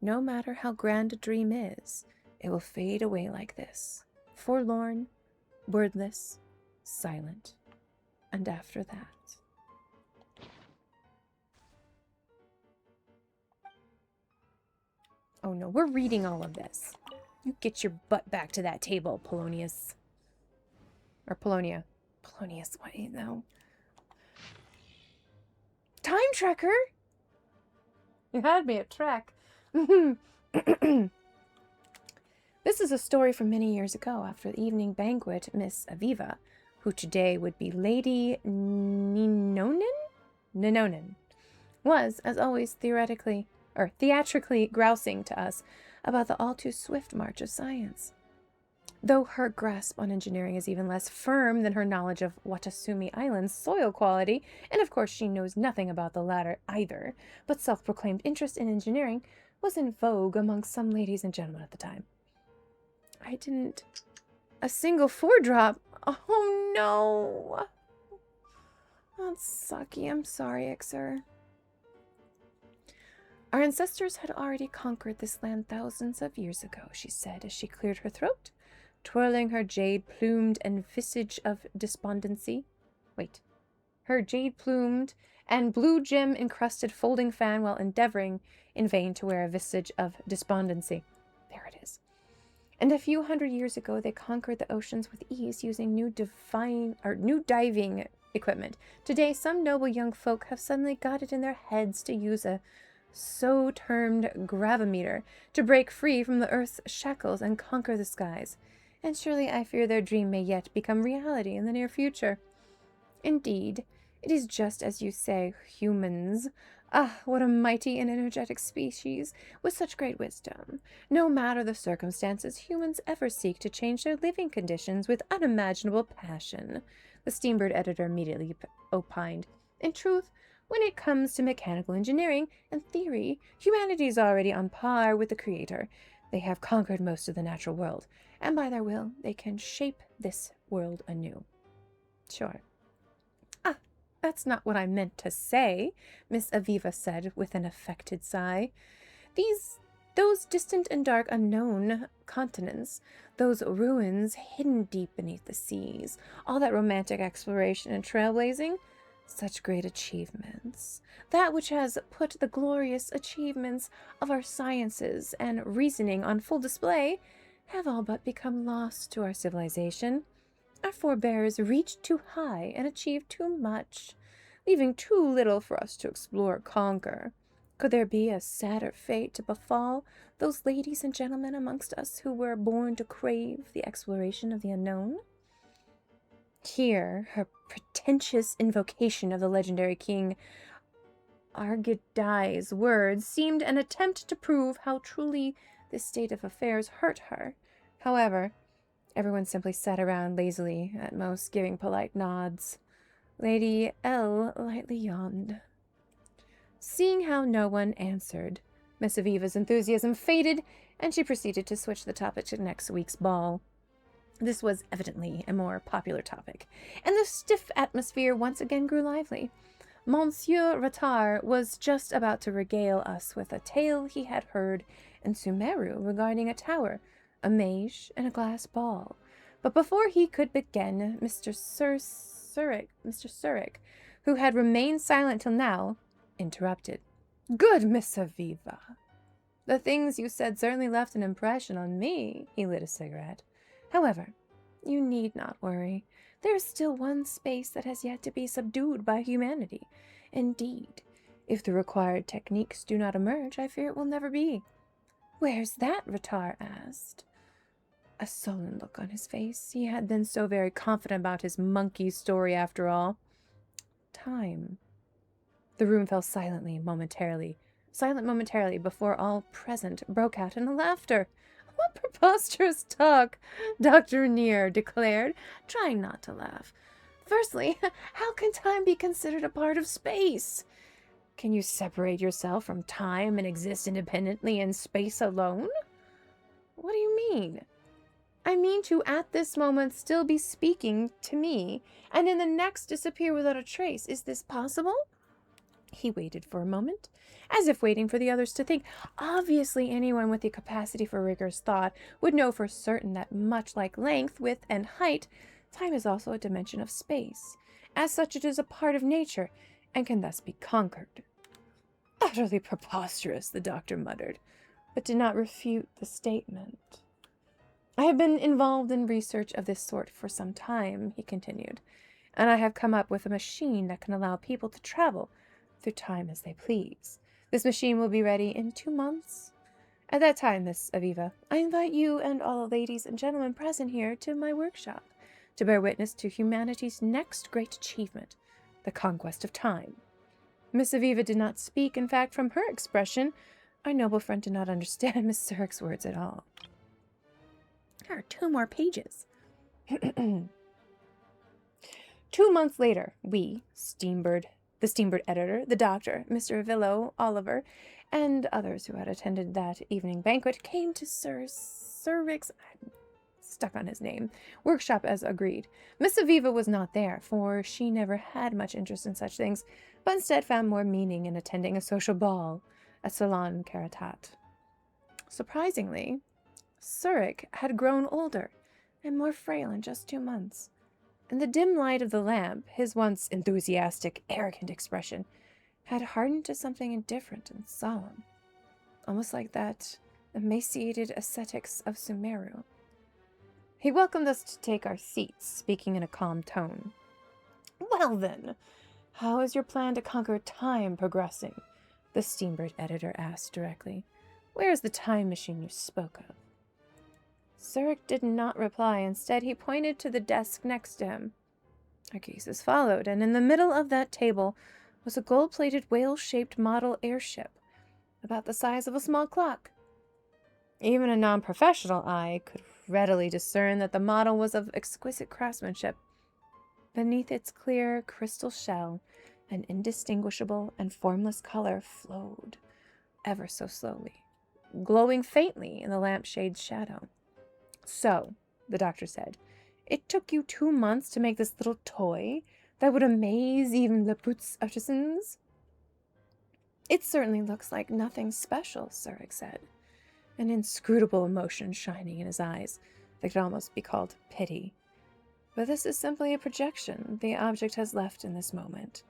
No matter how grand a dream is, it will fade away like this, forlorn, wordless, silent, And after that... Oh no, we're reading all of this. You get your butt back to that table, Polonius. Or Polonia. Polonius, what, you know? Time Trekker? You had me at Trek. This is a story from many years ago. After the evening banquet, Miss Aviva, who today would be Lady Ninonen, was, as always, theatrically grousing to us about the all too swift march of science. Though her grasp on engineering is even less firm than her knowledge of Watasumi Island's soil quality, and of course she knows nothing about the latter either, but self-proclaimed interest in engineering was in vogue among some ladies and gentlemen at the time. I didn't... A single 4-drop? Oh no! That's sucky. I'm sorry, Ixer. Our ancestors had already conquered this land thousands of years ago, she said as she cleared her throat, twirling her jade-plumed and visage of despondency. Her jade-plumed and blue gem-encrusted folding fan while endeavoring in vain to wear a visage of despondency. There it is. And a few hundred years ago, they conquered the oceans with ease using new diving equipment. Today, some noble young folk have suddenly got it in their heads to use a so-termed gravimeter to break free from the Earth's shackles and conquer the skies. And surely I fear their dream may yet become reality in the near future. Indeed, it is just as you say, humans. Ah, what a mighty and energetic species, with such great wisdom. No matter the circumstances, humans ever seek to change their living conditions with unimaginable passion. The Steambird editor immediately opined. In truth, when it comes to mechanical engineering and theory, humanity is already on par with the Creator. They have conquered most of the natural world, and by their will, they can shape this world anew. Sure. Ah, that's not what I meant to say, Miss Aviva said with an affected sigh. Those distant and dark unknown continents, those ruins hidden deep beneath the seas, all that romantic exploration and trailblazing, such great achievements, that which has put the glorious achievements of our sciences and reasoning on full display, have all but become lost to our civilization. Our forebears reached too high and achieved too much, leaving too little for us to explore or conquer. Could there be a sadder fate to befall those ladies and gentlemen amongst us who were born to crave the exploration of the unknown? Here, her pretentious invocation of the legendary King Argidai's words seemed an attempt to prove how truly this state of affairs hurt her. However, everyone simply sat around lazily, at most giving polite nods. Lady L lightly yawned. Seeing how no one answered, Miss Aviva's enthusiasm faded, and she proceeded to switch the topic to next week's ball. This was evidently a more popular topic, and the stiff atmosphere once again grew lively. Monsieur Rattard was just about to regale us with a tale he had heard in Sumeru regarding a tower, a mage, and a glass ball. But before he could begin, Mr. Surik, who had remained silent till now, interrupted. Good Miss Aviva, the things you said certainly left an impression on me. He lit a cigarette. However, you need not worry. There is still one space that has yet to be subdued by humanity. Indeed, if the required techniques do not emerge, I fear it will never be. Where's that? Rattard asked. A sullen look on his face. He had been so very confident about his monkey story after all. Time. The room fell silent momentarily before all present broke out in laughter. What preposterous talk, Dr. Neer declared, trying not to laugh. Firstly, how can time be considered a part of space? Can you separate yourself from time and exist independently in space alone? What do you mean? I mean to, at this moment, still be speaking to me, and in the next disappear without a trace. Is this possible? He waited for a moment, as if waiting for the others to think. Obviously, anyone with the capacity for rigorous thought would know for certain that, much like length, width, and height, time is also a dimension of space. As such, it is a part of nature, and can thus be conquered. Utterly preposterous, the doctor muttered, but did not refute the statement. I have been involved in research of this sort for some time, he continued, and I have come up with a machine that can allow people to travel through time as they please. This machine will be ready in 2 months. At that time, Miss Aviva, I invite you and all the ladies and gentlemen present here to my workshop to bear witness to humanity's next great achievement, the conquest of time. Miss Aviva did not speak. In fact, from her expression, our noble friend did not understand Miss Zurich's words at all. There are 2 more pages. 2 months later, we, the Steambird editor, the doctor, Mr. Villo, Oliver, and others who had attended that evening banquet came to Sir Rick's, I'm stuck on his name, workshop as agreed. Miss Aviva was not there, for she never had much interest in such things, but instead found more meaning in attending a social ball at Salon Caratat. Surprisingly, Zurich had grown older and more frail in just 2 months. In the dim light of the lamp, his once enthusiastic, arrogant expression had hardened to something indifferent and solemn, almost like that emaciated ascetics of Sumeru. He welcomed us to take our seats, speaking in a calm tone. Well then, how is your plan to conquer time progressing? The Steambird editor asked directly. Where is the time machine you spoke of? Zurich did not reply. Instead, he pointed to the desk next to him. Our gazes followed, and in the middle of that table was a gold-plated whale-shaped model airship, about the size of a small clock. Even a non-professional eye could readily discern that the model was of exquisite craftsmanship. Beneath its clear crystal shell, an indistinguishable and formless color flowed, ever so slowly, glowing faintly in the lampshade's shadow. So, the doctor said, it took you 2 months to make this little toy that would amaze even Laput's artisans? It certainly looks like nothing special, Zurich said, an inscrutable emotion shining in his eyes that could almost be called pity. But this is simply a projection the object has left in this moment,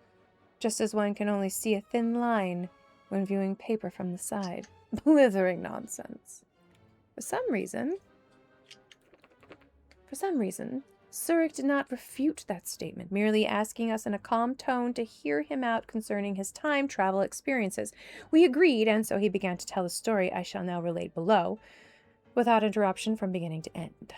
just as one can only see a thin line when viewing paper from the side. Blithering nonsense. For some reason, Zurich did not refute that statement, merely asking us in a calm tone to hear him out concerning his time travel experiences. We agreed, and so he began to tell the story I shall now relate below, without interruption from beginning to end.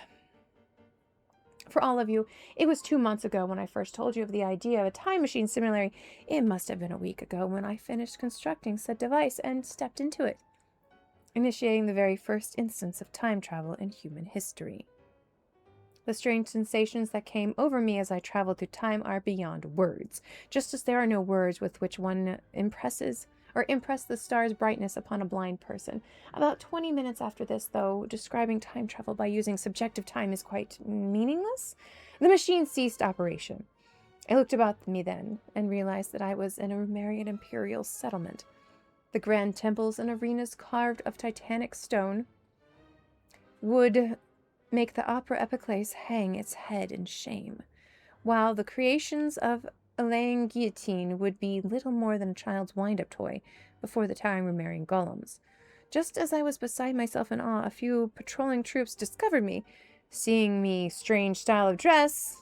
For all of you, it was 2 months ago when I first told you of the idea of a time machine. Similarly, it must have been a week ago when I finished constructing said device and stepped into it, initiating the very first instance of time travel in human history. The strange sensations that came over me as I traveled through time are beyond words, just as there are no words with which one impress the star's brightness upon a blind person. About 20 minutes after this, though, describing time travel by using subjective time is quite meaningless, the machine ceased operation. I looked about me then, and realized that I was in a Rumerian imperial settlement. The grand temples and arenas carved of titanic stone would make the opera epiclese hang its head in shame, while the creations of Elaine Guillotine would be little more than a child's wind-up toy before the time Rumerian golems. Just as I was beside myself in awe, a few patrolling troops discovered me. Seeing my strange style of dress,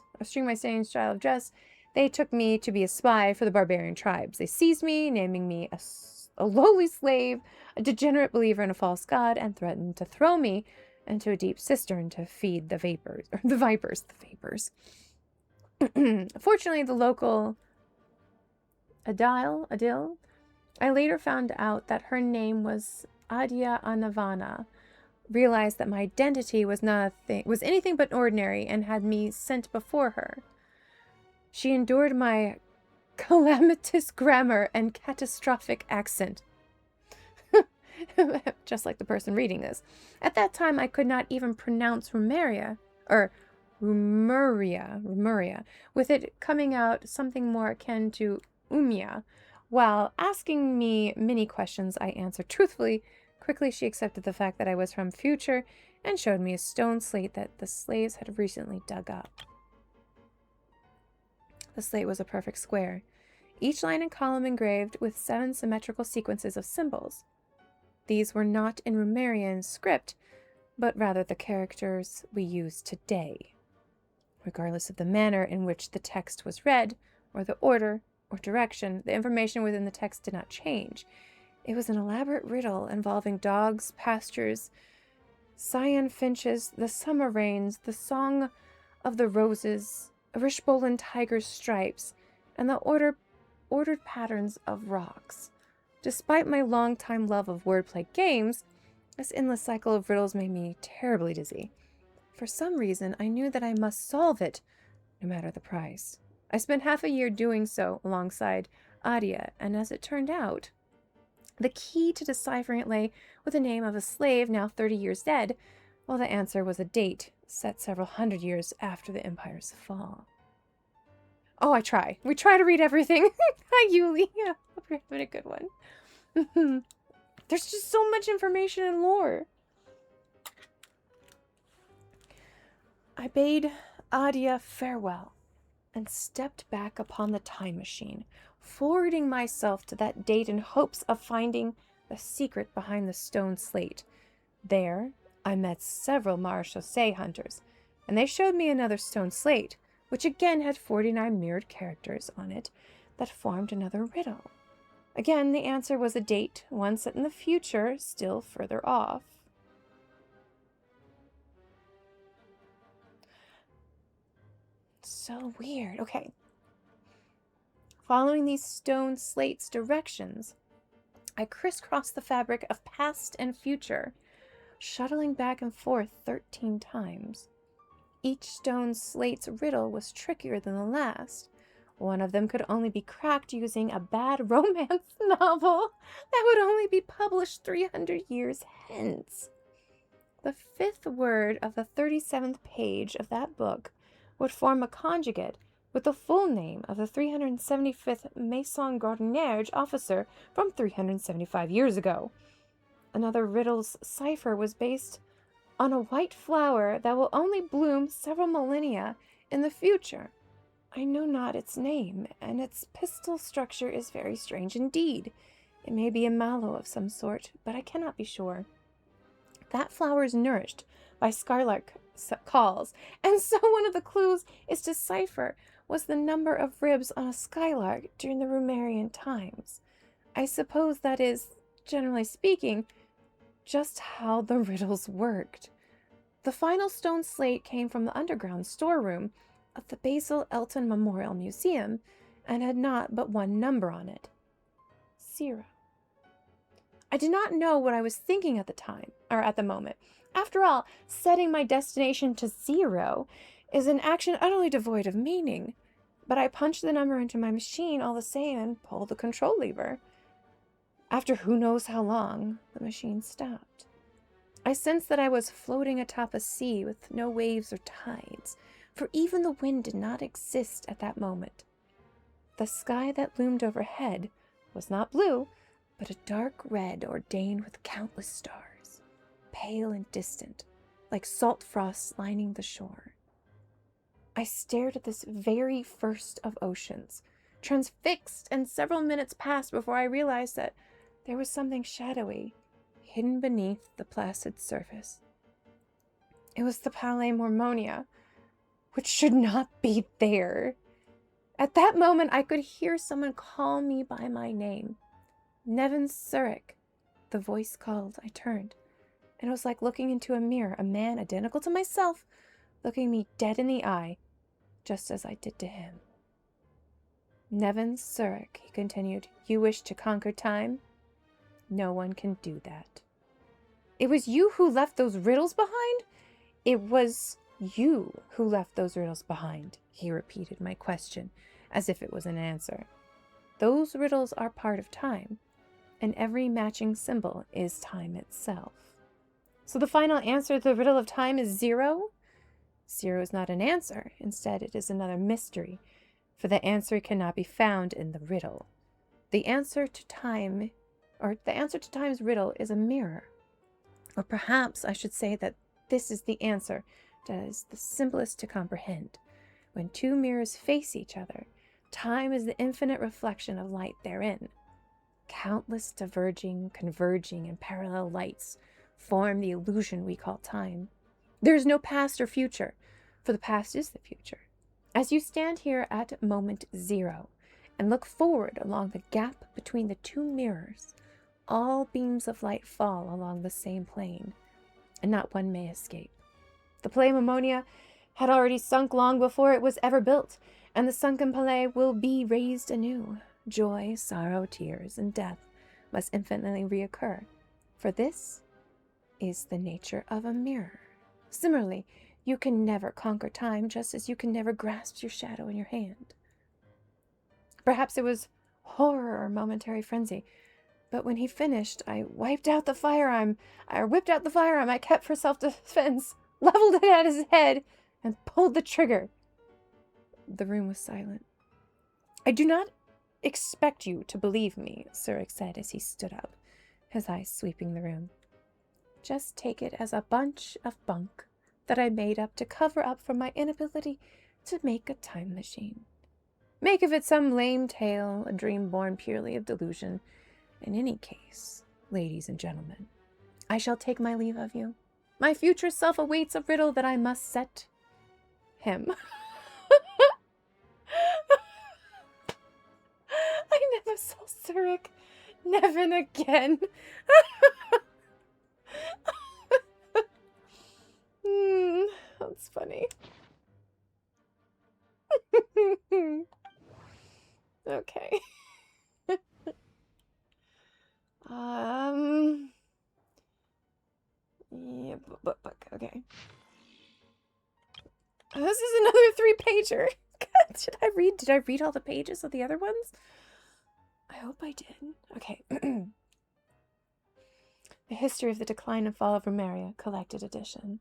they took me to be a spy for the barbarian tribes. They seized me, naming me a lowly slave, a degenerate believer in a false god, and threatened to throw me into a deep cistern to feed the vipers. Fortunately, the local Adil, I later found out that her name was Adia Anavana, realized that my identity was anything but ordinary and had me sent before her. She endured my calamitous grammar and catastrophic accent. Just like the person reading this. At that time, I could not even pronounce Rumeria, with it coming out something more akin to Umia. While asking me many questions, I answered truthfully. Quickly, she accepted the fact that I was from future and showed me a stone slate that the slaves had recently dug up. The slate was a perfect square, each line and column engraved with 7 symmetrical sequences of symbols. These were not in Rumerian script, but rather the characters we use today. Regardless of the manner in which the text was read, or the order or direction, the information within the text did not change. It was an elaborate riddle involving dogs, pastures, cyan finches, the summer rains, the song of the roses, Rishbolan tiger's stripes, and the ordered patterns of rocks. Despite my long-time love of wordplay games, this endless cycle of riddles made me terribly dizzy. For some reason, I knew that I must solve it, no matter the price. I spent half a year doing so alongside Adia, and as it turned out, the key to deciphering it lay with the name of a slave now 30 years dead, while the answer was a date set several hundred years after the Empire's fall. Oh, I try. We try to read everything. Hi, Yuli. Yeah, hope you're having a good one. There's just so much information and lore. I bade Adia farewell and stepped back upon the time machine, forwarding myself to that date in hopes of finding the secret behind the stone slate. There, I met several marechaussee hunters, and they showed me another stone slate, which again had 49 mirrored characters on it that formed another riddle. Again, the answer was a date, one set in the future, still further off. So weird. Okay. Following these stone slates' directions, I crisscrossed the fabric of past and future, shuttling back and forth 13 times. Each stone slate's riddle was trickier than the last. One of them could only be cracked using a bad romance novel that would only be published 300 years hence. The 5th word of the 37th page of that book would form a conjugate with the full name of the 375th Maison Gardinier officer from 375 years ago. Another riddle's cipher was based on a white flower that will only bloom several millennia in the future. I know not its name, and its pistil structure is very strange indeed. It may be a mallow of some sort, but I cannot be sure. That flower is nourished by skylark calls, and so one of the clues is to cipher was the number of ribs on a skylark during the Rumerian times. I suppose that is, generally speaking, just how the riddles worked. The final stone slate came from the underground storeroom of the Basil Elton Memorial Museum and had not but one number on it. 0. I did not know what I was thinking at the moment. After all, setting my destination to 0 is an action utterly devoid of meaning. But I punched the number into my machine all the same and pulled the control lever. After who knows how long, the machine stopped. I sensed that I was floating atop a sea with no waves or tides, for even the wind did not exist at that moment. The sky that loomed overhead was not blue, but a dark red ordained with countless stars, pale and distant, like salt frost lining the shore. I stared at this very first of oceans, transfixed, and several minutes passed before I realized that there was something shadowy, hidden beneath the placid surface. It was the Palais Mormonia, which should not be there. At that moment, I could hear someone call me by my name. Nevin Surik. The voice called. I turned, and it was like looking into a mirror, a man identical to myself, looking me dead in the eye, just as I did to him. Nevin Surik, he continued, you wish to conquer time? No one can do that. It was you who left those riddles behind? It was you who left those riddles behind, he repeated my question, as if it was an answer. Those riddles are part of time, and every matching symbol is time itself. So the final answer to the riddle of time is 0? 0 is not an answer. Instead, it is another mystery, for the answer cannot be found in the riddle. The answer to time's riddle is a mirror. Or perhaps I should say that this is the answer that is the simplest to comprehend. When two mirrors face each other, Time is the infinite reflection of light therein. Countless diverging, converging, and parallel lights form the illusion we call time. There is no past or future, for the past is the future. As you stand here at moment zero and look forward along the gap between the two mirrors, all beams of light fall along the same plane, and not one may escape. The Palais Ammonia had already sunk long before it was ever built, and the sunken palais will be raised anew. Joy, sorrow, tears, and death must infinitely reoccur, for this is the nature of a mirror. Similarly, you can never conquer time, just as you can never grasp your shadow in your hand. Perhaps it was horror or momentary frenzy, but when he finished, I whipped out the firearm I kept for self-defense, leveled it at his head, and pulled the trigger. The room was silent. I do not expect you to believe me, Surik said as he stood up, his eyes sweeping the room. Just take it as a bunch of bunk that I made up to cover up for my inability to make a time machine. Make of it some lame tale, a dream born purely of delusion. In any case, ladies and gentlemen, I shall take my leave of you. My future self awaits a riddle that I must set him. I never saw Surik. Never again. That's funny. Okay. Yeah, book. Okay. This is another 3-pager. God, did I read all the pages of the other ones? I hope I did. Okay. The History of the Decline and Fall of Romeria, collected edition.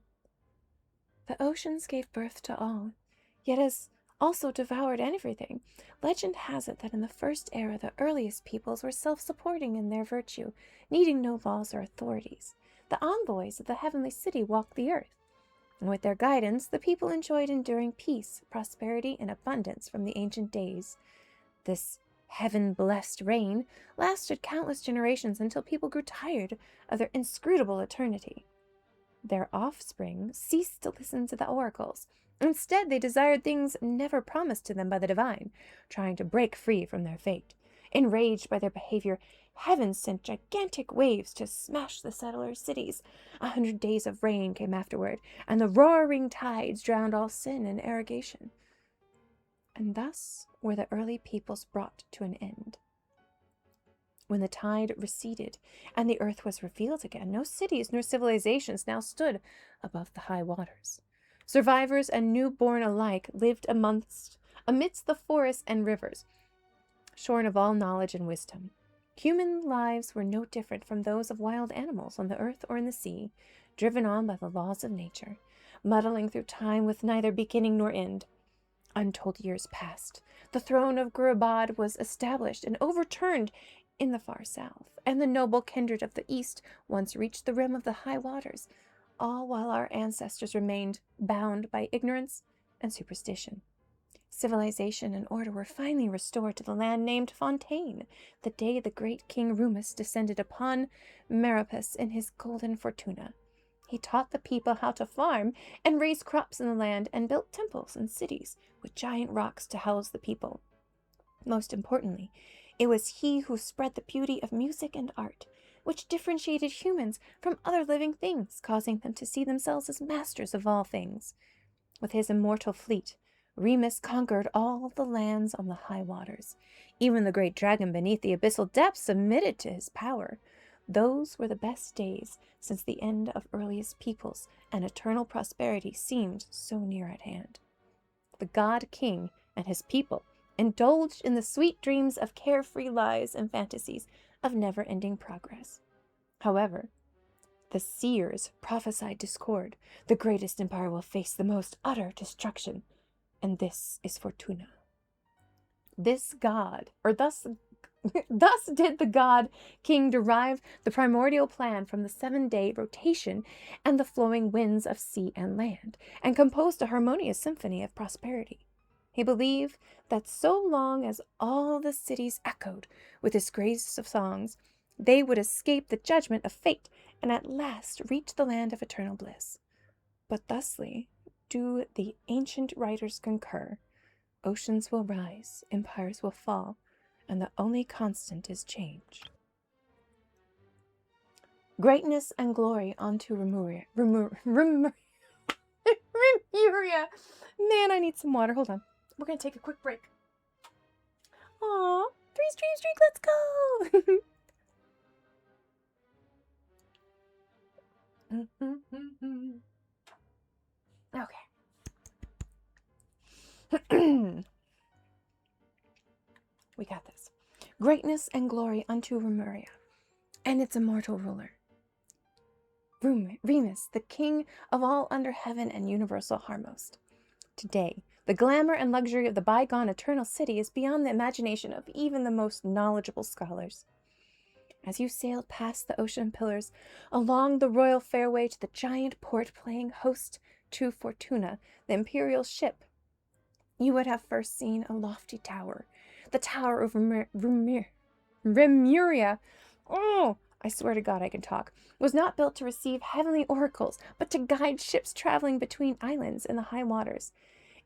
The oceans gave birth to all, yet has also devoured everything. Legend has it that in the first era, the earliest peoples were self-supporting in their virtue, needing no laws or authorities. The envoys of the heavenly city walked the earth, and with their guidance, the people enjoyed enduring peace, prosperity, and abundance from the ancient days. This heaven-blessed reign lasted countless generations until people grew tired of their inscrutable eternity. Their offspring ceased to listen to the oracles. Instead, they desired things never promised to them by the divine, trying to break free from their fate. Enraged by their behavior, heaven sent gigantic waves to smash the settlers' cities. 100 days of rain came afterward, and the roaring tides drowned all sin and irrigation. And thus were the early peoples brought to an end. When the tide receded and the earth was revealed again, no cities nor civilizations now stood above the high waters. Survivors and newborn alike lived amidst the forests and rivers, shorn of all knowledge and wisdom. Human lives were no different from those of wild animals on the earth or in the sea, driven on by the laws of nature, muddling through time with neither beginning nor end. Untold years passed. The throne of Gurubad was established and overturned in the far south, and the noble kindred of the east once reached the rim of the high waters, all while our ancestors remained bound by ignorance and superstition. Civilization and order were finally restored to the land named Fontaine, the day the great King Rumus descended upon Meripus in his golden fortuna. He taught the people how to farm and raise crops in the land, and built temples and cities with giant rocks to house the people. Most importantly, it was he who spread the beauty of music and art, which differentiated humans from other living things, causing them to see themselves as masters of all things. With his immortal fleet, Remus conquered all the lands on the high waters. Even the great dragon beneath the abyssal depths submitted to his power. Those were the best days since the end of earliest peoples, and eternal prosperity seemed so near at hand. The God King and his people indulged in the sweet dreams of carefree lives and fantasies of never-ending progress. However, the seers prophesied discord. The greatest empire will face the most utter destruction, and this is Fortuna. Thus did the God King derive the primordial plan from the 7-day rotation and the flowing winds of sea and land, and composed a harmonious symphony of prosperity. He believed that so long as all the cities echoed with his grace of songs, they would escape the judgment of fate and at last reach the land of eternal bliss. But thusly do the ancient writers concur. Oceans will rise, empires will fall, and the only constant is change. Greatness and glory unto Remuria. Remuria. Man, I need some water. Hold on. We're going to take a quick break. Aw, 3 stream streak, let's go! Okay. We got this. Greatness and glory unto Remuria, and its immortal ruler. Remus, the king of all under heaven and universal Harmost. Today, the glamour and luxury of the bygone eternal city is beyond the imagination of even the most knowledgeable scholars. As you sailed past the ocean pillars, along the royal fairway to the giant port playing host to Fortuna, the imperial ship, you would have first seen a lofty tower, the Tower of Remuria. Oh, I swear to God I can talk. Was not built to receive heavenly oracles, but to guide ships traveling between islands in the high waters.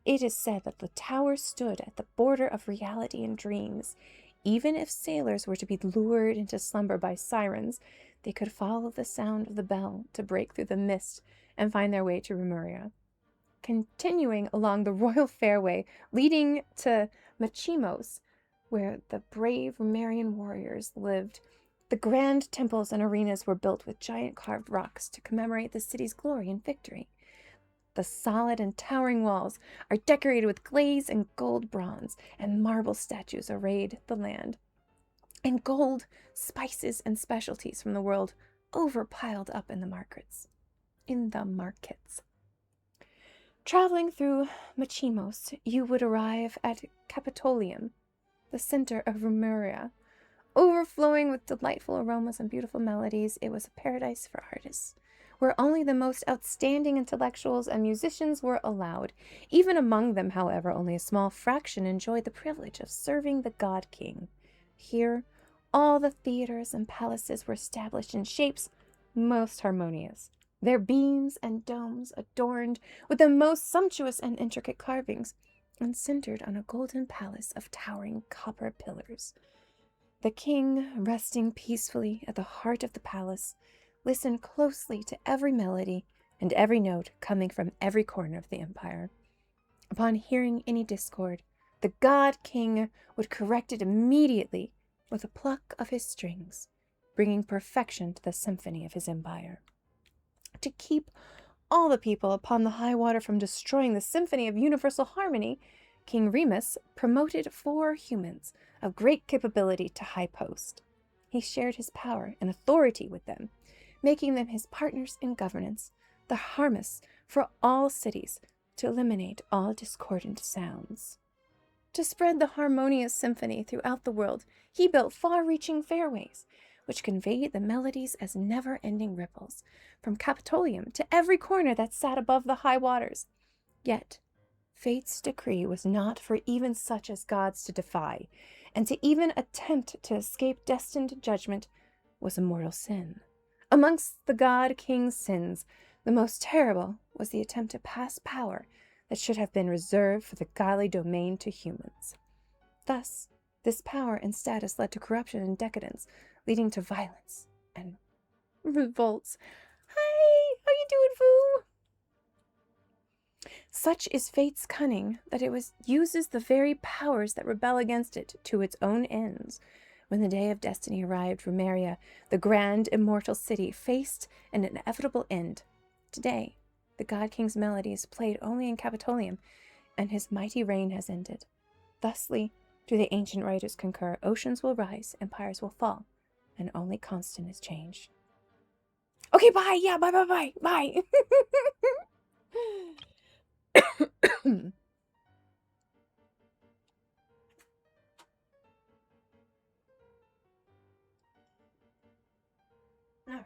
It is said that the tower stood at the border of reality and dreams. Even if sailors were to be lured into slumber by sirens, they could follow the sound of the bell to break through the mist and find their way to Remuria. Continuing along the royal fairway leading to Machimos, where the brave Remarian warriors lived, the grand temples and arenas were built with giant carved rocks to commemorate the city's glory and victory. The solid and towering walls are decorated with glaze and gold bronze, and marble statues arrayed the land. And gold, spices, and specialties from the world overpiled up in the markets. Traveling through Machimos, you would arrive at Capitolium, the center of Remuria. Overflowing with delightful aromas and beautiful melodies, it was a paradise for artists, where only the most outstanding intellectuals and musicians were allowed. Even among them, however, only a small fraction enjoyed the privilege of serving the God King. Here, all the theaters and palaces were established in shapes most harmonious, their beams and domes adorned with the most sumptuous and intricate carvings, and centered on a golden palace of towering copper pillars. The king, resting peacefully at the heart of the palace, listened closely to every melody and every note coming from every corner of the empire. Upon hearing any discord, the God King would correct it immediately with a pluck of his strings, bringing perfection to the symphony of his empire. To keep all the people upon the high water from destroying the symphony of universal harmony, King Remus promoted 4 humans of great capability to high post. He shared his power and authority with them, making them his partners in governance, the harmonists for all cities, to eliminate all discordant sounds. To spread the harmonious symphony throughout the world, he built far-reaching fairways, which conveyed the melodies as never-ending ripples, from Capitolium to every corner that sat above the high waters. Yet, fate's decree was not for even such as gods to defy, and to even attempt to escape destined judgment was a mortal sin. Amongst the God King's sins, the most terrible was the attempt to pass power that should have been reserved for the godly domain to humans. Thus, this power and status led to corruption and decadence, leading to violence and revolts. Hi, how you doing, Foo? Such is fate's cunning that it uses the very powers that rebel against it to its own ends. When the day of destiny arrived, Remuria, the grand immortal city, faced an inevitable end. Today, the God King's melody is played only in Capitolium, and his mighty reign has ended. Thusly do the ancient writers concur: oceans will rise, empires will fall, and only constant is change. Okay, bye. Yeah, bye. Bye. All right.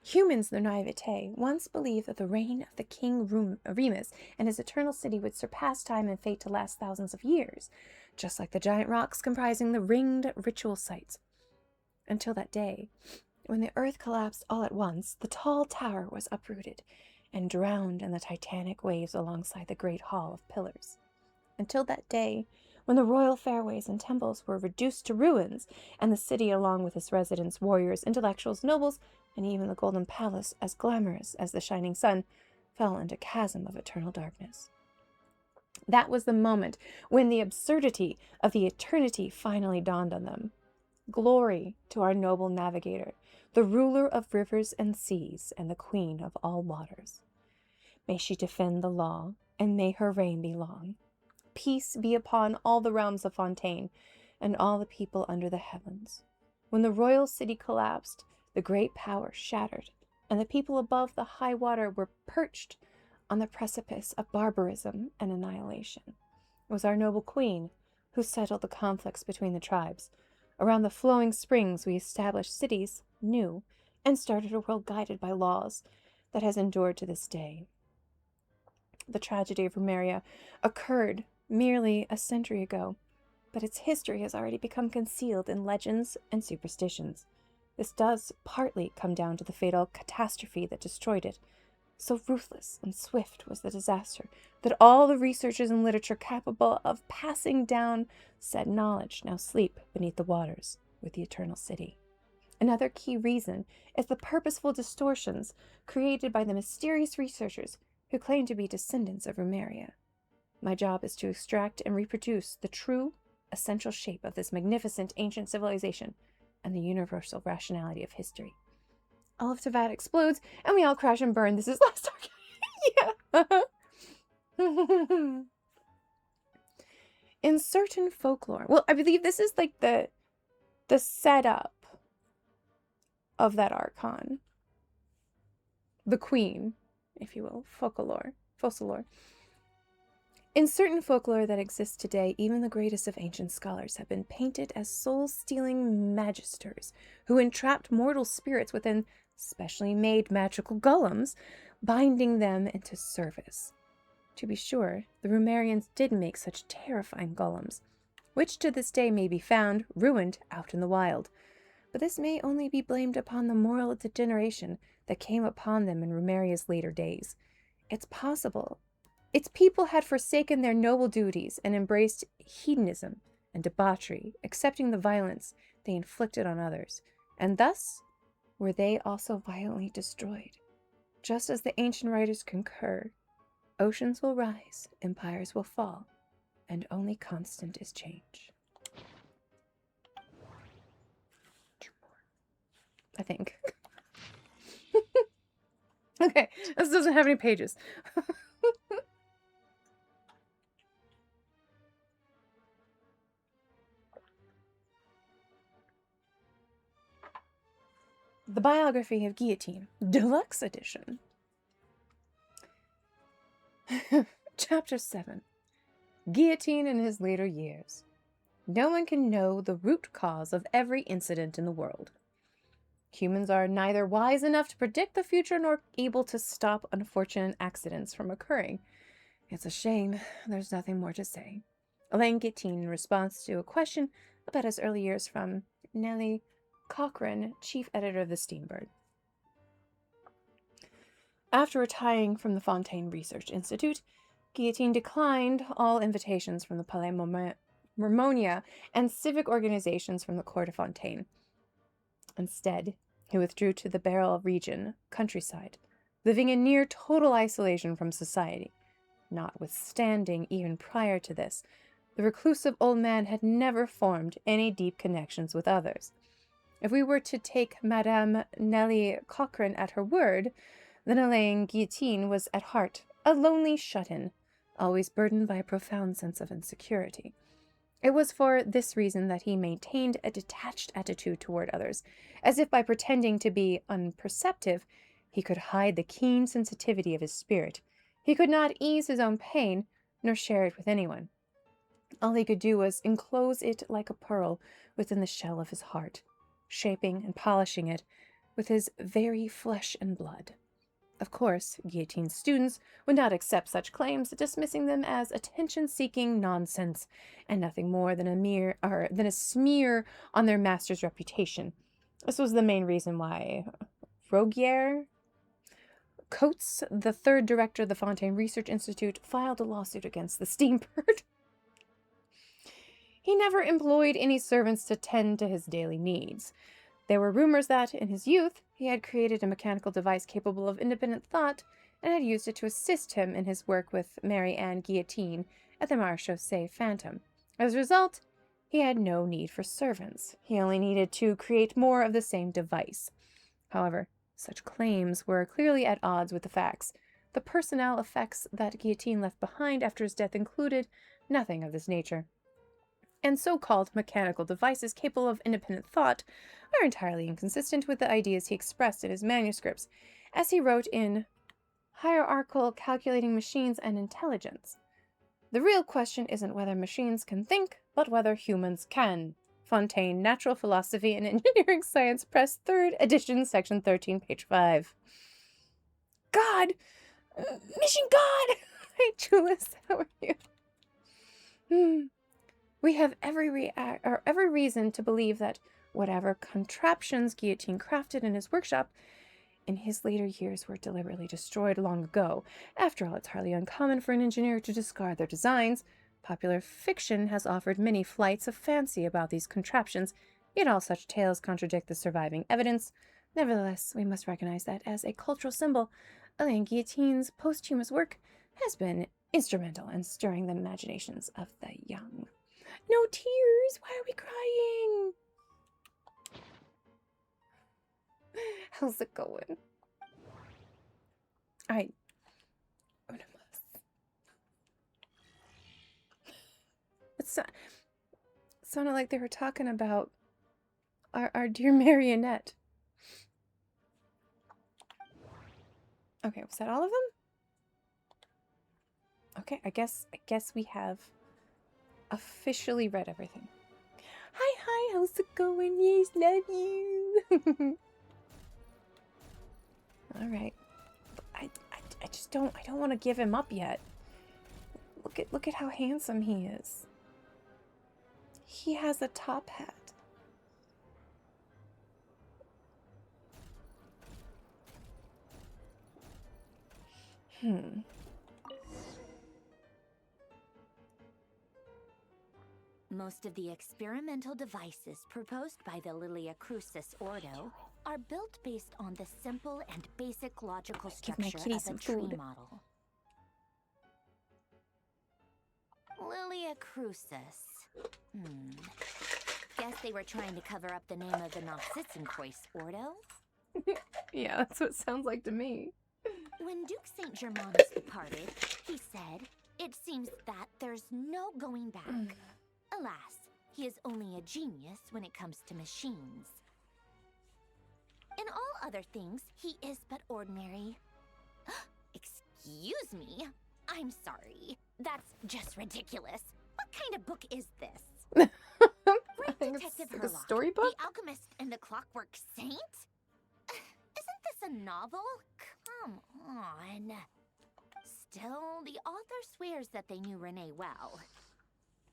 Humans, their naivete, once believed that the reign of the king Remus and his eternal city would surpass time and fate to last thousands of years, just like the giant rocks comprising the ringed ritual sites. Until that day, when the earth collapsed all at once, the tall tower was uprooted and drowned in the titanic waves alongside the great hall of pillars. Until that day, when the royal fairways and temples were reduced to ruins, and the city, along with its residents, warriors, intellectuals, nobles, and even the golden palace, as glamorous as the shining sun, fell into a chasm of eternal darkness. That was the moment when the absurdity of the eternity finally dawned on them. Glory to our noble navigator, the ruler of rivers and seas, and the queen of all waters. May she defend the law, and may her reign be long. Peace be upon all the realms of Fontaine, and all the people under the heavens. When the royal city collapsed, the great power shattered, and the people above the high water were perched on the precipice of barbarism and annihilation. It was our noble queen who settled the conflicts between the tribes. Around the flowing springs we established cities new, and started a world guided by laws that has endured to this day. The tragedy of Rumeria occurred merely a century ago, but its history has already become concealed in legends and superstitions. This does partly come down to the fatal catastrophe that destroyed it. So ruthless and swift was the disaster that all the researchers and literature capable of passing down said knowledge now sleep beneath the waters with the Eternal City. Another key reason is the purposeful distortions created by the mysterious researchers who claim to be descendants of Rumeria. My job is to extract and reproduce the true, essential shape of this magnificent ancient civilization and the universal rationality of history. All of Teyvat explodes, and we all crash and burn. This is last Archon. Yeah. In certain folklore, well, I believe this is like the setup of that Archon. The queen, if you will, folklore. In certain folklore that exists today, even the greatest of ancient scholars have been painted as soul-stealing magisters who entrapped mortal spirits within specially made magical golems, binding them into service. To be sure, the Rumerians did make such terrifying golems, which to this day may be found ruined out in the wild. But this may only be blamed upon the moral degeneration that came upon them in Rumeria's later days. It's possible its people had forsaken their noble duties and embraced hedonism and debauchery, accepting the violence they inflicted on others, and thus were they also violently destroyed. Just as the ancient writers concur, oceans will rise, empires will fall, and only constant is change. I think. Okay, this doesn't have any pages. The Biography of Guillotine, Deluxe Edition. Chapter 7. Guillotine in his later years. No one can know the root cause of every incident in the world. Humans are neither wise enough to predict the future nor able to stop unfortunate accidents from occurring. It's a shame. There's nothing more to say. Elaine Guillotine, in response to a question about his early years from Nellie Cochran, chief editor of the Steambird. After retiring from the Fontaine Research Institute, Guillotine declined all invitations from the Palais Mormonia and civic organizations from the court of Fontaine. Instead, he withdrew to the Beryl region, countryside, living in near total isolation from society. Notwithstanding, even prior to this, the reclusive old man had never formed any deep connections with others. If we were to take Madame Nellie Cochran at her word, then Elaine Guillotine was at heart a lonely shut-in, always burdened by a profound sense of insecurity. It was for this reason that he maintained a detached attitude toward others, as if by pretending to be unperceptive, he could hide the keen sensitivity of his spirit. He could not ease his own pain, nor share it with anyone. All he could do was enclose it like a pearl within the shell of his heart, shaping and polishing it with his very flesh and blood. Of course, Guillotine's students would not accept such claims, dismissing them as attention-seeking nonsense and nothing more than a smear on their master's reputation. This was the main reason why Rogier Coates, the third director of the Fontaine Research Institute, filed a lawsuit against the Steambird. He never employed any servants to tend to his daily needs. There were rumors that, in his youth, he had created a mechanical device capable of independent thought and had used it to assist him in his work with Mary Anne Guillotine at the Marechaussee Phantom. As a result, he had no need for servants. He only needed to create more of the same device. However, such claims were clearly at odds with the facts. The personnel effects that Guillotine left behind after his death included nothing of this nature. And so-called mechanical devices capable of independent thought are entirely inconsistent with the ideas he expressed in his manuscripts, as he wrote in Hierarchical Calculating Machines and Intelligence. The real question isn't whether machines can think, but whether humans can. Fontaine, Natural Philosophy and Engineering Science Press, 3rd edition, section 13, page 5. God! Mission God! Hi, Julius, how are you? We have every reason to believe that whatever contraptions Guillotine crafted in his workshop in his later years were deliberately destroyed long ago. After all, it's hardly uncommon for an engineer to discard their designs. Popular fiction has offered many flights of fancy about these contraptions, yet all such tales contradict the surviving evidence. Nevertheless, we must recognize that as a cultural symbol, Alain Guillotine's posthumous work has been instrumental in stirring the imaginations of the young. No tears! Why are we crying? How's it going? It sounded like they were talking about our dear marionette. Okay, was that all of them? Okay, I guess we have officially read everything. Hi, how's it going? Yes, love you. All right. I just don't want to give him up yet. Look at how handsome he is. He has a top hat. Most of the experimental devices proposed by the Lilia Crucis Ordo are built based on the simple and basic logical structure of a tree model. Lilia Crucis. Guess they were trying to cover up the name of the Nausitznkreuz Ordo? Yeah, that's what it sounds like to me. When Duke St. Germanus departed, he said, "It seems that there's no going back." Alas, he is only a genius when it comes to machines. In all other things, he is but ordinary. Excuse me? I'm sorry. That's just ridiculous. What kind of book is this? Right, Detective Like Herlock, a storybook? The Alchemist and the Clockwork Saint? Isn't this a novel? Come on. Still, the author swears that they knew Renee well.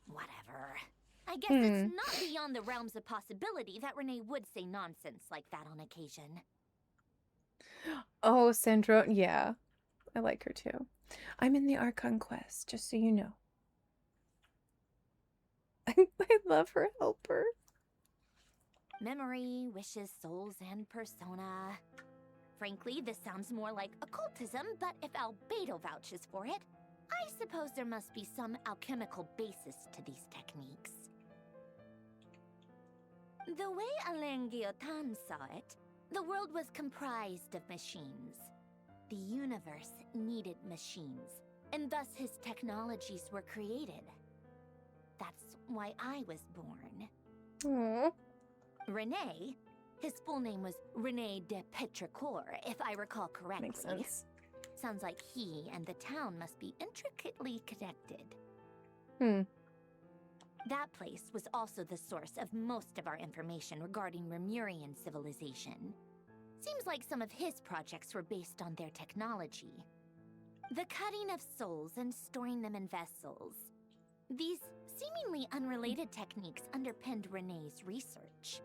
Whatever. I guess it's not beyond the realms of possibility that Renee would say nonsense like that on occasion. Oh, Sandra, yeah. I like her too. I'm in the Archon quest, just so you know. I love her helper. Memory, wishes, souls, and persona. Frankly, this sounds more like occultism, but if Albedo vouches for it, I suppose there must be some alchemical basis to these techniques. The way Alain Guillotin saw it, the world was comprised of machines. The universe needed machines, and thus his technologies were created. That's why I was born. Aww. Renee, his full name was Renee de Petrichor, if I recall correctly. Makes sense. Sounds like he and the town must be intricately connected. That place was also the source of most of our information regarding Remurian civilization. Seems like some of his projects were based on their technology. The cutting of souls and storing them in vessels. These seemingly unrelated techniques underpinned Renee's research.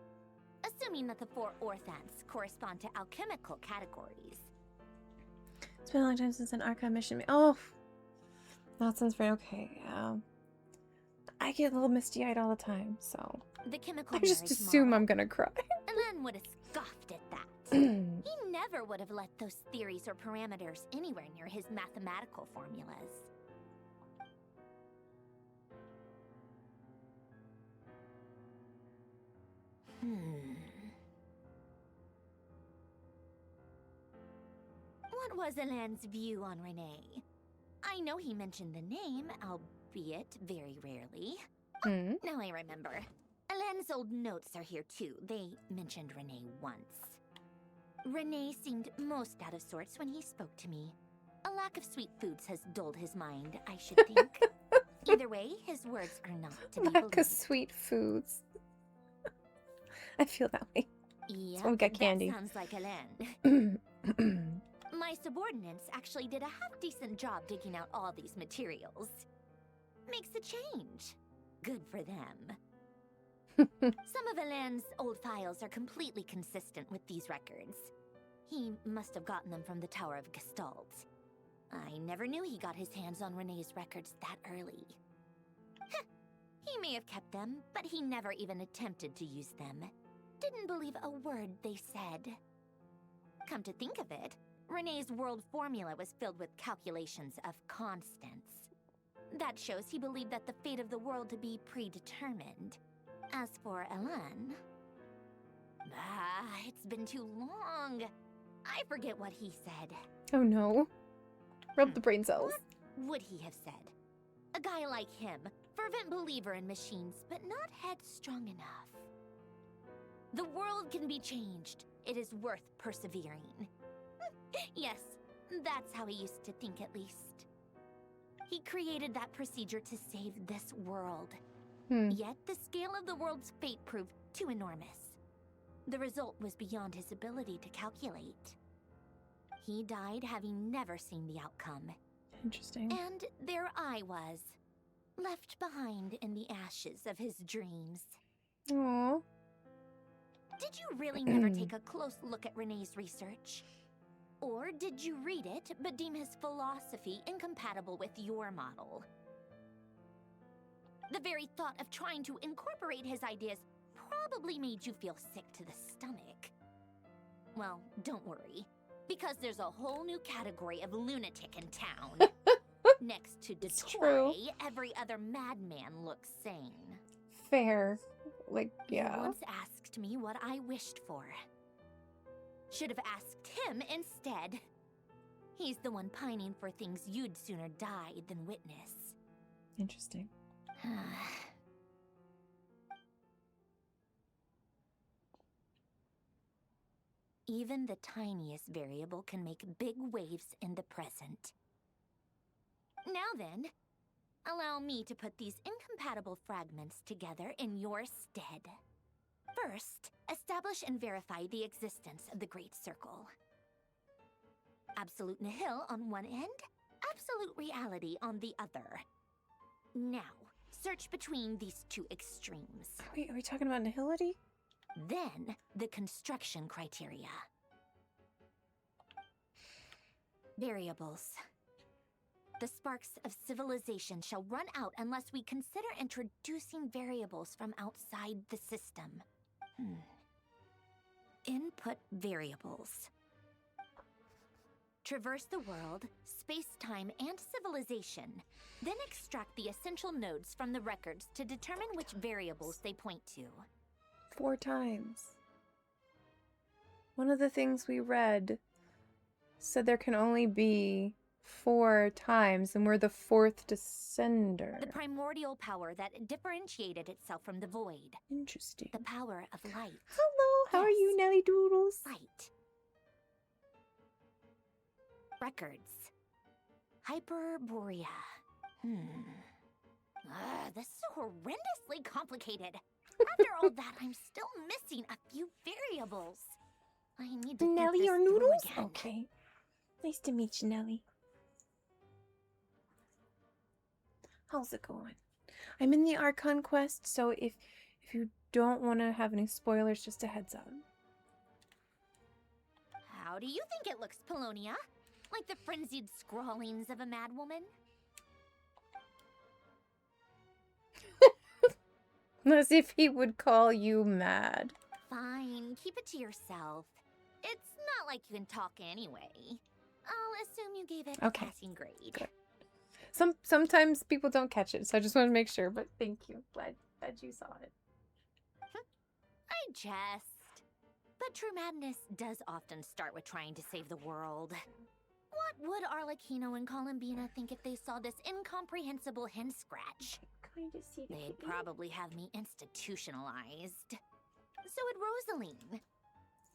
Assuming that the 4 orthants correspond to alchemical categories. It's been a long time since an Archon mission. Oh, that sounds very okay. Yeah. I get a little misty-eyed all the time, so The chemical I just marriage assume model. I'm gonna cry. Elen would have scoffed at that. He never would have let those theories or parameters anywhere near his mathematical formulas. What was Elen's view on Renee? I know he mentioned the name, albeit very rarely. Hmm. Now I remember. Elen's old notes are here too. They mentioned Renee once. Renee seemed most out of sorts when he spoke to me. A lack of sweet foods has dulled his mind, I should think. Either way, his words are not to be Lack of believed. sweet foods. I feel that way. Yep, when we got candy. that sounds like Elen. My subordinates actually did a half-decent job digging out all these materials. Makes a change. Good for them. Some of Elen's old files are completely consistent with these records. He must have gotten them from the Tower of Gestalt. I never knew he got his hands on Renee's records that early. Heh, he may have kept them, but he never even attempted to use them. Didn't believe a word they said. Come to think of it, Renee's world formula was filled with calculations of constants. That shows he believed that the fate of the world to be predetermined. As for Elen... it's been too long. I forget what he said. Oh no. Rub the brain cells. What would he have said? A guy like him, fervent believer in machines, but not headstrong enough. The world can be changed. It is worth persevering. Yes, that's how he used to think at least. He created that procedure to save this world. Yet the scale of the world's fate proved too enormous. The result was beyond his ability to calculate. He died having never seen the outcome. Interesting. And there I was, left behind in the ashes of his dreams. Aww. Did you really never take a close look at Renee's research? Or did you read it but deem his philosophy incompatible with your model? The very thought of trying to incorporate his ideas probably made you feel sick to the stomach. Well, don't worry, because there's a whole new category of lunatic in town. Next to true. Detoy, every other madman looks sane. Fair. Like, You yeah. once asked me what I wished for. Should have asked him instead. He's the one pining for things you'd sooner die than witness. Interesting. Even the tiniest variable can make big waves in the present. Now then, allow me to put these incompatible fragments together in your stead. First, establish and verify the existence of the Great Circle. Absolute nihil on one end, absolute reality on the other. Now, search between these two extremes. Wait, are we talking about nihility? Then, the construction criteria. Variables. The sparks of civilization shall run out unless we consider introducing variables from outside the system. Input variables. Traverse the world, space-time, and civilization. Then extract the essential nodes from the records to determine which variables they point to. 4 times. One of the things we read said there can only be 4 times, and we're the 4th descender. The primordial power that differentiated itself from the void. Interesting. The power of light. Hello, how are you, Yes. Nelly Doodles? Light. Records. Hyperborea. This is horrendously complicated. After all that, I'm still missing a few variables. I need to think Nelly this or through Noodles? again. Okay. Nice to meet you, Nelly. How's it going? I'm in the Archon quest, so if you don't want to have any spoilers, just a heads up. How do you think it looks, Polonia? Like the frenzied scrawlings of a madwoman? As if he would call you mad. Fine, keep it to yourself. It's not like you can talk anyway. I'll assume you gave it a Okay. passing grade. Good. Sometimes people don't catch it, so I just want to make sure, but thank you. Glad you saw it. I jest. But true madness does often start with trying to save the world. What would Arlecchino and Columbina think if they saw this incomprehensible hen scratch? Kind of see the They'd probably have me institutionalized. So would Rosaline.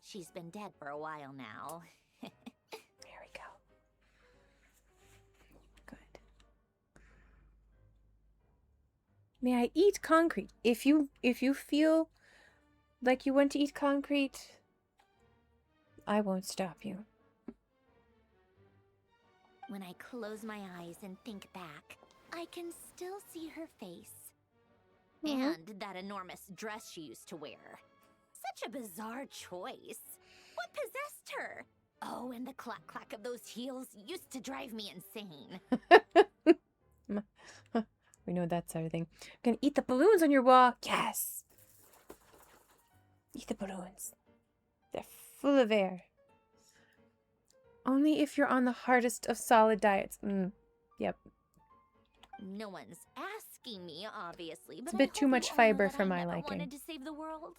She's been dead for a while now. There we go. Good. May I eat concrete? If you feel like you want to eat concrete, I won't stop you. When I close my eyes and think back, I can still see her face. And that enormous dress she used to wear. Such a bizarre choice. What possessed her? Oh, and the clack-clack of those heels used to drive me insane. We know that sort of thing. I'm gonna eat the balloons on your wall. Yes! Eat the balloons. They're full of air. Only if you're on the hardest of solid diets. Yep. No one's asking me, obviously, but a bit I too hope much you all know fiber that for I my never liking. wanted to save the world.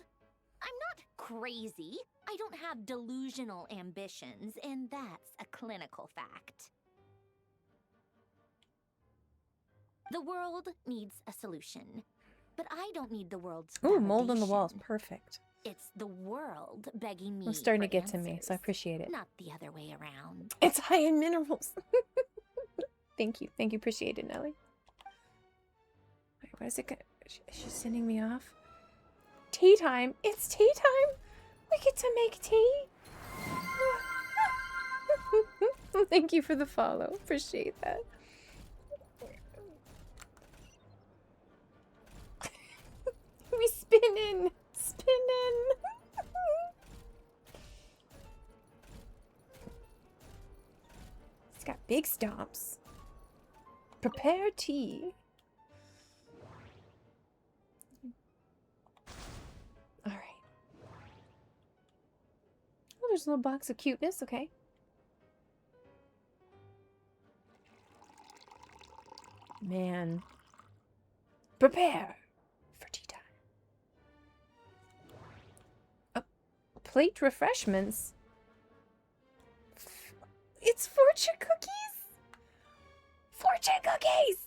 I'm not crazy. I don't have delusional ambitions, and that's a clinical fact. The world needs a solution, but I don't need the world's Ooh, mold on the walls. validation. Perfect. It's the world begging me It's starting for to get to me, answers, so I appreciate it. not the other way around. It's high in minerals. Thank you. Thank you. Appreciate it, Nelly. Wait, what is it? Is she sending me off? Tea time. It's tea time. We get to make tea. Thank you for the follow. Appreciate that. We spinning. Spinning. It's got big stomps. Prepare tea. All right. Oh, there's a little box of cuteness. Okay. Man. Prepare for tea time. Plate refreshments. It's fortune cookies. Fortune cookies.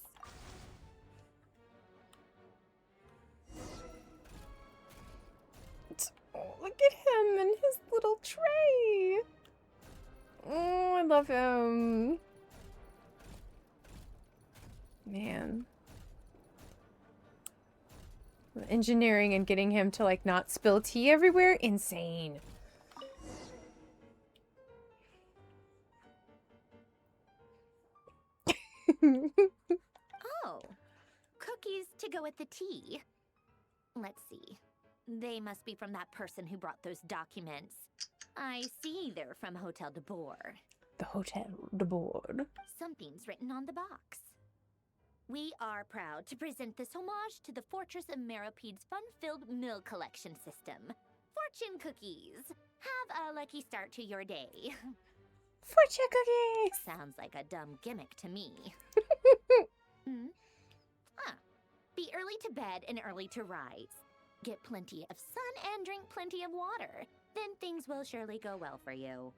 Oh, look at him and his little tray. Oh, I love him. Man. The engineering and getting him to like not spill tea everywhere, insane. Oh, cookies to go with the tea. Let's see. They must be from that person who brought those documents. I see they're from Hotel de Boer. The Hotel de Boer. Something's written on the box. We are proud to present this homage to the Fortress of Meropede's fun-filled mill collection system. Fortune cookies. Have a lucky start to your day. Fortune cookies. Sounds like a dumb gimmick to me. Be early to bed and early to rise. Get plenty of sun and drink plenty of water. Then things will surely go well for you.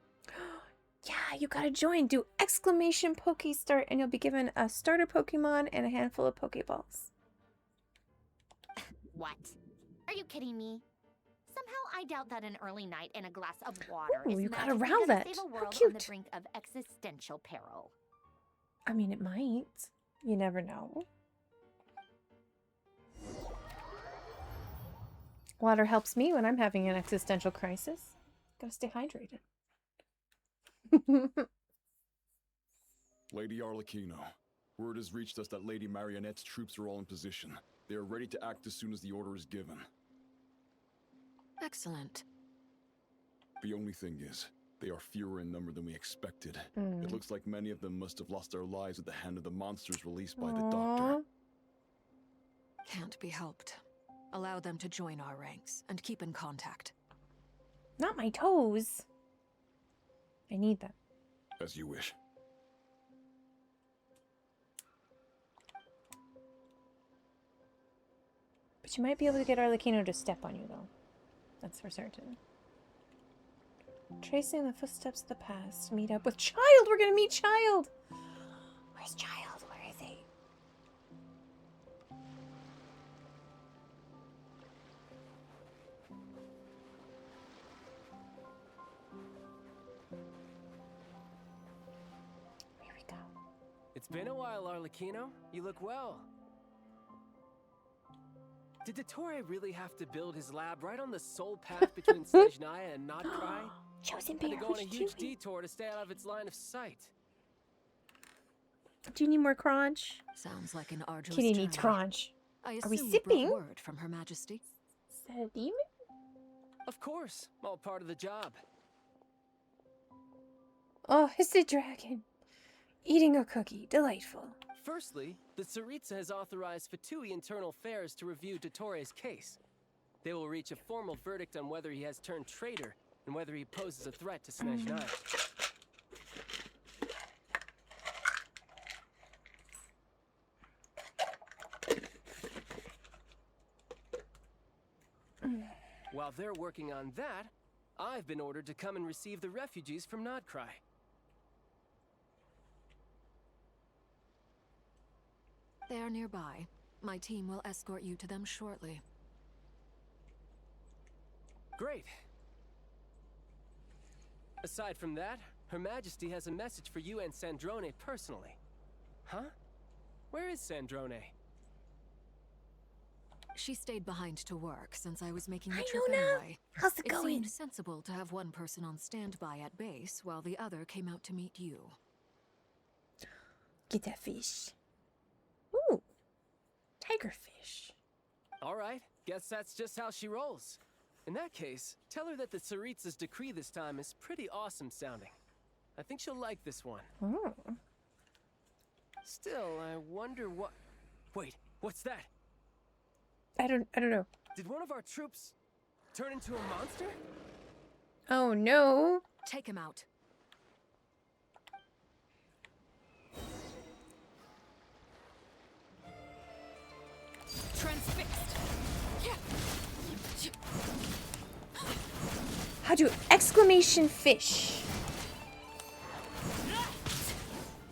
Yeah, you gotta join. Do exclamation Poke Start and you'll be given a starter Pokemon and a handful of Pokeballs. What? Are you kidding me? Somehow I doubt that an early night and a glass of water Ooh, is you got a magically gonna Rowlet. save a How world on the cute. brink of existential peril. I mean, it might. You never know. Water helps me when I'm having an existential crisis. Gotta stay hydrated. Lady Arlecchino, word has reached us that Lady Marionette's troops are all in position. They are ready to act as soon as the order is given. Excellent. The only thing is, they are fewer in number than we expected. It looks like many of them must have lost their lives at the hand of the monsters released by the doctor. Can't be helped. Allow them to join our ranks and keep in contact. Not my toes. I need them. As you wish. But you might be able to get Arlecchino to step on you, though. That's for certain. Tracing the footsteps of the past. Meet up with Child! We're gonna meet Child! Where's Child? Where is he? Here we go. It's been a while, Arlecchino. You look well. Did Dottore really have to build his lab right on the sole path between Snezhnaya and Notcry? Chosen Had bear, to go on what a you huge doing? detour to stay out of its line of sight. Do you need more crunch? Sounds like an arduous Kitty journey. needs crunch. I Are we assume you brought sipping? word from Her Majesty. Is that a demon? Of course, all part of the job. Oh, it's a dragon. Eating a cookie. Delightful. Firstly, the Tsaritsa has authorized Fatui Internal Affairs to review Dottore's case. They will reach a formal verdict on whether he has turned traitor and whether he poses a threat to Snezhnaya. While they're working on that, I've been ordered to come and receive the refugees from Notcry. They are nearby. My team will escort you to them shortly. Great. Aside from that, Her Majesty has a message for you and Sandrone personally. Huh? Where is Sandrone? She stayed behind to work since I was making the I trip know now. anyway. How's it It going? seemed sensible to have one person on standby at base while the other came out to meet you. Get that fish. Ooh. Tigerfish. All right, guess that's just how she rolls. In that case, tell her that the Tsaritsa's decree this time is pretty awesome sounding. I think she'll like this one. Oh. Still, I wonder what... Wait, what's that? I don't know. Did one of our troops turn into a monster? Oh no. Take him out. Transfixed. How do exclamation fish?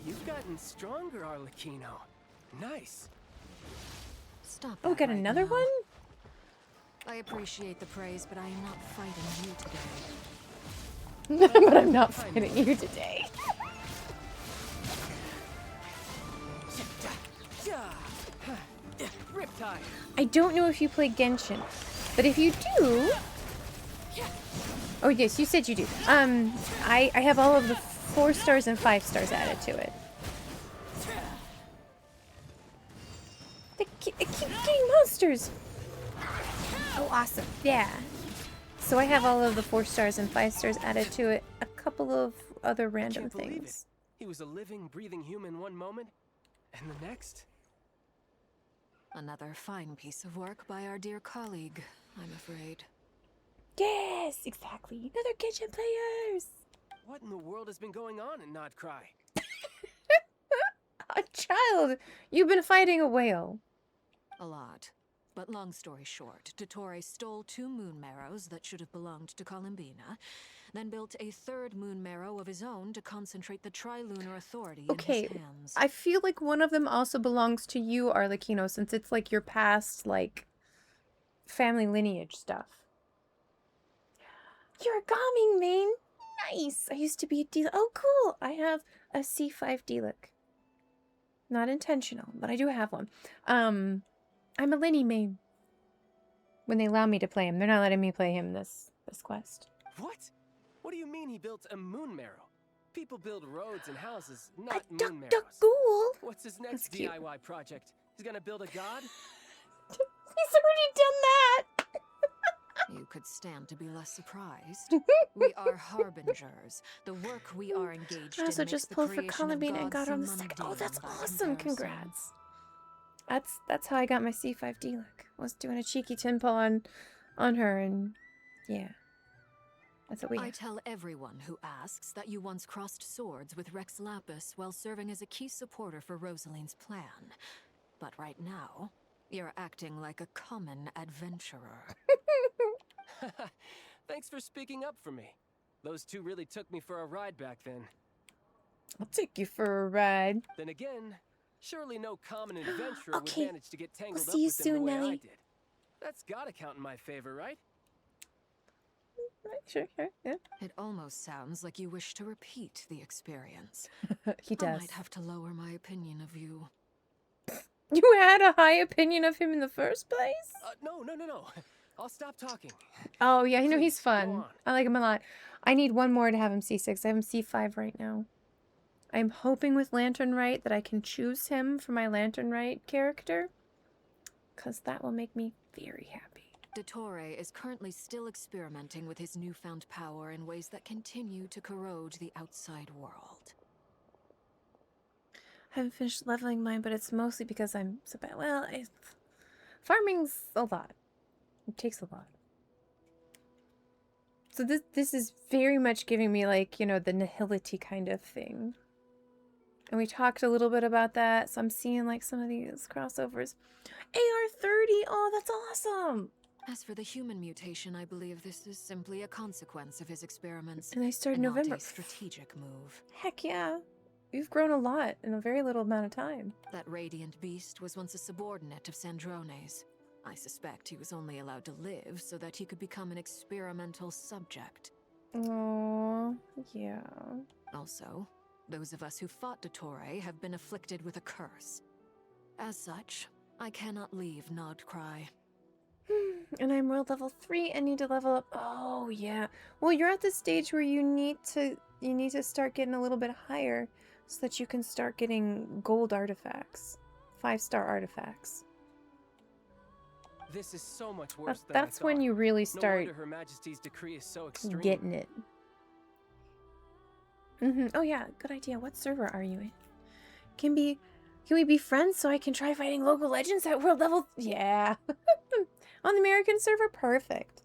You've gotten stronger, Arlecchino. Nice. Stop. Oh, that got right another now. one? I appreciate the praise, but I am not fighting you today. But I'm not fighting you today. Riptide. I don't know if you play Genshin, but if you do... Oh yes, you said you do. I have all of the 4 stars and 5 stars added to it. I keep getting monsters! Oh, awesome. Yeah. So I have all of the 4 stars and 5 stars added to it. A couple of other random Can't believe things. it. He was a living, breathing human one moment, and the next... Another fine piece of work by our dear colleague, I'm afraid. Yes, exactly. Another kitchen players. What in the world has been going on in Notcry? A child, you've been fighting a whale. A lot. But long story short, Dottore stole 2 moon marrows that should have belonged to Columbina, then built a 3rd moon marrow of his own to concentrate the Trilunar Authority in Okay, his hands. I feel like one of them also belongs to you, Arlecchino, since it's like your past, like, family lineage stuff. You're a Gaming main. Nice. I used to be a D. Oh, cool. I have a C5 D-Lick. Not intentional, but I do have one. I'm a Lenny main. When they allow me to play him, they're not letting me play him this quest. What? What do you mean he built a moon marrow? People build roads and houses, not A moon duck marrows. ghoul. What's his That's next cute. DIY project? He's gonna build a god? He's already done that. You could stand to be less surprised. We are harbingers. The work we are engaged I also in makes just the pulled for creation of Columbine and gods got her on the seem second. Oh, mundane that's by awesome! comparison. Congrats. That's how I got my C5D look. Was doing a cheeky tempo on her, and yeah, that's what we. I tell everyone who asks that you once crossed swords with Rex Lapis while serving as a key supporter for Rosaline's plan. But right now, you're acting like a common adventurer. Thanks for speaking up for me. Those two really took me for a ride back then. I'll take you for a ride. Then again, surely no common adventurer Okay. would manage to get tangled We'll up see you with them soon, the way I Nelly. did. That's gotta count in my favor, right? Sure, yeah. It almost sounds like you wish to repeat the experience. He I does. might have to lower my opinion of you. You had a high opinion of him in the first place? No. I'll stop talking. Oh, yeah, you know he's Please, go fun. on. I like him a lot. I need one more to have him C6. I have him C5 right now. I'm hoping with Lantern Right that I can choose him for my Lantern Right character. Because that will make me very happy. Dottore is currently still experimenting with his newfound power in ways that continue to corrode the outside world. I haven't finished leveling mine, but it's mostly because I'm so bad. Well, farming's a lot. It takes a lot. So this is very much giving me, like, you know, the nihility kind of thing. And we talked a little bit about that, so I'm seeing, like, some of these crossovers. AR-30! Oh, that's awesome! As for the human mutation, I believe this is simply a consequence of his experiments. And I started and November. Not a strategic move. Heck yeah. You've grown a lot in a very little amount of time. That radiant beast was once a subordinate of Sandrone's. I suspect he was only allowed to live so that he could become an experimental subject. Oh, yeah. Also, those of us who fought Dottore have been afflicted with a curse. As such, I cannot leave Nodcry. And I'm world level 3 and need to level up. Oh, yeah. Well, you're at the stage where you need to start getting a little bit higher so that you can start getting gold artifacts. 5-star artifacts. This is so much worse than That's I when thought. you really No start wonder Her Majesty's decree is so extreme. getting it. Oh yeah, good idea. What server are you in? Can we be friends so I can try fighting local legends at world level? Yeah. On the American server? Perfect.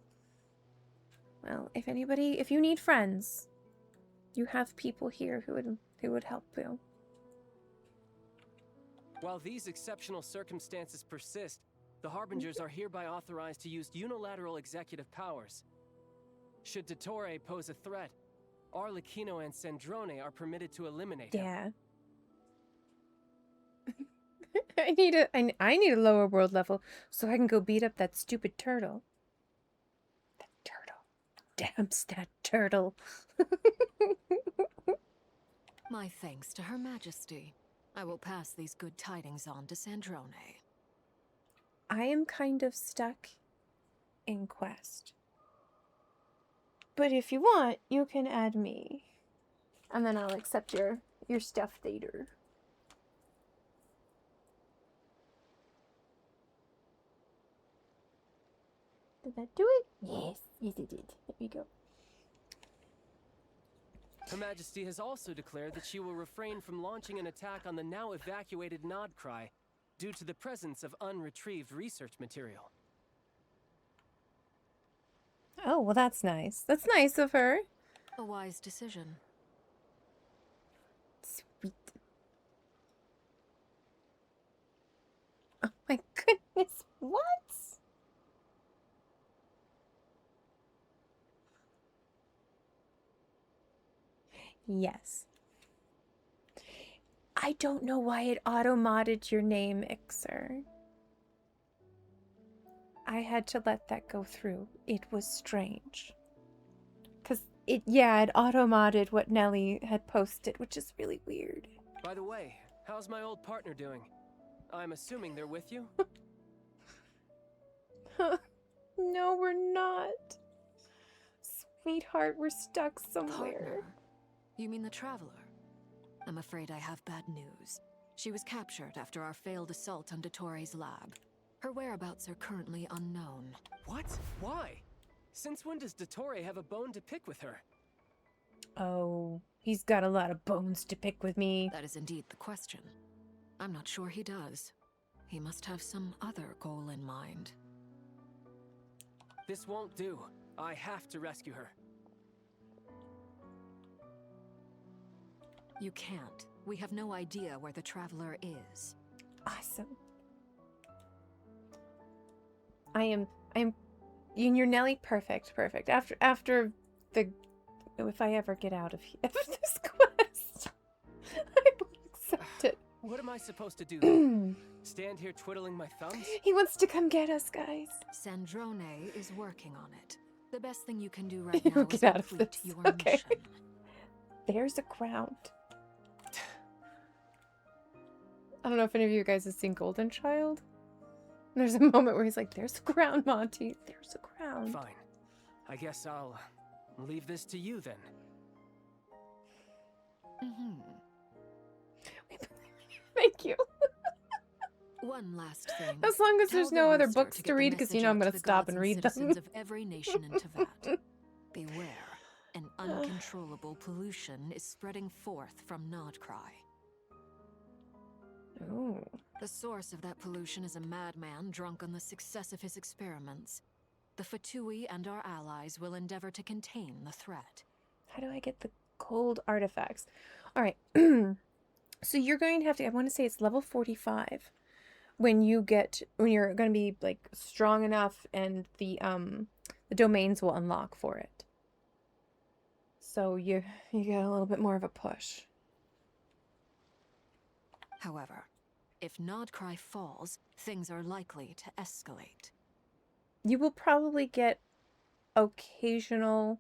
Well, if you need friends, you have people here who would help you. While these exceptional circumstances persist, the Harbingers are hereby authorized to use unilateral executive powers. Should Dottore pose a threat, Arlecchino and Sandrone are permitted to eliminate him. Yeah. I need a lower world level so I can go beat up that stupid turtle. That turtle. Damn that turtle. My thanks to Her Majesty. I will pass these good tidings on to Sandrone. I am kind of stuck in Quest. But if you want, you can add me. And then I'll accept your stuff later. Did that do it? Yes. Yes, it did. There we go. Her Majesty has also declared that she will refrain from launching an attack on the now evacuated Nodcry due to the presence of unretrieved research material. Oh, well, that's nice. That's nice of her. A wise decision. Sweet. Oh my goodness, what? Yes. I don't know why it auto-modded your name, Ixer. I had to let that go through. It was strange. Because it auto-modded what Nelly had posted, which is really weird. By the way, how's my old partner doing? I'm assuming they're with you? No, we're not. Sweetheart, we're stuck somewhere. Partner? You mean the Traveler? I'm afraid I have bad news. She was captured after our failed assault on Dottore lab. Her whereabouts are currently unknown. What? Why? Since when does Dottore have a bone to pick with her? Oh, he's got a lot of bones to pick with me. That is indeed the question. I'm not sure he does. He must have some other goal in mind. This won't do. I have to rescue her. You can't. We have no idea where the Traveler is. Awesome. I'm you're Nelly, perfect. After the if I ever get out of this quest, I will accept it. What am I supposed to do then? Stand here twiddling my thumbs? He wants to come get us, guys. Sandrone is working on it. The best thing you can do right now is Get out of complete this. your Okay. mission. There's a ground. I don't know if any of you guys have seen Golden Child. There's a moment where he's like, "There's a ground, Monty. There's a ground." Fine. I guess I'll leave this to you then. Thank you. One last thing. As long as Tell there's the no other rooster books get to the read, because you message know I'm out going to to the stop gods and and read them. citizens of every nation in Teyvat. Beware, an uncontrollable pollution is spreading forth from Nodcry. Ooh. The source of that pollution is a madman drunk on the success of his experiments. The Fatui and our allies will endeavor to contain the threat. How do I get the cold artifacts? All right. So you're going to have to, I want to say it's level 45 when you're going to be like strong enough and the domains will unlock for it. So you get a little bit more of a push. However, if Nodcry falls, things are likely to escalate. You will probably get occasional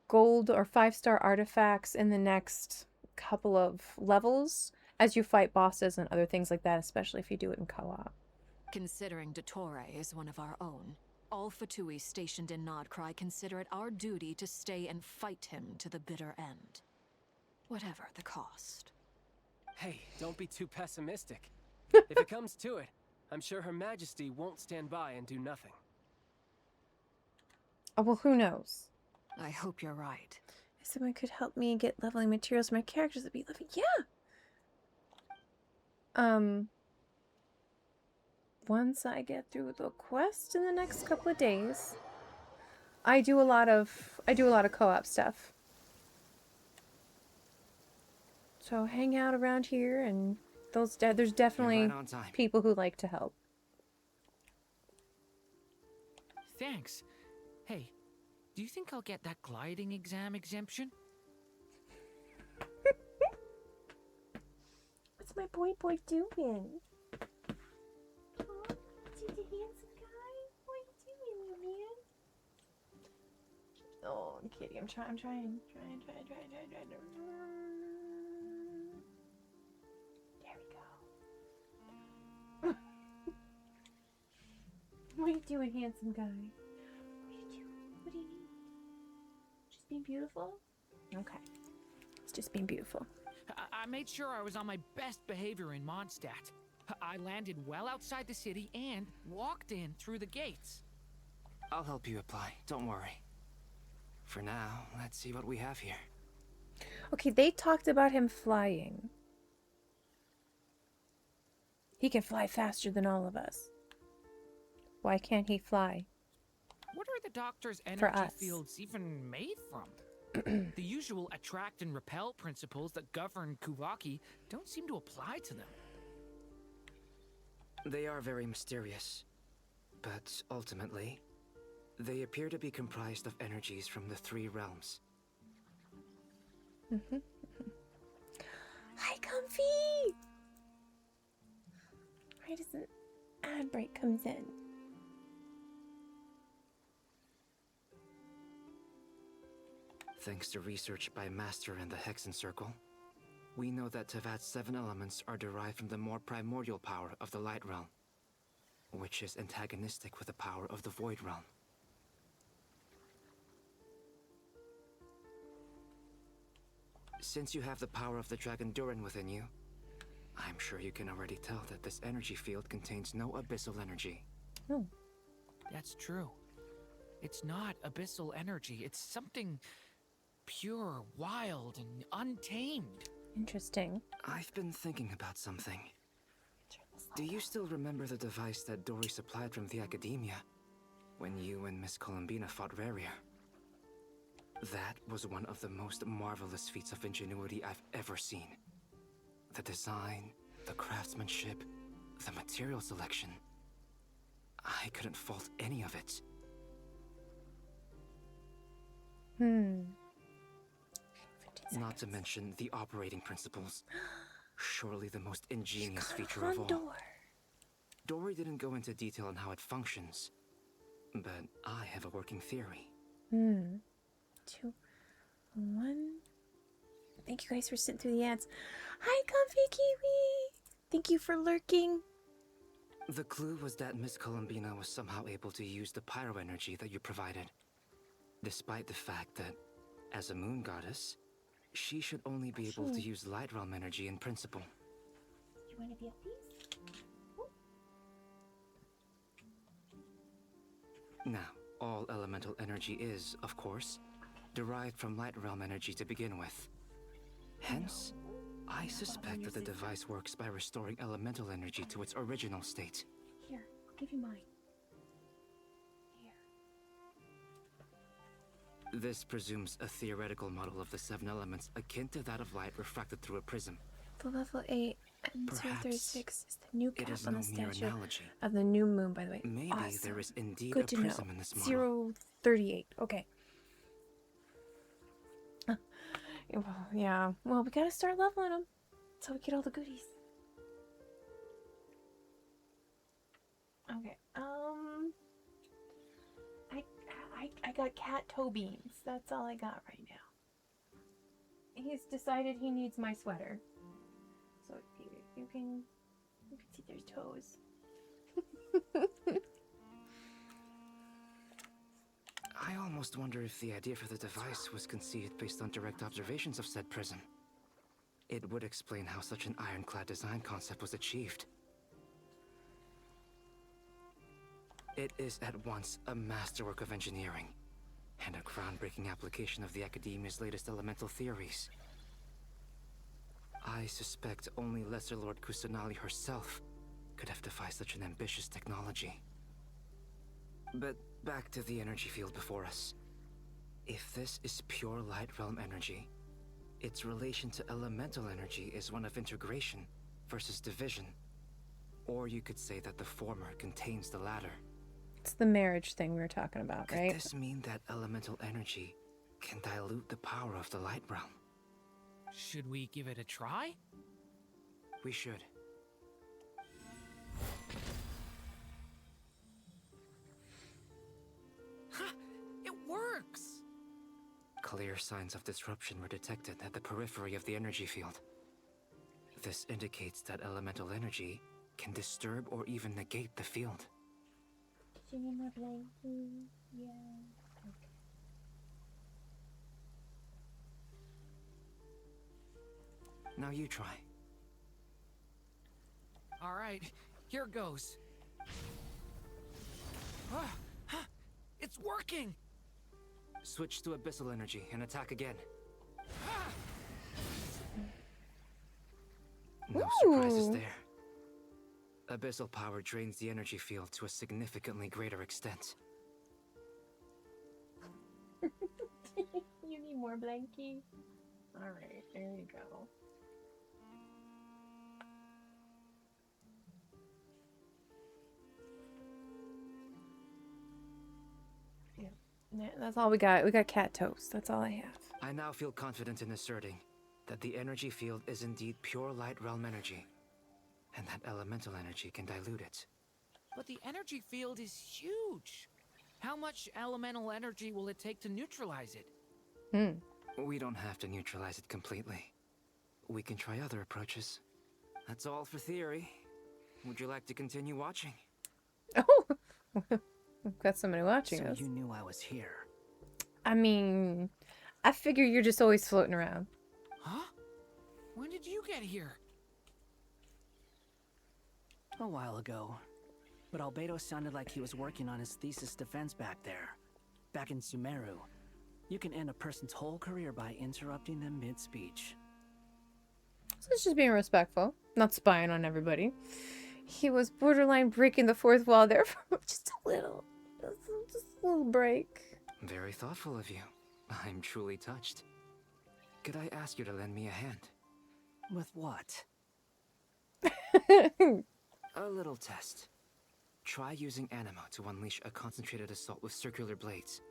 gold or 5-star artifacts in the next couple of levels as you fight bosses and other things like that, especially if you do it in co-op. Considering Dottore is one of our own, all Fatui stationed in Nodcry consider it our duty to stay and fight him to the bitter end. Whatever the cost. Hey, don't be too pessimistic. If it comes to it, I'm sure Her Majesty won't stand by and do nothing. Oh, well, who knows? I hope you're right. If someone could help me get leveling materials for my characters, that'd be lovely. Yeah! Once I get through the quest in the next couple of days, I do a lot of co-op stuff. So hang out around here, and there's definitely You're right on time. people who like to help. Thanks. Hey, do you think I'll get that gliding exam exemption? What's my boy doing? Aw, he's a handsome guy. What are you doing, little man? Oh, kitty, I'm trying. There we go. What are you doing, handsome guy? What are you doing? What do you need? Just being beautiful? Okay. It's just being beautiful. I made sure I was on my best behavior in Mondstadt. I landed well outside the city and walked in through the gates. I'll help you apply, don't worry. For now, let's see what we have here. Okay, they talked about him flying. He can fly faster than all of us. Why can't he fly? What are the doctor's For energy us. fields even made from? The usual attract and repel principles that govern Kuvaki don't seem to apply to them. They are very mysterious, but ultimately, they appear to be comprised of energies from the 3 realms. Hi, Comfy! Right as an ad break comes in. Thanks to research by Master and the Hexen Circle, we know that Teyvat's 7 elements are derived from the more primordial power of the Light Realm, which is antagonistic with the power of the Void Realm. Since you have the power of the Dragon Durin within you, I'm sure you can already tell that this energy field contains no abyssal energy. Oh. That's true. It's not abyssal energy. It's something pure, wild, and untamed. Interesting. I've been thinking about something. Do you still remember the device that Dory supplied from the Academia when you and Miss Columbina fought Rarier? That was one of the most marvelous feats of ingenuity I've ever seen. The design, the craftsmanship, the material selection. I couldn't fault any of it. Not to mention the operating principles. Surely the most ingenious feature of all. Dory didn't go into detail on how it functions, but I have a working theory. 2, 1. Thank you guys for sitting through the ads. Hi, Comfy Kiwi. Thank you for lurking. The clue was that Miss Columbina was somehow able to use the pyro energy that you provided, despite the fact that, as a moon goddess, she should only be able to use light realm energy in principle. You want to be a piece? Now, all elemental energy is, of course, derived from light realm energy to begin with. Hence, I suspect that the device works by restoring elemental energy to its original state. Here, I'll give you mine. This presumes a theoretical model of the 7 elements akin to that of light refracted through a prism. The level 8 and Perhaps 036 is the new cap it is on no the mere statue analogy. of the new moon, by the way. Maybe Awesome. there is indeed Good a to prism know. in this model. 038. Okay. Well, yeah. Well, we gotta start leveling them. That's how we get all the goodies. Okay. I got cat toe beans. That's all I got right now. He's decided he needs my sweater. So you can see their toes. I almost wonder if the idea for the device was conceived based on direct observations of said prism. It would explain how such an ironclad design concept was achieved. It is at once a masterwork of engineering and a groundbreaking application of the Academia's latest elemental theories. I suspect only Lesser Lord Kusanali herself could have devised such an ambitious technology. But back to the energy field before us. If this is pure light realm energy, its relation to elemental energy is one of integration versus division. Or you could say that the former contains the latter. It's the marriage thing we were talking about, right? Could this mean that elemental energy can dilute the power of the light realm? Should we give it a try? We should. Ha! It works! Clear signs of disruption were detected at the periphery of the energy field. This indicates that elemental energy can disturb or even negate the field. Do you need more blankie? Yeah. Okay. Now you try. All right, here goes. It's working! Switch to abyssal energy and attack again. No surprises there. Abyssal power drains the energy field to a significantly greater extent. You need more blankie? Alright, there you go. Yeah, that's all we got. We got cat toes. That's all I have. I now feel confident in asserting that the energy field is indeed pure light realm energy, and that elemental energy can dilute it. But the energy field is huge. How much elemental energy will it take to neutralize it? We don't have to neutralize it completely. We can try other approaches. That's all for theory. Would you like to continue watching? Oh! We've got somebody watching So us. you knew I was here. I mean, I figure you're just always floating around. Huh? did you get here? A while ago. But Albedo sounded like he was working on his thesis defense back there. Back in Sumeru. You can end a person's whole career by interrupting them mid-speech. So it's just being respectful, not spying on everybody. He was borderline breaking the fourth wall there for just a little break. Very thoughtful of you. I'm truly touched. Could I ask you to lend me a hand? With what? A little test. Try using Anima to unleash a concentrated assault with circular blades,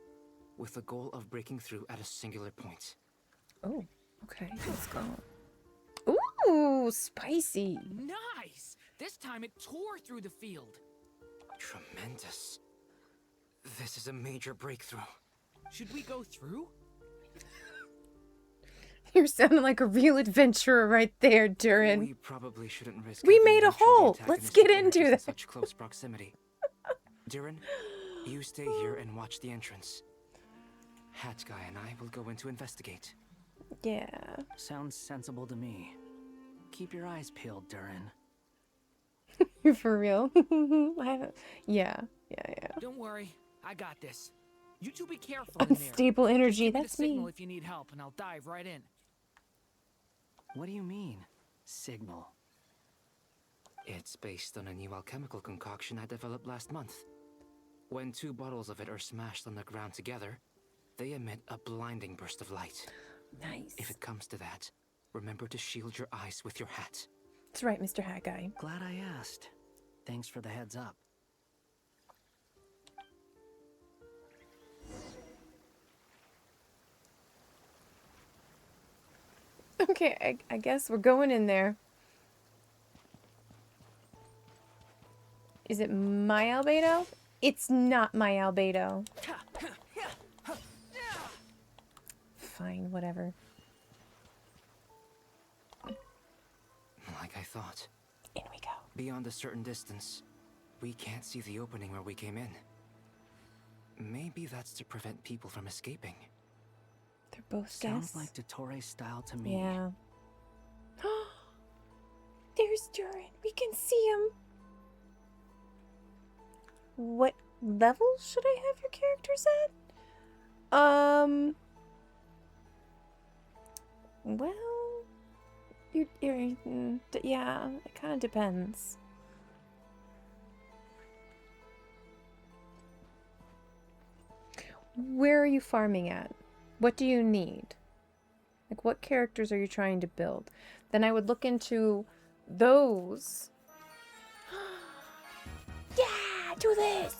with the goal of breaking through at a singular point. Oh, okay, let's go. Ooh, spicy. Nice! This time it tore through the field. Tremendous. This is a major breakthrough. Should we go through? You're sounding like a real adventurer right there, Durin. We probably shouldn't risk. We having made a mutually hole. Let's antagonistic get energies into in that. such close proximity. Durin, you stay here and watch the entrance. Hat Guy and I will go in to investigate. Yeah. Sounds sensible to me. Keep your eyes peeled, Durin. You're for real? I haven't. Yeah. Don't worry, I got this. You two be careful in there. Unstable energy, Give me that's the signal me. if you need help, and I'll dive right in. What do you mean, signal? It's based on a new alchemical concoction I developed last month. When 2 bottles of it are smashed on the ground together, they emit a blinding burst of light. Nice. If it comes to that, remember to shield your eyes with your hat. That's right, Mr. Hat Guy. Glad I asked. Thanks for the heads up. Okay, I guess we're going in there. Is it my albedo? It's not my albedo. Fine, whatever. Like I thought. In we go. Beyond a certain distance, we can't see the opening where we came in. Maybe that's to prevent people from escaping. They're both Sounds guests. like Dottore style to me. Yeah. There's Durin. We can see him. What level should I have your characters at? Well, yeah, it kind of depends. Where are you farming at? What do you need? Like, what characters are you trying to build? Then I would look into those. Yeah, do this!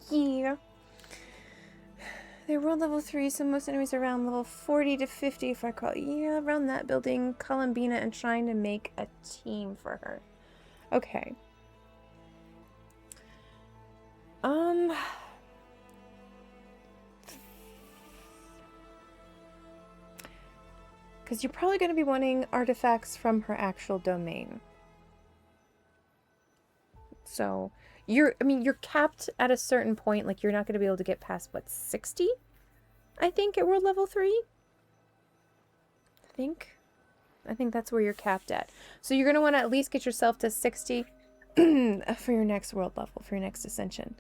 Yeah. They're world level 3, so most enemies are around level 40 to 50 if I recall. Yeah, around that building, Columbina, and trying to make a team for her. Okay. Because you're probably going to be wanting artifacts from her actual domain. So, you're capped at a certain point. Like, you're not going to be able to get past, what, 60? I think at world level 3? I think that's where you're capped at. So you're going to want to at least get yourself to 60 for your next world level, for your next ascension.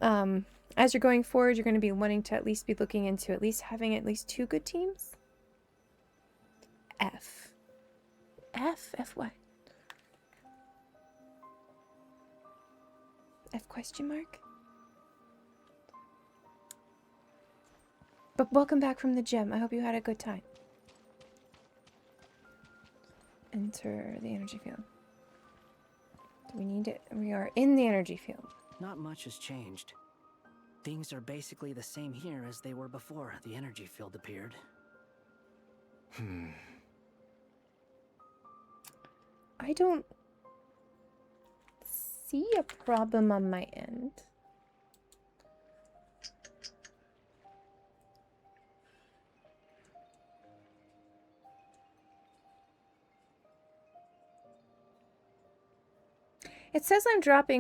As you're going forward, you're going to be wanting to at least be looking into at least having at least 2 good teams. F what? F question mark? But welcome back from the gym. I hope you had a good time. Enter the energy field. Do we need it? We are in the energy field. Not much has changed. Things are basically the same here as they were before the energy field appeared. I don't see a problem on my end. It says I'm dropping